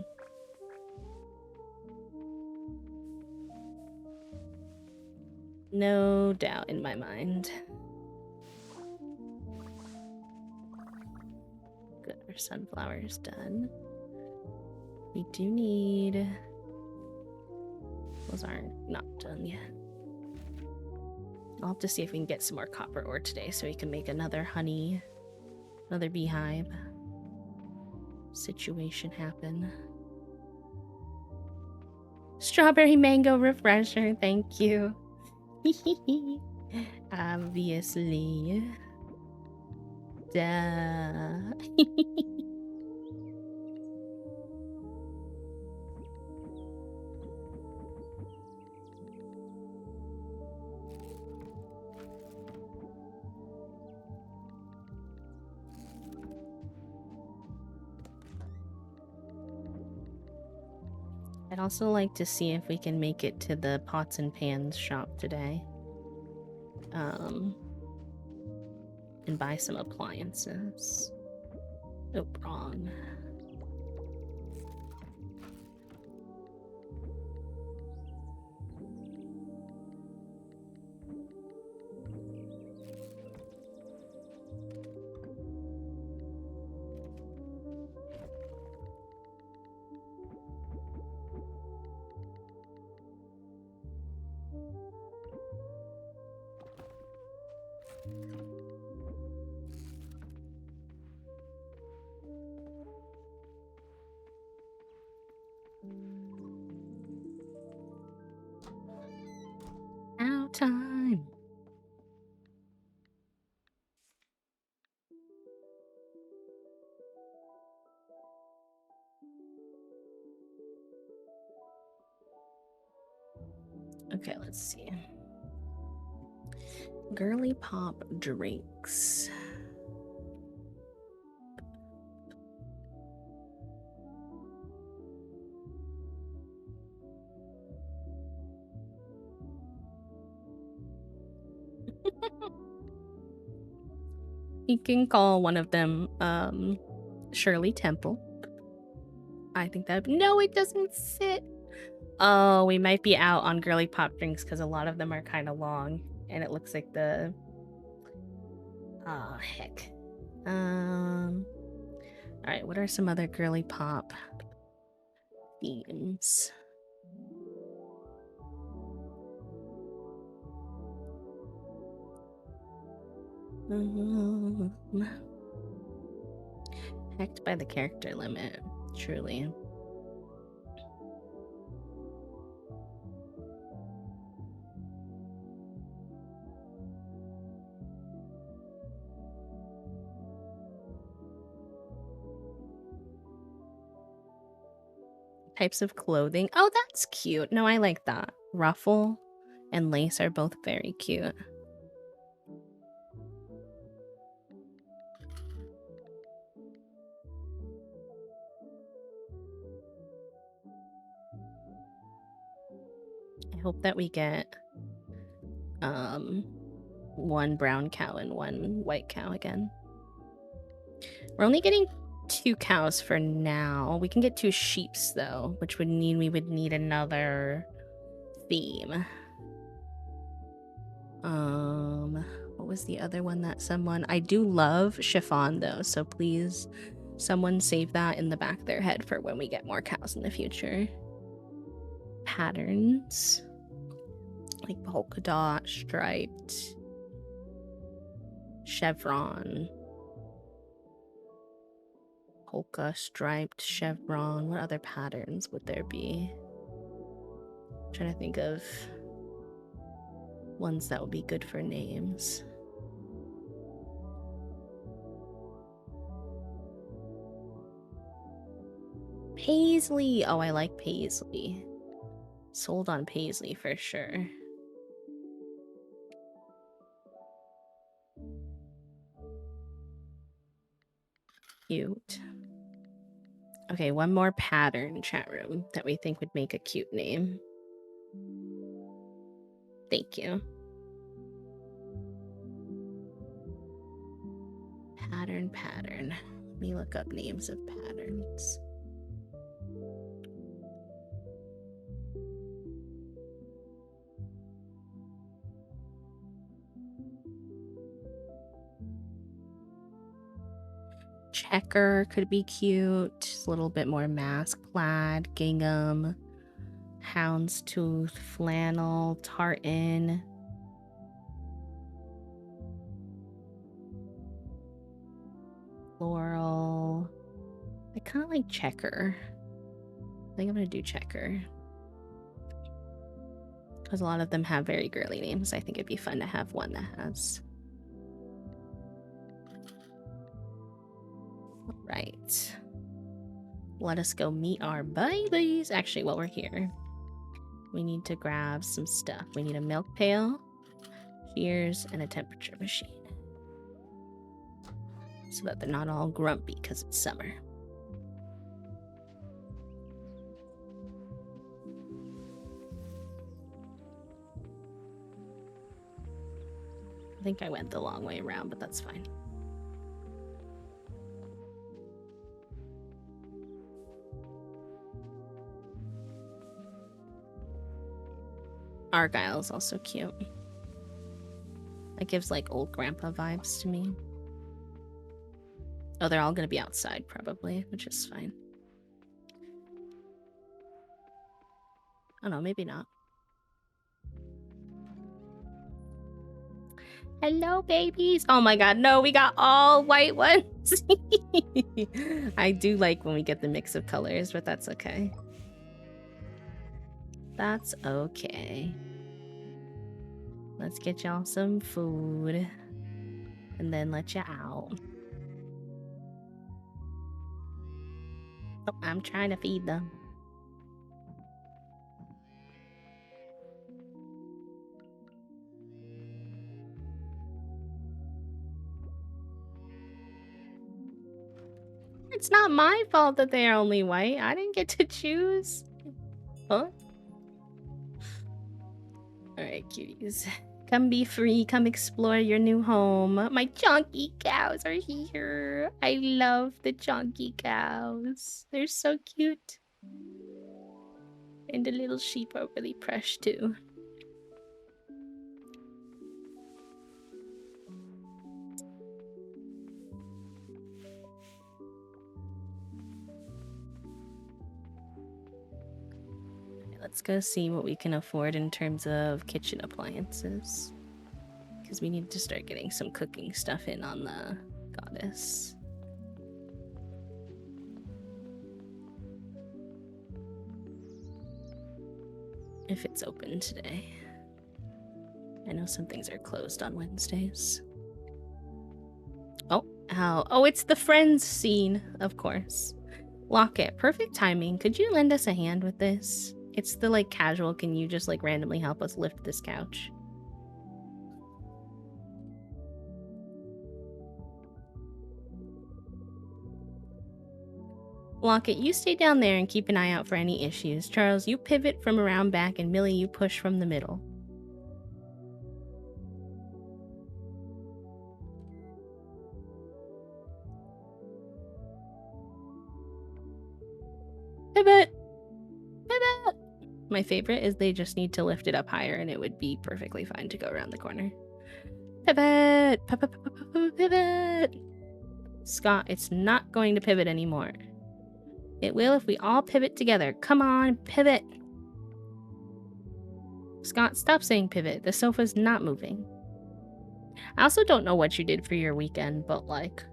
No doubt in my mind. Good, our sunflower's done. We do need... Those aren't not done yet. I'll have to see if we can get some more copper ore today so we can make another beehive situation happen. Strawberry mango refresher, thank you. Obviously. Duh. I'd also like to see if we can make it to the pots and pans shop today. And buy some appliances. Oh, wrong. Now time. Okay, let's see. Girly pop drinks. You can call one of them Shirley Temple. I think that... No, it doesn't sit. Oh, we might be out on girly pop drinks because a lot of them are kind of long. And it looks like the... Oh, heck. Alright, what are some other girly pop themes? Hacked by the character limit, truly. Types of clothing. Oh, that's cute. No, I like that. Ruffle and lace are both very cute. I hope that we get one brown cow and one white cow again. We're only getting 2 cows for now. We can get 2 sheeps though, which would mean we would need another theme. What was the other one that someone... I do love chiffon though, so please someone save that in the back of their head for when we get more cows in the future. Patterns. Like polka dot, striped, chevron. Polka, striped, chevron. What other patterns would there be? I'm trying to think of ones that would be good for names. Paisley! Oh, I like Paisley. Sold on Paisley for sure. Cute. Okay, one more pattern, chat room, that we think would make a cute name. Thank you. Pattern. Let me look up names of patterns. Checker could be cute. Just a little bit more mask, plaid, gingham, houndstooth, flannel, tartan. Floral. I kind of like checker. I think I'm gonna do checker. Because a lot of them have very girly names. I think it'd be fun to have one that has. Right. Let us go meet our babies. Actually, while we're here, we need to grab some stuff. We need a milk pail, shears, and a temperature machine. So that they're not all grumpy because it's summer. I think I went the long way around, but that's fine. Argyle is also cute. That gives like old grandpa vibes to me. Oh, they're all gonna be outside probably, which is fine. Oh no, maybe not. Hello, babies. Oh my god, no, we got all white ones. I do like when we get the mix of colors, but that's okay. That's okay. Let's get y'all some food and then let you out. Oh, I'm trying to feed them. It's not my fault that they're only white. I didn't get to choose. Huh? Alright, cuties. Come be free. Come explore your new home. My chonky cows are here. I love the chonky cows. They're so cute. And the little sheep are really fresh too. Let's go see what we can afford in terms of kitchen appliances. Because we need to start getting some cooking stuff in on the goddess. If it's open today. I know some things are closed on Wednesdays. Oh, it's the Friends scene, of course. Locket, perfect timing. Could you lend us a hand with this? It's the like casual, can you just like randomly help us lift this couch? Locket, you stay down there and keep an eye out for any issues. Charles, you pivot from around back, and Millie, you push from the middle. Pivot! Pivot! My favorite is they just need to lift it up higher and it would be perfectly fine to go around the corner. Pivot! Pivot! Scott, it's not going to pivot anymore. It will if we all pivot together. Come on, pivot! Scott, stop saying pivot. The sofa's not moving. I also don't know what you did for your weekend, but like,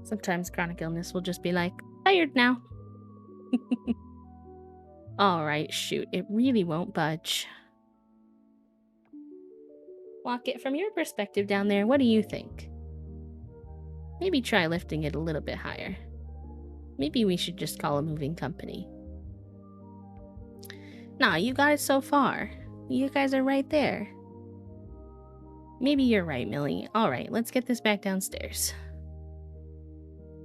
sometimes chronic illness will just be like, tired now. Alright, shoot. It really won't budge. Walk it from your perspective down there. What do you think? Maybe try lifting it a little bit higher. Maybe we should just call a moving company. Nah, you got it so far. You guys are right there. Maybe you're right, Millie. Alright, let's get this back downstairs.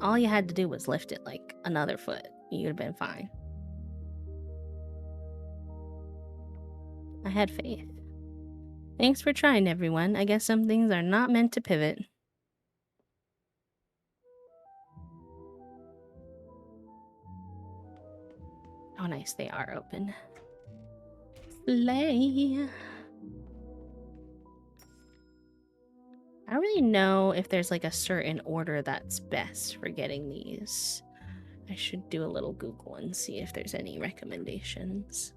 All you had to do was lift it like another foot. You'd have been fine. I had faith. Thanks for trying, everyone. I guess some things are not meant to pivot. Oh, nice. They are open. Slay. I don't really know if there's like a certain order that's best for getting these. I should do a little Google and see if there's any recommendations.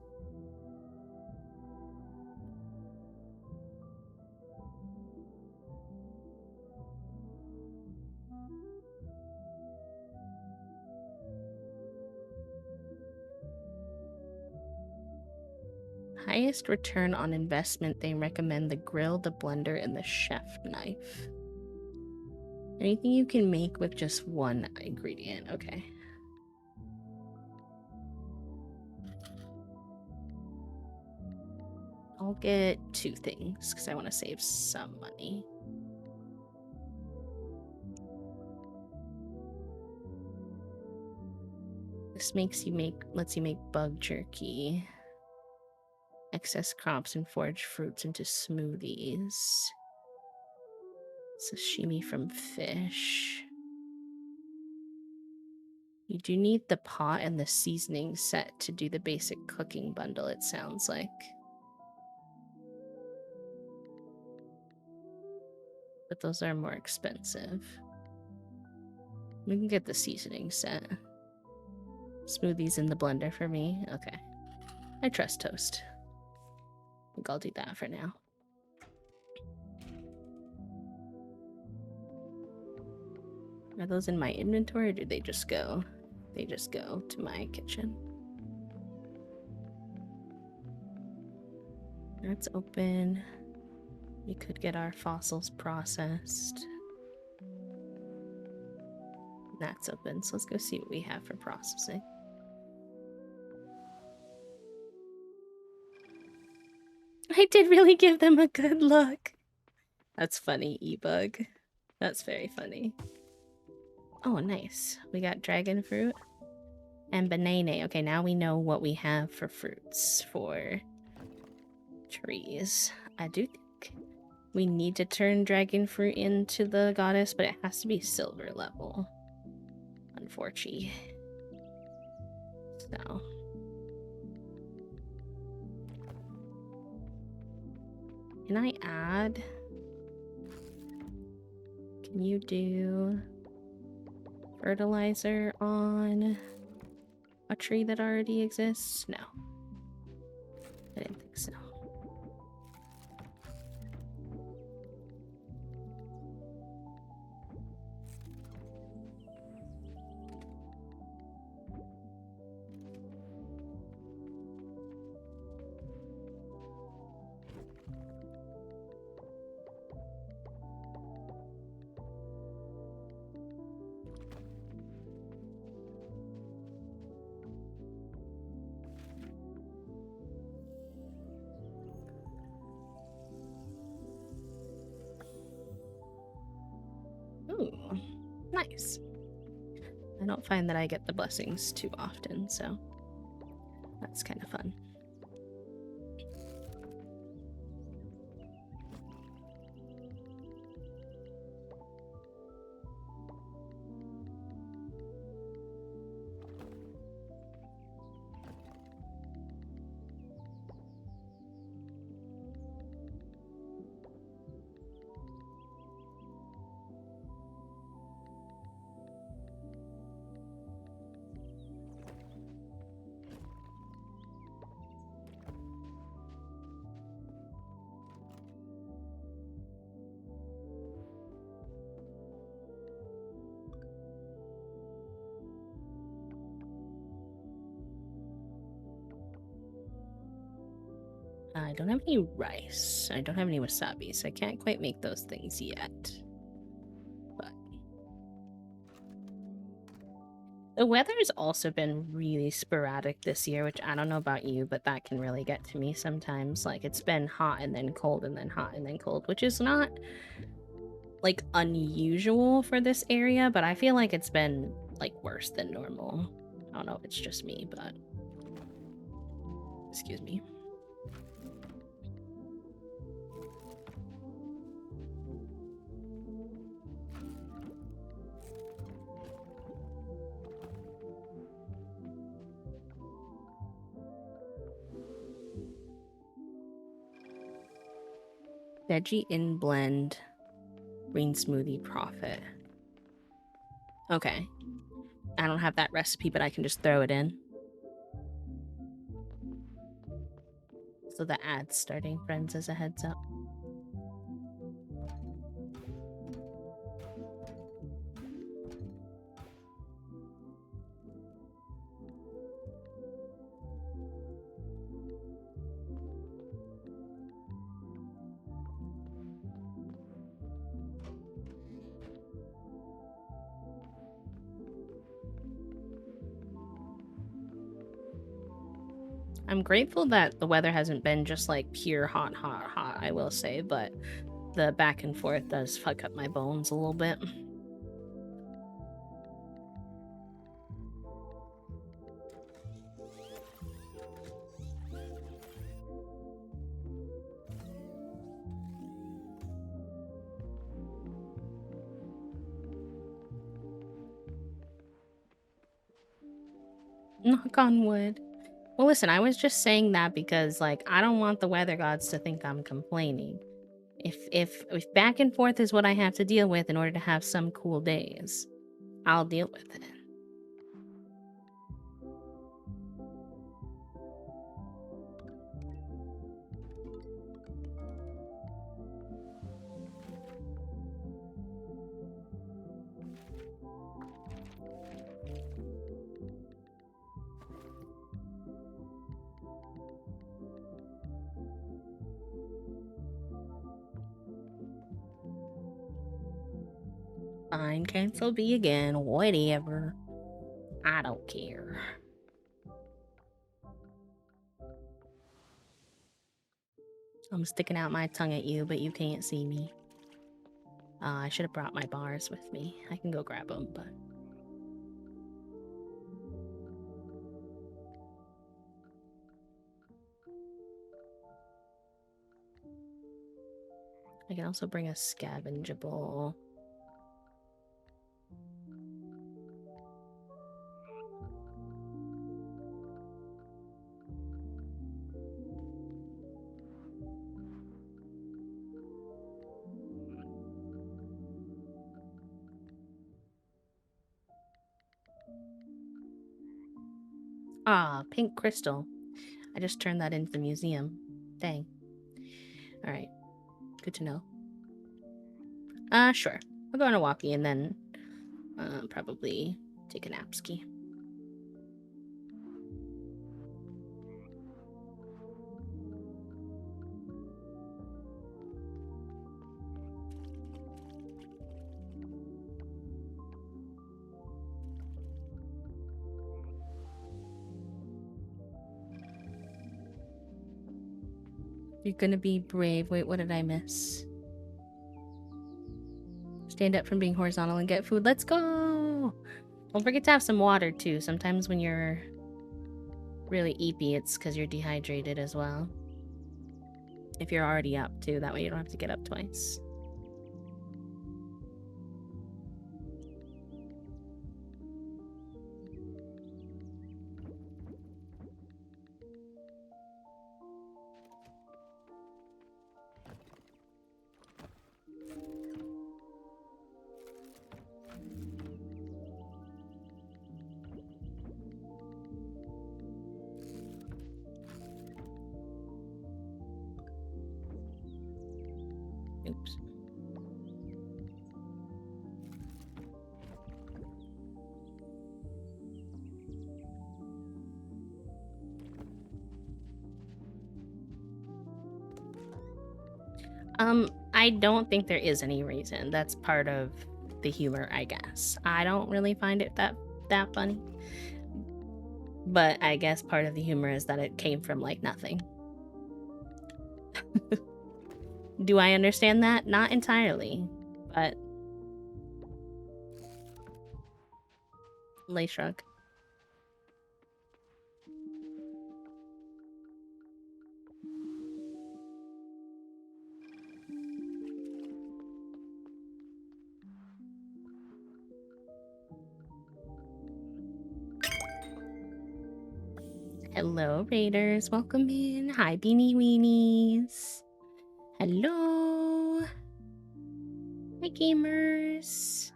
Highest return on investment, they recommend the grill, the blender, and the chef knife. Anything you can make with just one ingredient. Okay. I'll get 2 things because I want to save some money. This lets you make bug jerky. Excess crops and foraged fruits into smoothies. Sashimi from fish. You do need the pot and the seasoning set to do the basic cooking bundle, it sounds like. But those are more expensive. We can get the seasoning set. Smoothies in the blender for me. Okay. I trust Toast. I think I'll do that for now. Are those in my inventory or do they just go? They just go to my kitchen. That's open. We could get our fossils processed. That's open, so let's go see what we have for processing. I did really give them a good look. That's funny, E-Bug. That's very funny. Oh, nice. We got dragon fruit and banana. Okay, now we know what we have for fruits for trees. I do think we need to turn dragon fruit into the goddess, but it has to be silver level. Unfortunately. So. Can I add? Can you do fertilizer on a tree that already exists? No. I didn't think so. Ooh, nice. I don't find that I get the blessings too often, so that's kind of fun. I don't have any rice. I don't have any wasabi, so I can't quite make those things yet. But the weather's also been really sporadic this year, which I don't know about you, but that can really get to me sometimes. Like, it's been hot and then cold and then hot and then cold, which is not, like, unusual for this area, but I feel like it's been, like, worse than normal. I don't know if it's just me, but... Excuse me. Veggie in blend, green smoothie profit. Okay. I don't have that recipe, but I can just throw it in. So the ad's starting, friends, as a heads up. I'm grateful that the weather hasn't been just like pure hot, hot, hot, I will say, but the back and forth does fuck up my bones a little bit. Knock on wood. Well, listen, I was just saying that because, like, I don't want the weather gods to think I'm complaining. If back and forth is what I have to deal with in order to have some cool days, I'll deal with it. Fine, cancel B again, whatever. I don't care. I'm sticking out my tongue at you, but you can't see me. I should have brought my bars with me. I can go grab them, but... I can also bring a scavengeable. Ah, pink crystal. I just turned that into the museum. Dang. Alright. Good to know. Sure. I'll go on a walkie and then probably take a nap ski. You're gonna be brave. Wait, what did I miss? Stand up from being horizontal and get food. Let's go! Don't forget to have some water, too. Sometimes when you're really eepy, it's because you're dehydrated as well. If you're already up, too. That way you don't have to get up twice. Oops. I don't think there is any reason. That's part of the humor, I guess. I don't really find it that funny. But I guess part of the humor is that it came from like nothing. Do I understand that? Not entirely, but lay shrug. Hello, Raiders. Welcome in. Hi, Beanie Weenies. Hello. Hi, gamers.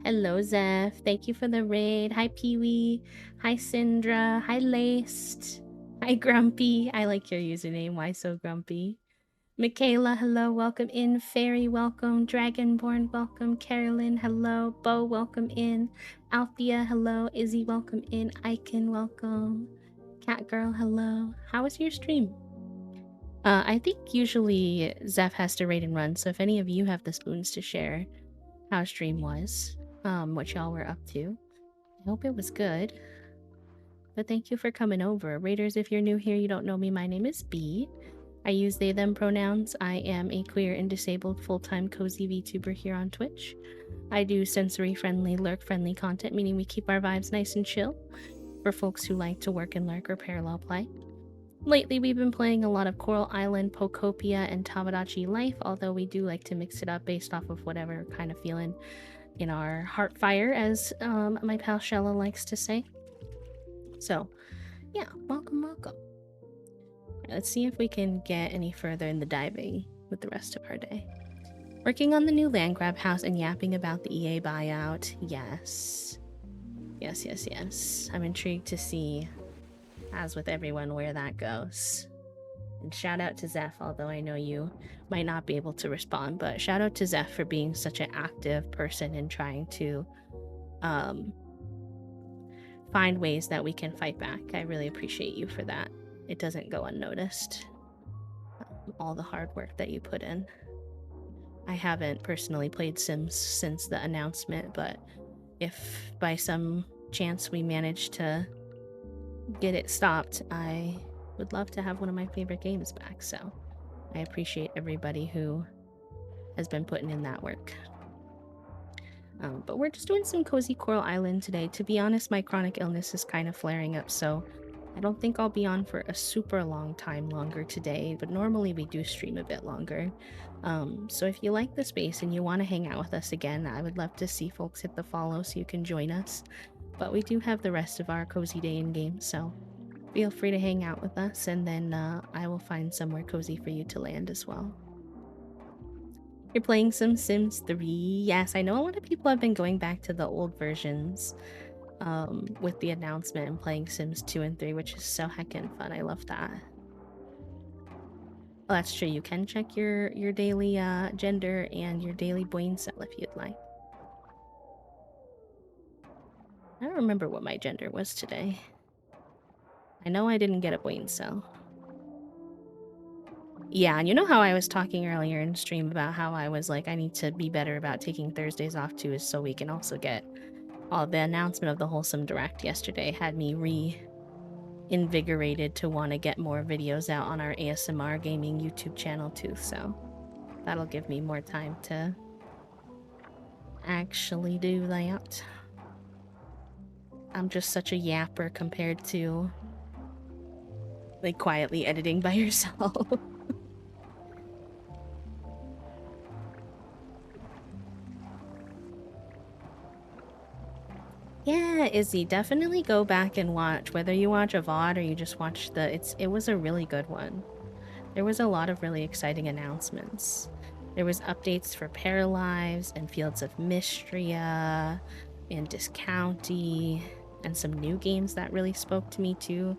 Hello, Zeph. Thank you for the raid. Hi, Peewee. Hi, Syndra. Hi, Laced. Hi, Grumpy. I like your username. Why so grumpy? Michaela, hello. Welcome in. Fairy, welcome. Dragonborn, welcome. Carolyn, hello. Bo, welcome in. Althea, hello. Izzy, welcome in. Icon, welcome. Catgirl, hello. How was your stream? I think usually Zeph has to raid and run, so if any of you have the spoons to share how stream was, what y'all were up to, I hope it was good. But thank you for coming over. Raiders, if you're new here, you don't know me, my name is B. I use they, them pronouns. I am a queer and disabled full-time cozy VTuber here on Twitch. I do sensory-friendly, lurk-friendly content, meaning we keep our vibes nice and chill for folks who like to work and lurk or parallel play. Lately, we've been playing a lot of Coral Island, Pokopia, and Tamagotchi Life, although we do like to mix it up based off of whatever kind of feeling in our heart fire, as my pal Shella likes to say. So, yeah, welcome, welcome. Let's see if we can get any further in the diving with the rest of our day. Working on the new land grab house and yapping about the EA buyout. Yes. Yes, yes, yes. I'm intrigued to see, as with everyone, where that goes. And shout out to Zeph, although I know you might not be able to respond, but shout out to Zeph for being such an active person and trying to find ways that we can fight back. I really appreciate you for that. It doesn't go unnoticed. All the hard work that you put in. I haven't personally played Sims since the announcement, but if by some chance we manage to get it stopped, I would love to have one of my favorite games back. So I appreciate everybody who has been putting in that work. But we're just doing some cozy Coral Island today. To be honest, my chronic illness is kind of flaring up, so I don't think I'll be on for a super long time longer today, but normally we do stream a bit longer. So if you like the space and you want to hang out with us again, I would love to see folks hit the follow so you can join us. But we do have the rest of our cozy day in game, so feel free to hang out with us, and then I will find somewhere cozy for you to land as well. You're playing some Sims 3. Yes, I know a lot of people have been going back to the old versions with the announcement and playing Sims 2 and 3, which is so heckin' fun. I love that. Well, that's true. You can check your daily gender and your daily brain cell if you'd like. I don't remember what my gender was today. I know I didn't get a brain cell. Yeah, and you know how I was talking earlier in stream about how I was like, I need to be better about taking Thursdays off too, so we can also get the announcement of the Wholesome Direct yesterday had me reinvigorated to want to get more videos out on our ASMR gaming YouTube channel too, so that'll give me more time to actually do that. I'm just such a yapper compared to like quietly editing by yourself. Yeah, Izzy, definitely go back and watch. Whether you watch a VOD or you just watch it was a really good one. There was a lot of really exciting announcements. There was updates for Paralives and Fields of Mystria and Discounty and some new games that really spoke to me too.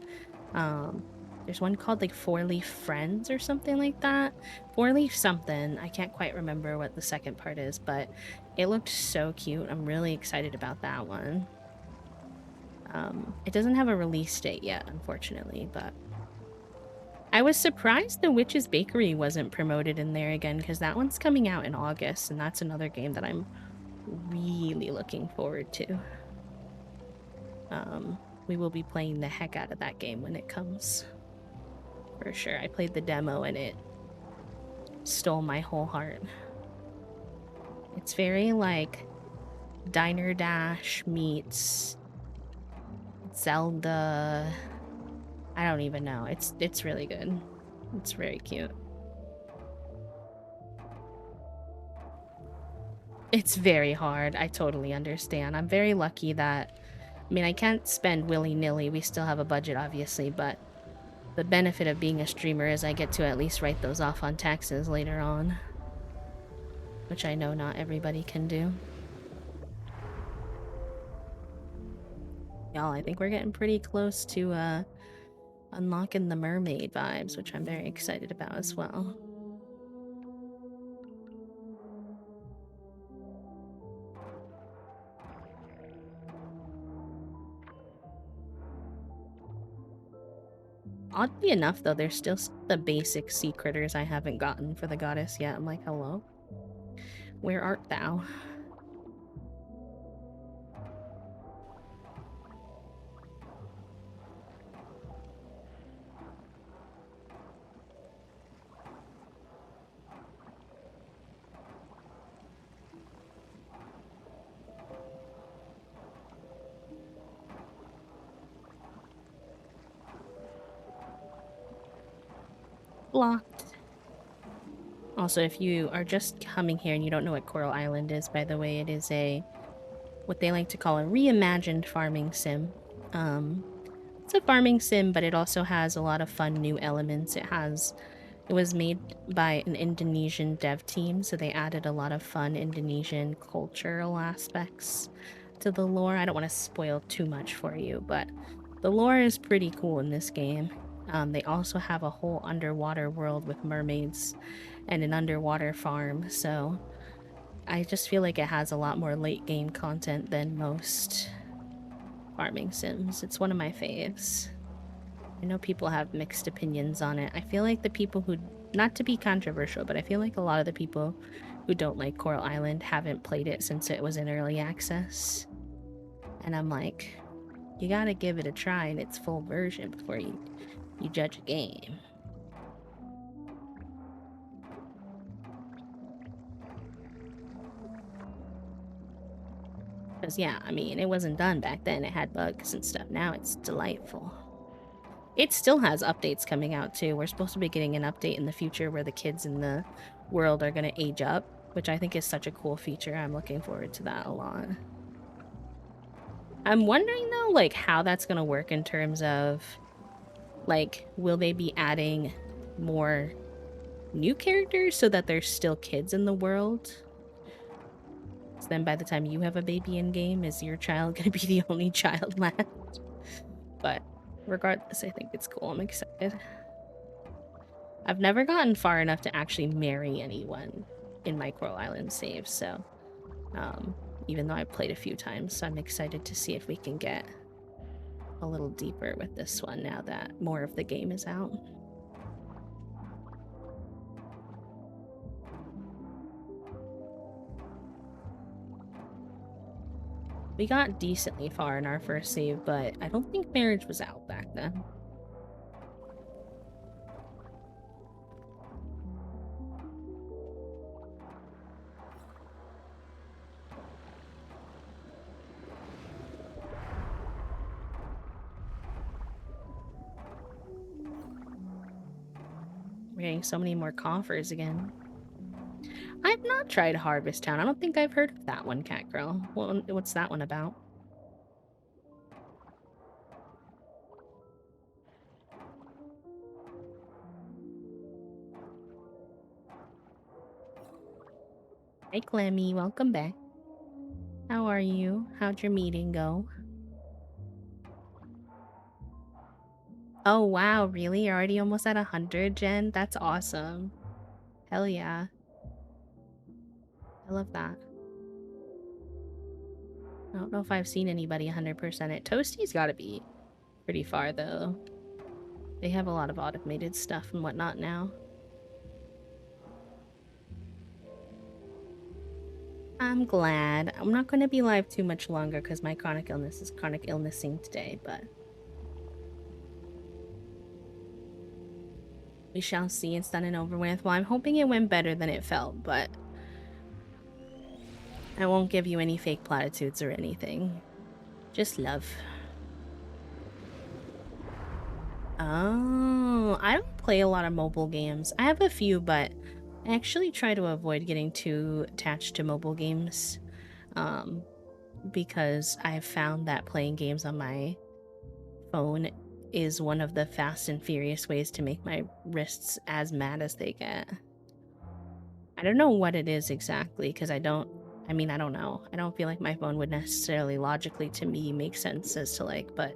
There's one called like Four Leaf Friends or something like that. Four Leaf something. I can't quite remember what the second part is, but it looked so cute. I'm really excited about that one. It doesn't have a release date yet, unfortunately, but I was surprised The Witch's Bakery wasn't promoted in there again, because that one's coming out in August, and that's another game that I'm really looking forward to. We will be playing the heck out of that game when it comes. For sure. I played the demo and it stole my whole heart. It's very like Diner Dash meets Zelda. I don't even know. It's really good. It's very cute. It's very hard. I totally understand. I'm very lucky that, I mean, I can't spend willy-nilly. We still have a budget, obviously, but the benefit of being a streamer is I get to at least write those off on taxes later on, which I know not everybody can do. Y'all, I think we're getting pretty close to unlocking the mermaid vibes, which I'm very excited about as well. Oddly enough, though, there's still the basic sea critters I haven't gotten for the goddess yet. I'm like, hello? Where art thou? Blocked. Also, if you are just coming here and you don't know what Coral Island is, by the way, it is what they like to call a reimagined farming sim. It's a farming sim, but it also has a lot of fun new elements. It was made by an Indonesian dev team, so they added a lot of fun Indonesian cultural aspects to the lore. I don't want to spoil too much for you, but the lore is pretty cool in this game. They also have a whole underwater world with mermaids and an underwater farm, so I just feel like it has a lot more late game content than most farming sims. It's one of my faves. I know people have mixed opinions on it. I feel like the people who, not to be controversial, but I feel like a lot of the people who don't like Coral Island haven't played it since it was in early access. And I'm like, you gotta give it a try in its full version before you judge a game. Because, yeah, I mean, it wasn't done back then. It had bugs and stuff. Now it's delightful. It still has updates coming out, too. We're supposed to be getting an update in the future where the kids in the world are going to age up, which I think is such a cool feature. I'm looking forward to that a lot. I'm wondering, though, like, how that's going to work in terms of, like, will they be adding more new characters so that there's still kids in the world? So then by the time you have a baby in game, is your child going to be the only child left? But regardless, I think it's cool. I'm excited. I've never gotten far enough to actually marry anyone in my Coral Island save, so even though I've played a few times, so I'm excited to see if we can get a little deeper with this one now that more of the game is out. We got decently far in our first save, but I don't think marriage was out back then. We're getting so many more coffers again. I've not tried Harvest Town. I don't think I've heard of that one, Cat Girl. What's that one about? Hey, Clemmy. Welcome back. How are you? How'd your meeting go? Oh, wow. Really? You're already almost at 100, Jen? That's awesome. Hell yeah. I love that. I don't know if I've seen anybody 100% it. Toasty's gotta be pretty far, though. They have a lot of automated stuff and whatnot now. I'm glad. I'm not going to be live too much longer because my chronic illness is chronic illnessing today, but we shall see. It's done and over with. Well, I'm hoping it went better than it felt, but I won't give you any fake platitudes or anything. Just love. Oh, I don't play a lot of mobile games. I have a few, but I actually try to avoid getting too attached to mobile games. Because I've found that playing games on my phone is one of the fast and furious ways to make my wrists as mad as they get. I don't know what it is exactly, because I don't know. I don't feel like my phone would necessarily logically to me make sense as to like, but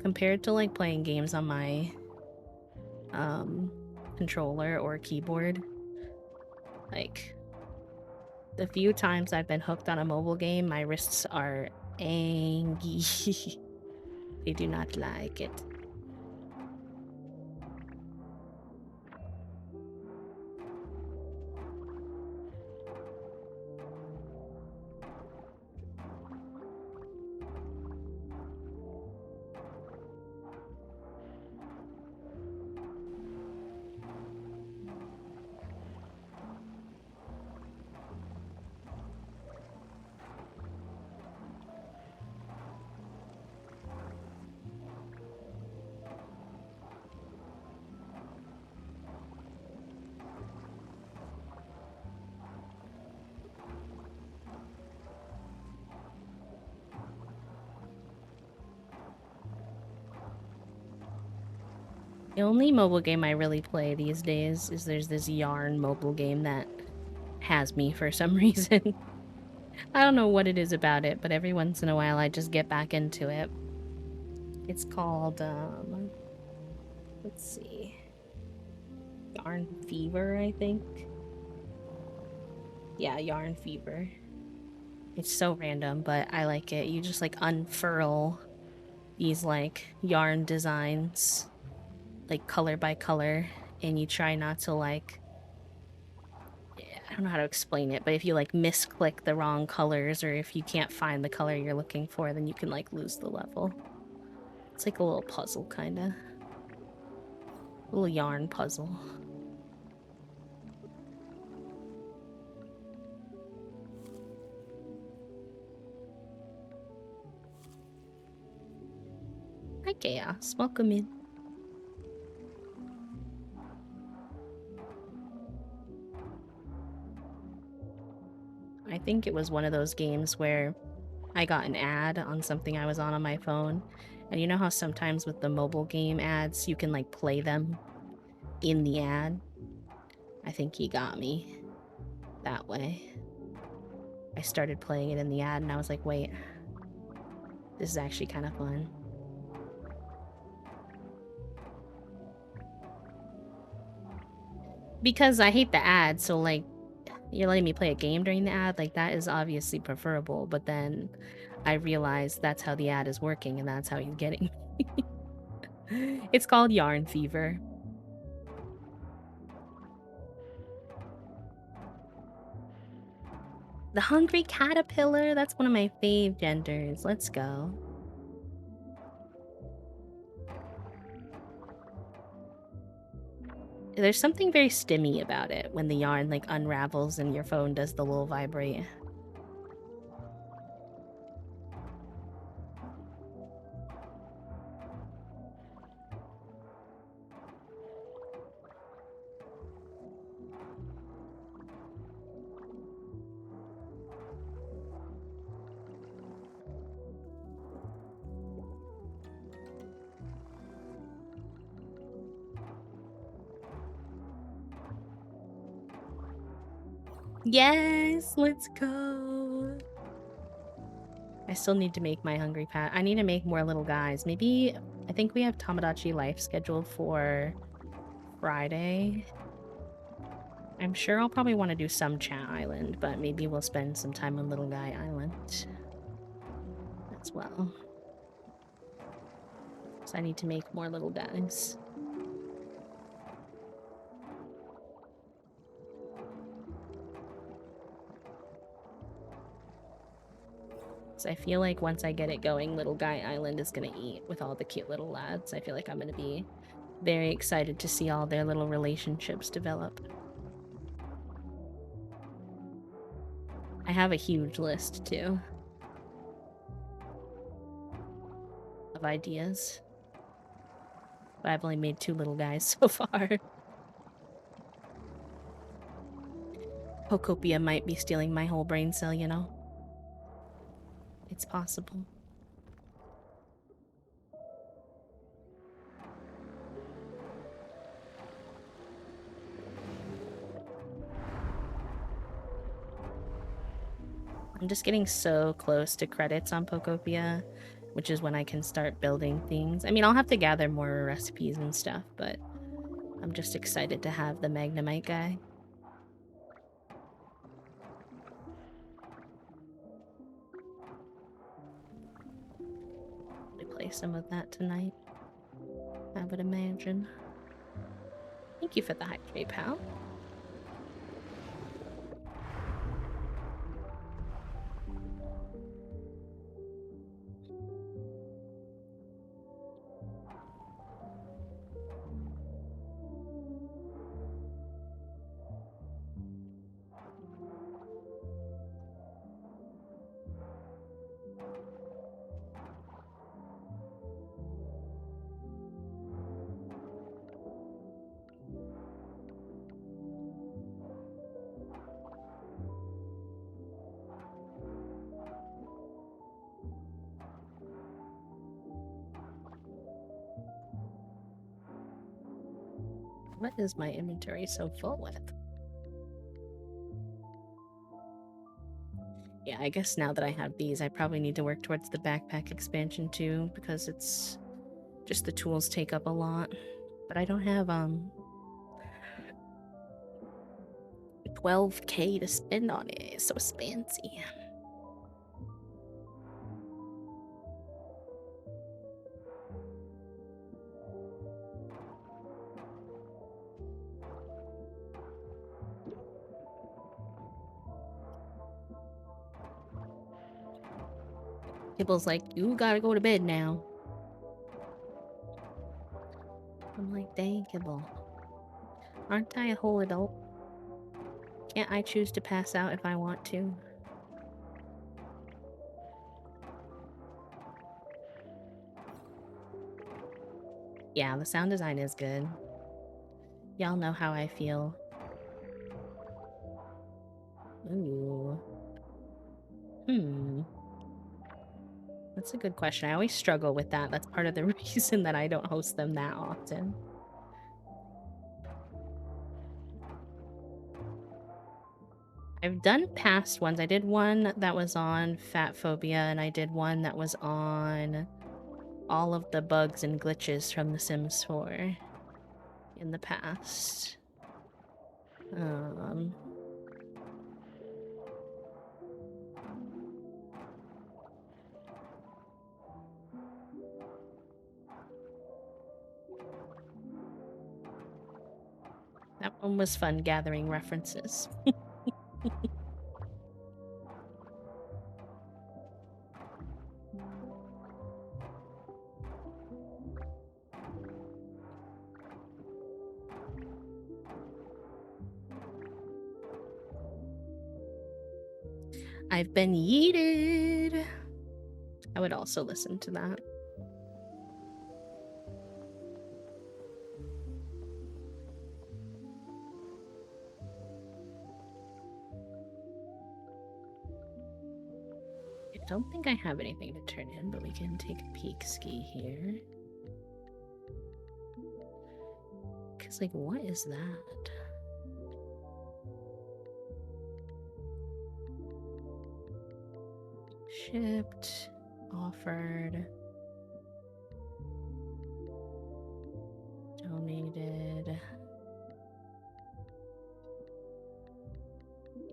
compared to like playing games on my controller or keyboard, like the few times I've been hooked on a mobile game, my wrists are angry. They do not like it. The only mobile game I really play these days is there's this Yarn mobile game that has me for some reason. I don't know what it is about it, but every once in a while I just get back into it. It's called, let's see, Yarn Fever, I think. Yeah, Yarn Fever. It's so random, but I like it. You just like unfurl these like yarn designs, like color by color, and you try not to like, I don't know how to explain it, but if you like misclick the wrong colors or if you can't find the color you're looking for, then you can like lose the level. It's like a little puzzle, kinda. A little yarn puzzle. Hi, Chaos. Welcome in. I think it was one of those games where I got an ad on something I was on my phone. And you know how sometimes with the mobile game ads, you can like play them in the ad? I think he got me that way. I started playing it in the ad and I was like, wait, this is actually kind of fun. Because I hate the ad, so like, you're letting me play a game during the ad, like that is obviously preferable, but then I realized that's how the ad is working and that's how he's getting me. It's called Yarn Fever. The Hungry Caterpillar, that's one of my fave genders. Let's go. There's something very stimmy about it when the yarn like unravels and your phone does the little vibrate. Yes, let's go. I still need to make my hungry pat. I need to make more little guys. Maybe, I think we have Tamagotchi Life scheduled for Friday. I'm sure I'll probably want to do some Chat Island, but maybe we'll spend some time on Little Guy Island as well. So I need to make more little guys. So I feel like once I get it going, Little Guy Island is gonna eat with all the cute little lads. I feel like I'm gonna be very excited to see all their little relationships develop. I have a huge list too of ideas, but I've only made 2 little guys so far. Pocopia might be stealing my whole brain cell, you know? It's possible. I'm just getting so close to credits on Pocopia, which is when I can start building things. I mean, I'll have to gather more recipes and stuff, but I'm just excited to have the Magnemite guy. We play some of that tonight, I would imagine. Thank you for the hydrate, pal. What is my inventory so full with? Yeah, I guess now that I have these, I probably need to work towards the backpack expansion too, because it's just the tools take up a lot. But I don't have 12K to spend on it. It's so fancy. Kibble's like, you gotta go to bed now. I'm like, dang, Kibble. Aren't I a whole adult? Can't I choose to pass out if I want to? Yeah, the sound design is good. Y'all know how I feel. Ooh. That's a good question. I always struggle with that. That's part of the reason that I don't host them that often. I've done past ones. I did one that was on fat phobia, and I did one that was on all of the bugs and glitches from The Sims 4 in the past. That one was fun gathering references. I've been yeeted. I would also listen to that. I don't think I have anything to turn in, but we can take a peek ski here. Cause like, what is that? Shipped, offered, donated.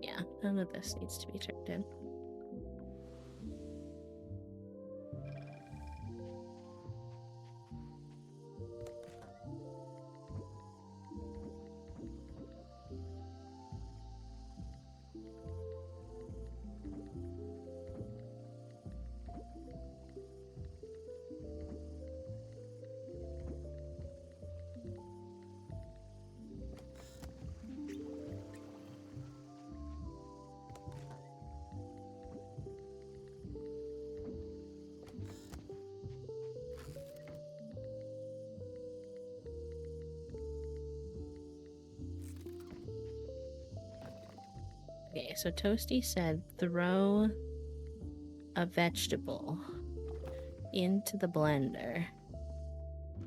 Yeah, none of this needs to be turned in. Okay, so Toasty said throw a vegetable into the blender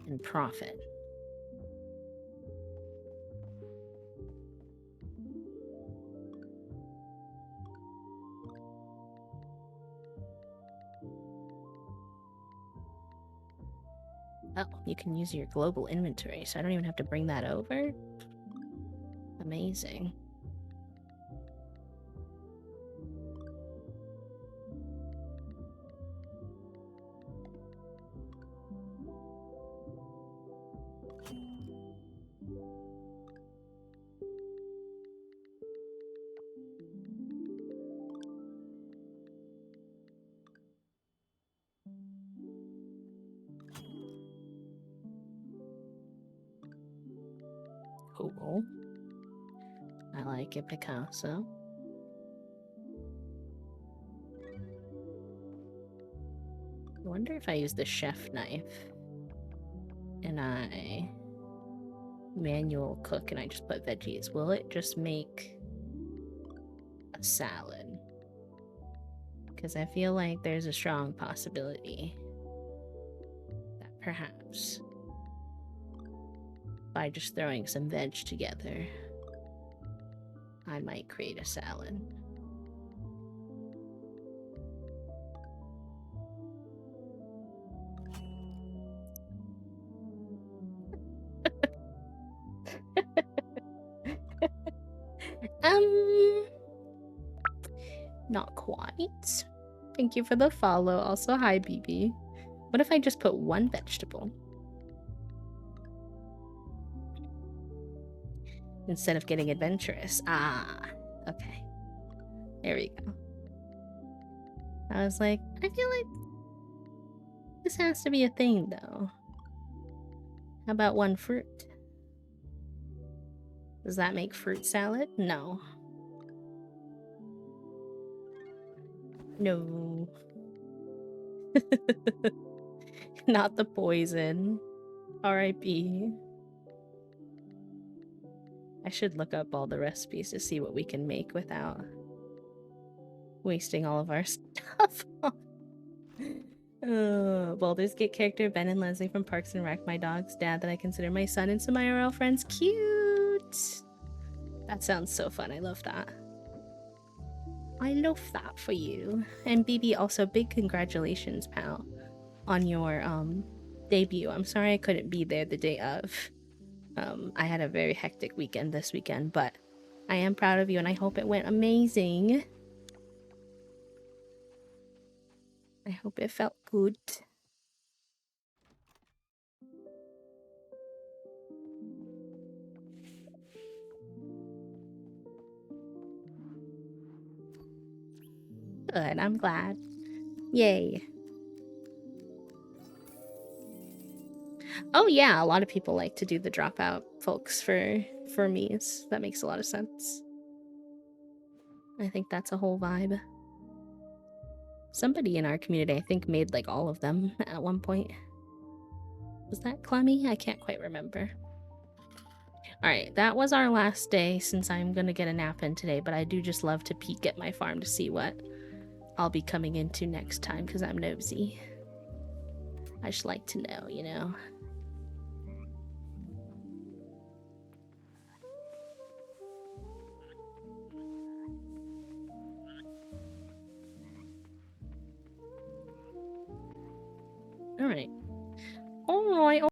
and profit. Oh, you can use your global inventory, so I don't even have to bring that over? Amazing. Cool. I like it, Picasso. I wonder if I use the chef knife and I manual cook and I just put veggies, will it just make a salad? Because I feel like there's a strong possibility that perhaps by just throwing some veg together, I might create a salad. Not quite. Thank you for the follow. Also, hi, BB. What if I just put one vegetable? Instead of getting adventurous. Ah, okay. There we go. I was like, I feel like this has to be a thing, though. How about one fruit? Does that make fruit salad? No. No. Not the poison. R.I.P. I should look up all the recipes to see what we can make without wasting all of our stuff. Baldur's Gate character Ben and Leslie from Parks and Rec, my dog's dad that I consider my son, and some IRL friends. Cute! That sounds so fun. I love that. I love that for you. And BB, also big congratulations, pal, on your debut. I'm sorry I couldn't be there the day of. I had a very hectic weekend this weekend, but I am proud of you and I hope it went amazing. I hope it felt good. Good, I'm glad. Yay. Oh yeah, a lot of people like to do the dropout folks for me's. That makes a lot of sense. I think that's a whole vibe. Somebody in our community, I think, made like all of them at one point. Was that Clemmy? I can't quite remember. Alright, that was our last day since I'm gonna get a nap in today, but I do just love to peek at my farm to see what I'll be coming into next time because I'm nosy. I just like to know, you know? Alright.